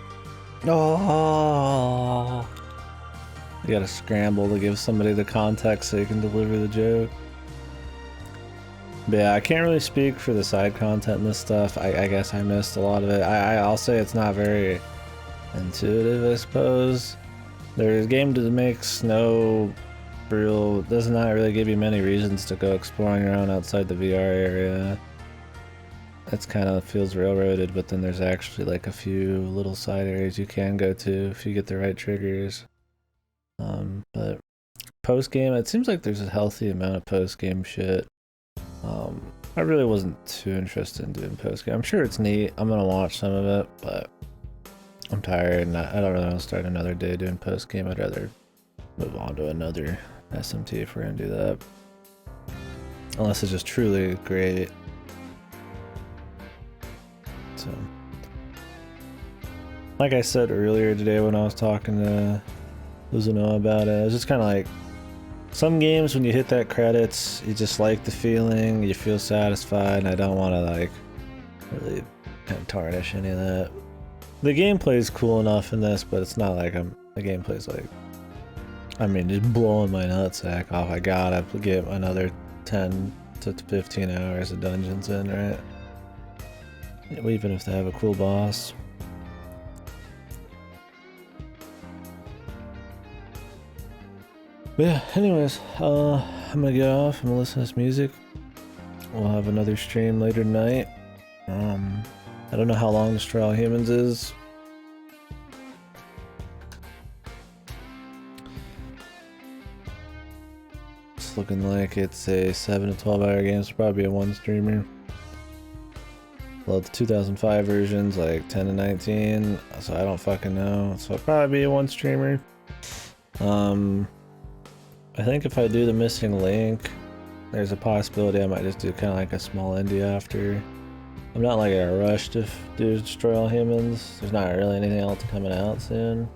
Oh! You gotta scramble to give somebody the context so you can deliver the joke. But yeah, I can't really speak for the side content and this stuff. I guess I missed a lot of it. I'll say it's not very intuitive, I suppose. There's a game that makes no real... does not really give you many reasons to go exploring around outside the VR area. It's kind of feels railroaded, but then there's actually like a few little side areas you can go to if you get the right triggers. But post-game, it seems like there's a healthy amount of post-game shit. I really wasn't too interested in doing post-game. I'm sure it's neat. I'm gonna watch some of it, but I'm tired and I don't really want to start another day doing post-game. I'd rather move on to another SMT if we're gonna do that. Unless it's just truly great. So, like I said earlier today when I was talking to Uzuno about it, it's just kind of like some games when you hit that credits, you just like the feeling, you feel satisfied, and I don't want to like really kind of tarnish any of that. The gameplay is cool enough in this, but it's not like the gameplay's like, I mean, just blowing my nutsack off. I gotta get another 10 to 15 hours of dungeons in, right? Even if they have a cool boss. But yeah, anyways, I'm gonna get off. I'm gonna listen to this music. We'll have another stream later tonight. I don't know how long Destroy All Humans is. It's looking like it's a 7 to 12 hour game, so probably a one streamer. Well, the 2005 version's like 10 to 19, so I don't fucking know. So it'll probably be a one streamer. I think if I do the missing link, there's a possibility I might just do kind of like a small indie after. I'm not like in a rush to do Destroy All Humans. There's not really anything else coming out soon.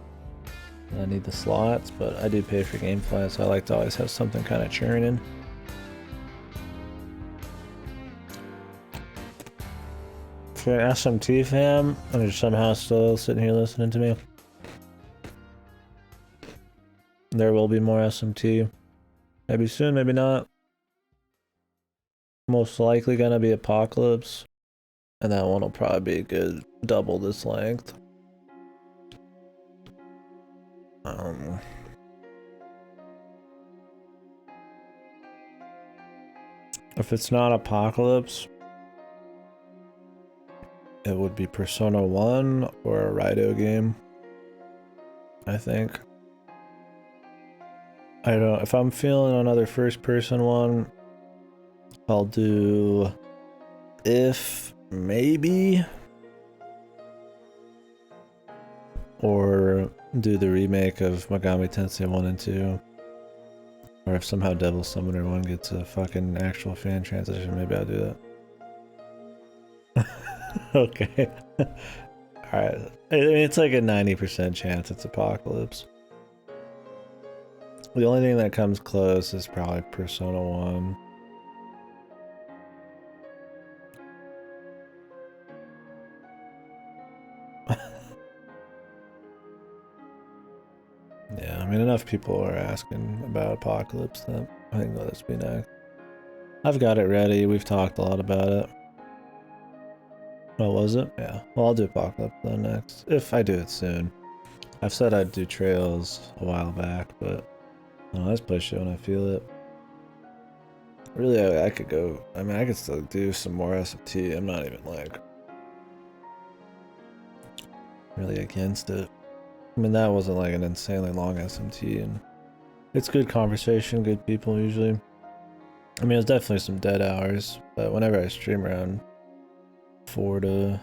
I need the slots, but I do pay for GameFly, so I like to always have something kind of churning. If you're an SMT fan and you're somehow still sitting here listening to me, there will be more SMT. Maybe soon, maybe not. Most likely gonna be Apocalypse. And that one will probably be a good double this length. If it's not Apocalypse, it would be Persona 1 or a Raido game, I think. I don't. If I'm feeling another first-person one, I'll do If Maybe, or do the remake of Megami Tensei 1 and 2. Or if somehow Devil Summoner 1 gets a fucking actual fan transition, maybe I'll do that. Okay. Alright. I mean, it's like a 90% chance it's Apocalypse. The only thing that comes close is probably Persona 1. Yeah, I mean, enough people are asking about Apocalypse that I think let this be next. I've got it ready. We've talked a lot about it. What was it? Yeah. Well, I'll do Apocalypse then next. If I do it soon. I've said I'd do Trails a while back, but I just play shit when I feel it. Really, I could go. I mean, I could still do some more SMT. I'm not even like really against it. I mean, that wasn't like an insanely long SMT, and it's good conversation, good people usually. I mean, it's definitely some dead hours, but whenever I stream around 4 to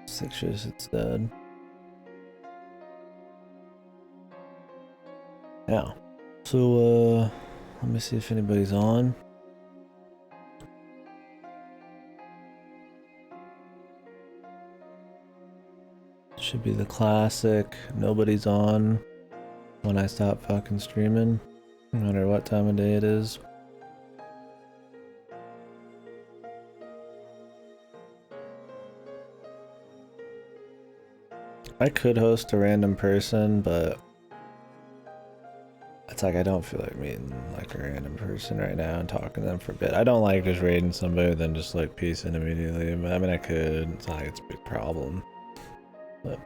6 years, it's dead. Yeah. So, let me see if anybody's on. Should be the classic, nobody's on when I stop fucking streaming, no matter what time of day it is. I could host a random person, but it's like I don't feel like meeting like a random person right now and talking to them for a bit. I don't like just raiding somebody then just like peacing immediately. But I mean, I could. It's not like it's a big problem. But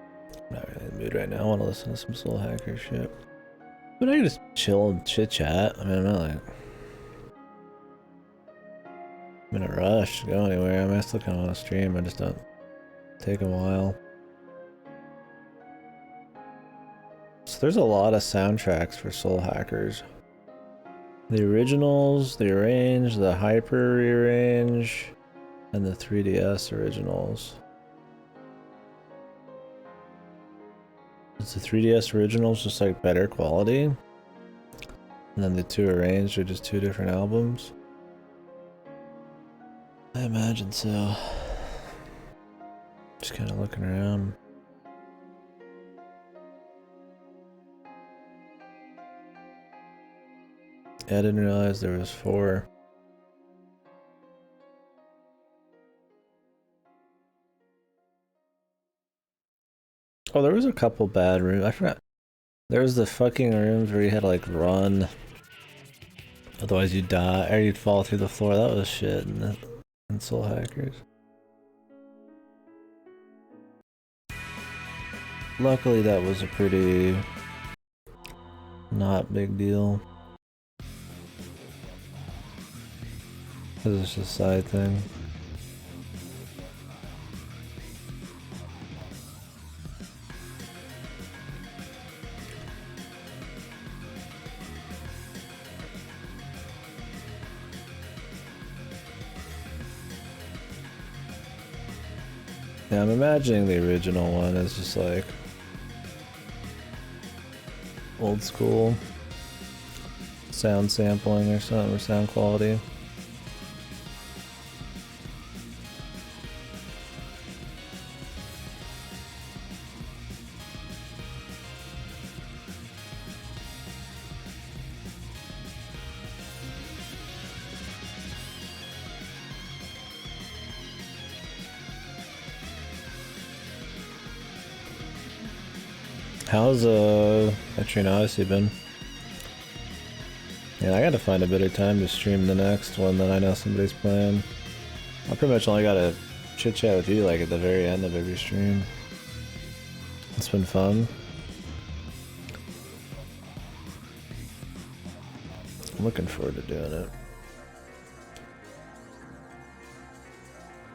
I'm not really in the mood right now. I want to listen to some Soul Hacker shit. But I can just chill and chit chat. I mean, I'm not like I'm in a rush to go anywhere. I mean, I still kind of want to stream. I just don't take a while. So there's a lot of soundtracks for Soul Hackers. The originals, the arrange, the hyper rearrange, and the 3DS originals. Is the 3DS originals just like better quality? And then the 2 arranged are just 2 different albums? I imagine so. Just kind of looking around. I didn't realize there was 4. Oh, there was a couple bad rooms. I forgot. There was the fucking rooms where you had to like run. Otherwise you'd die, or you'd fall through the floor. That was shit in Soul Hackers. Luckily that was a pretty not big deal. Because it's just a side thing. Yeah, I'm imagining the original one is just like old school sound sampling or something, or sound quality. How's Etrian Odyssey been? Yeah, I gotta find a better time to stream the next one that I know somebody's playing. I pretty much only gotta chit chat with you like at the very end of every stream. It's been fun. I'm looking forward to doing it.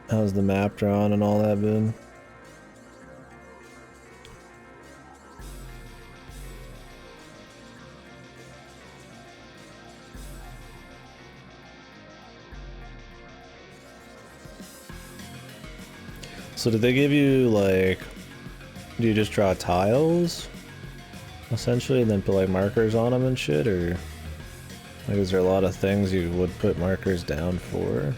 How's the map drawn and all that been? So did they give you like, do you just draw tiles essentially and then put like markers on them and shit, or like is there a lot of things you would put markers down for?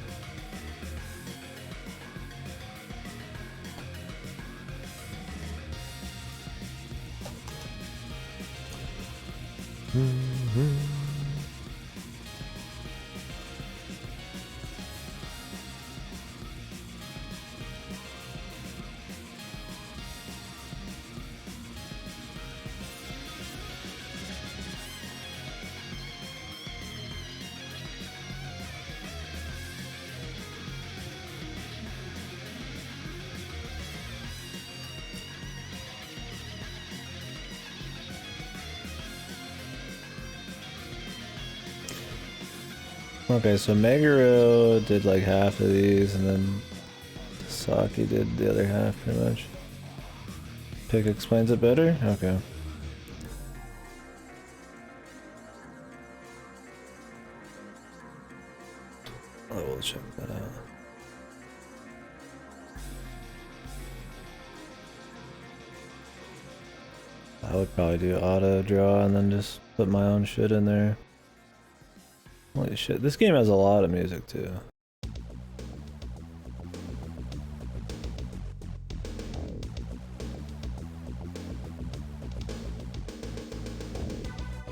Okay, so Meguro did like half of these, and then Saki did the other half, pretty much. Pick explains it better? Okay. I will check that out. I would probably do auto draw and then just put my own shit in there. Holy shit, this game has a lot of music too.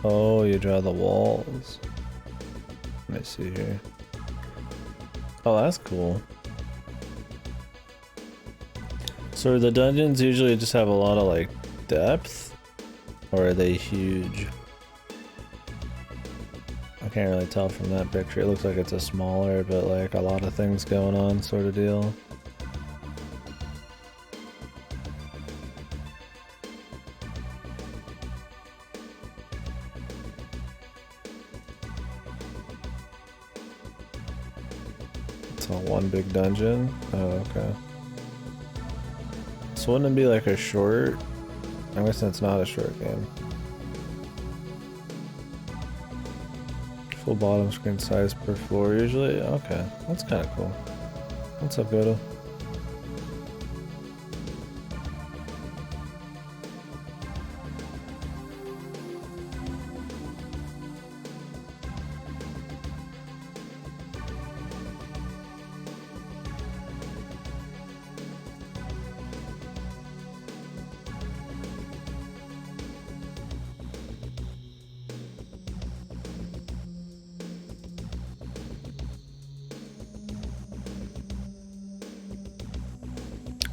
Oh, you draw the walls. Let me see here. Oh, that's cool. So the dungeons usually just have a lot of like depth, or are they huge? I can't really tell from that picture. It looks like it's a smaller, but like a lot of things going on sort of deal. It's all one big dungeon? Oh, okay. So wouldn't it be like a short? I guess it's not a short game. Full bottom screen size per floor usually? Okay, that's kind of cool. What's up, Goto?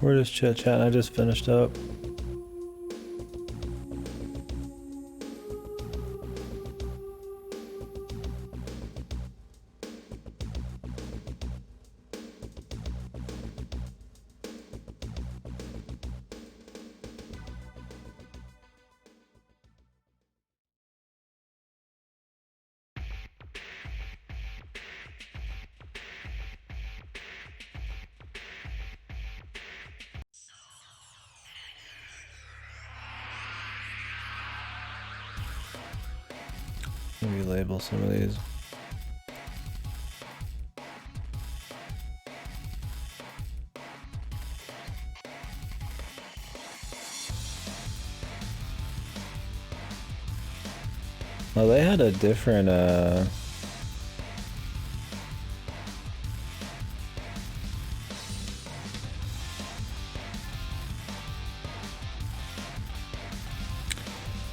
We're just chit-chatting, I just finished up. Maybe label some of these. Oh, they had a different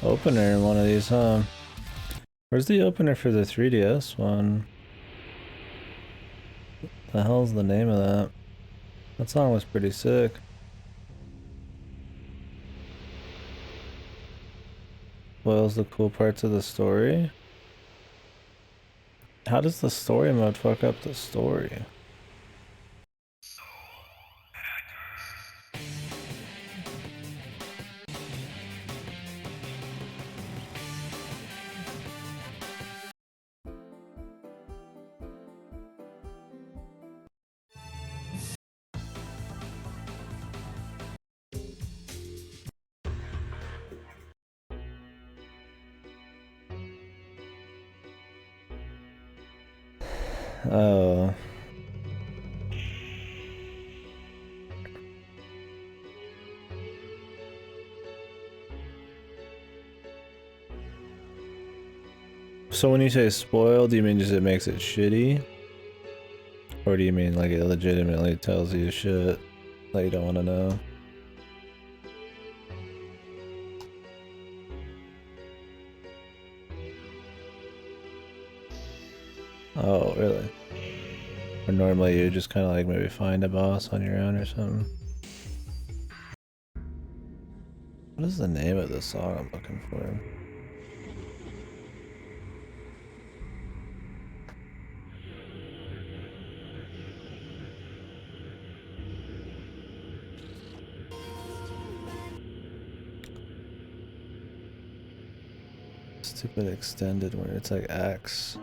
opener in one of these, huh? Where's the opener for the 3DS one? The hell's the name of that? That song was pretty sick. Spoils the cool parts of the story? How does the story mode fuck up the story? Oh. So when you say spoiled, do you mean just it makes it shitty? Or do you mean like it legitimately tells you shit that you don't want to know? Oh, really? Or normally you just kind of like maybe find a boss on your own or something? What is the name of the song I'm looking for? Stupid extended where it's like X.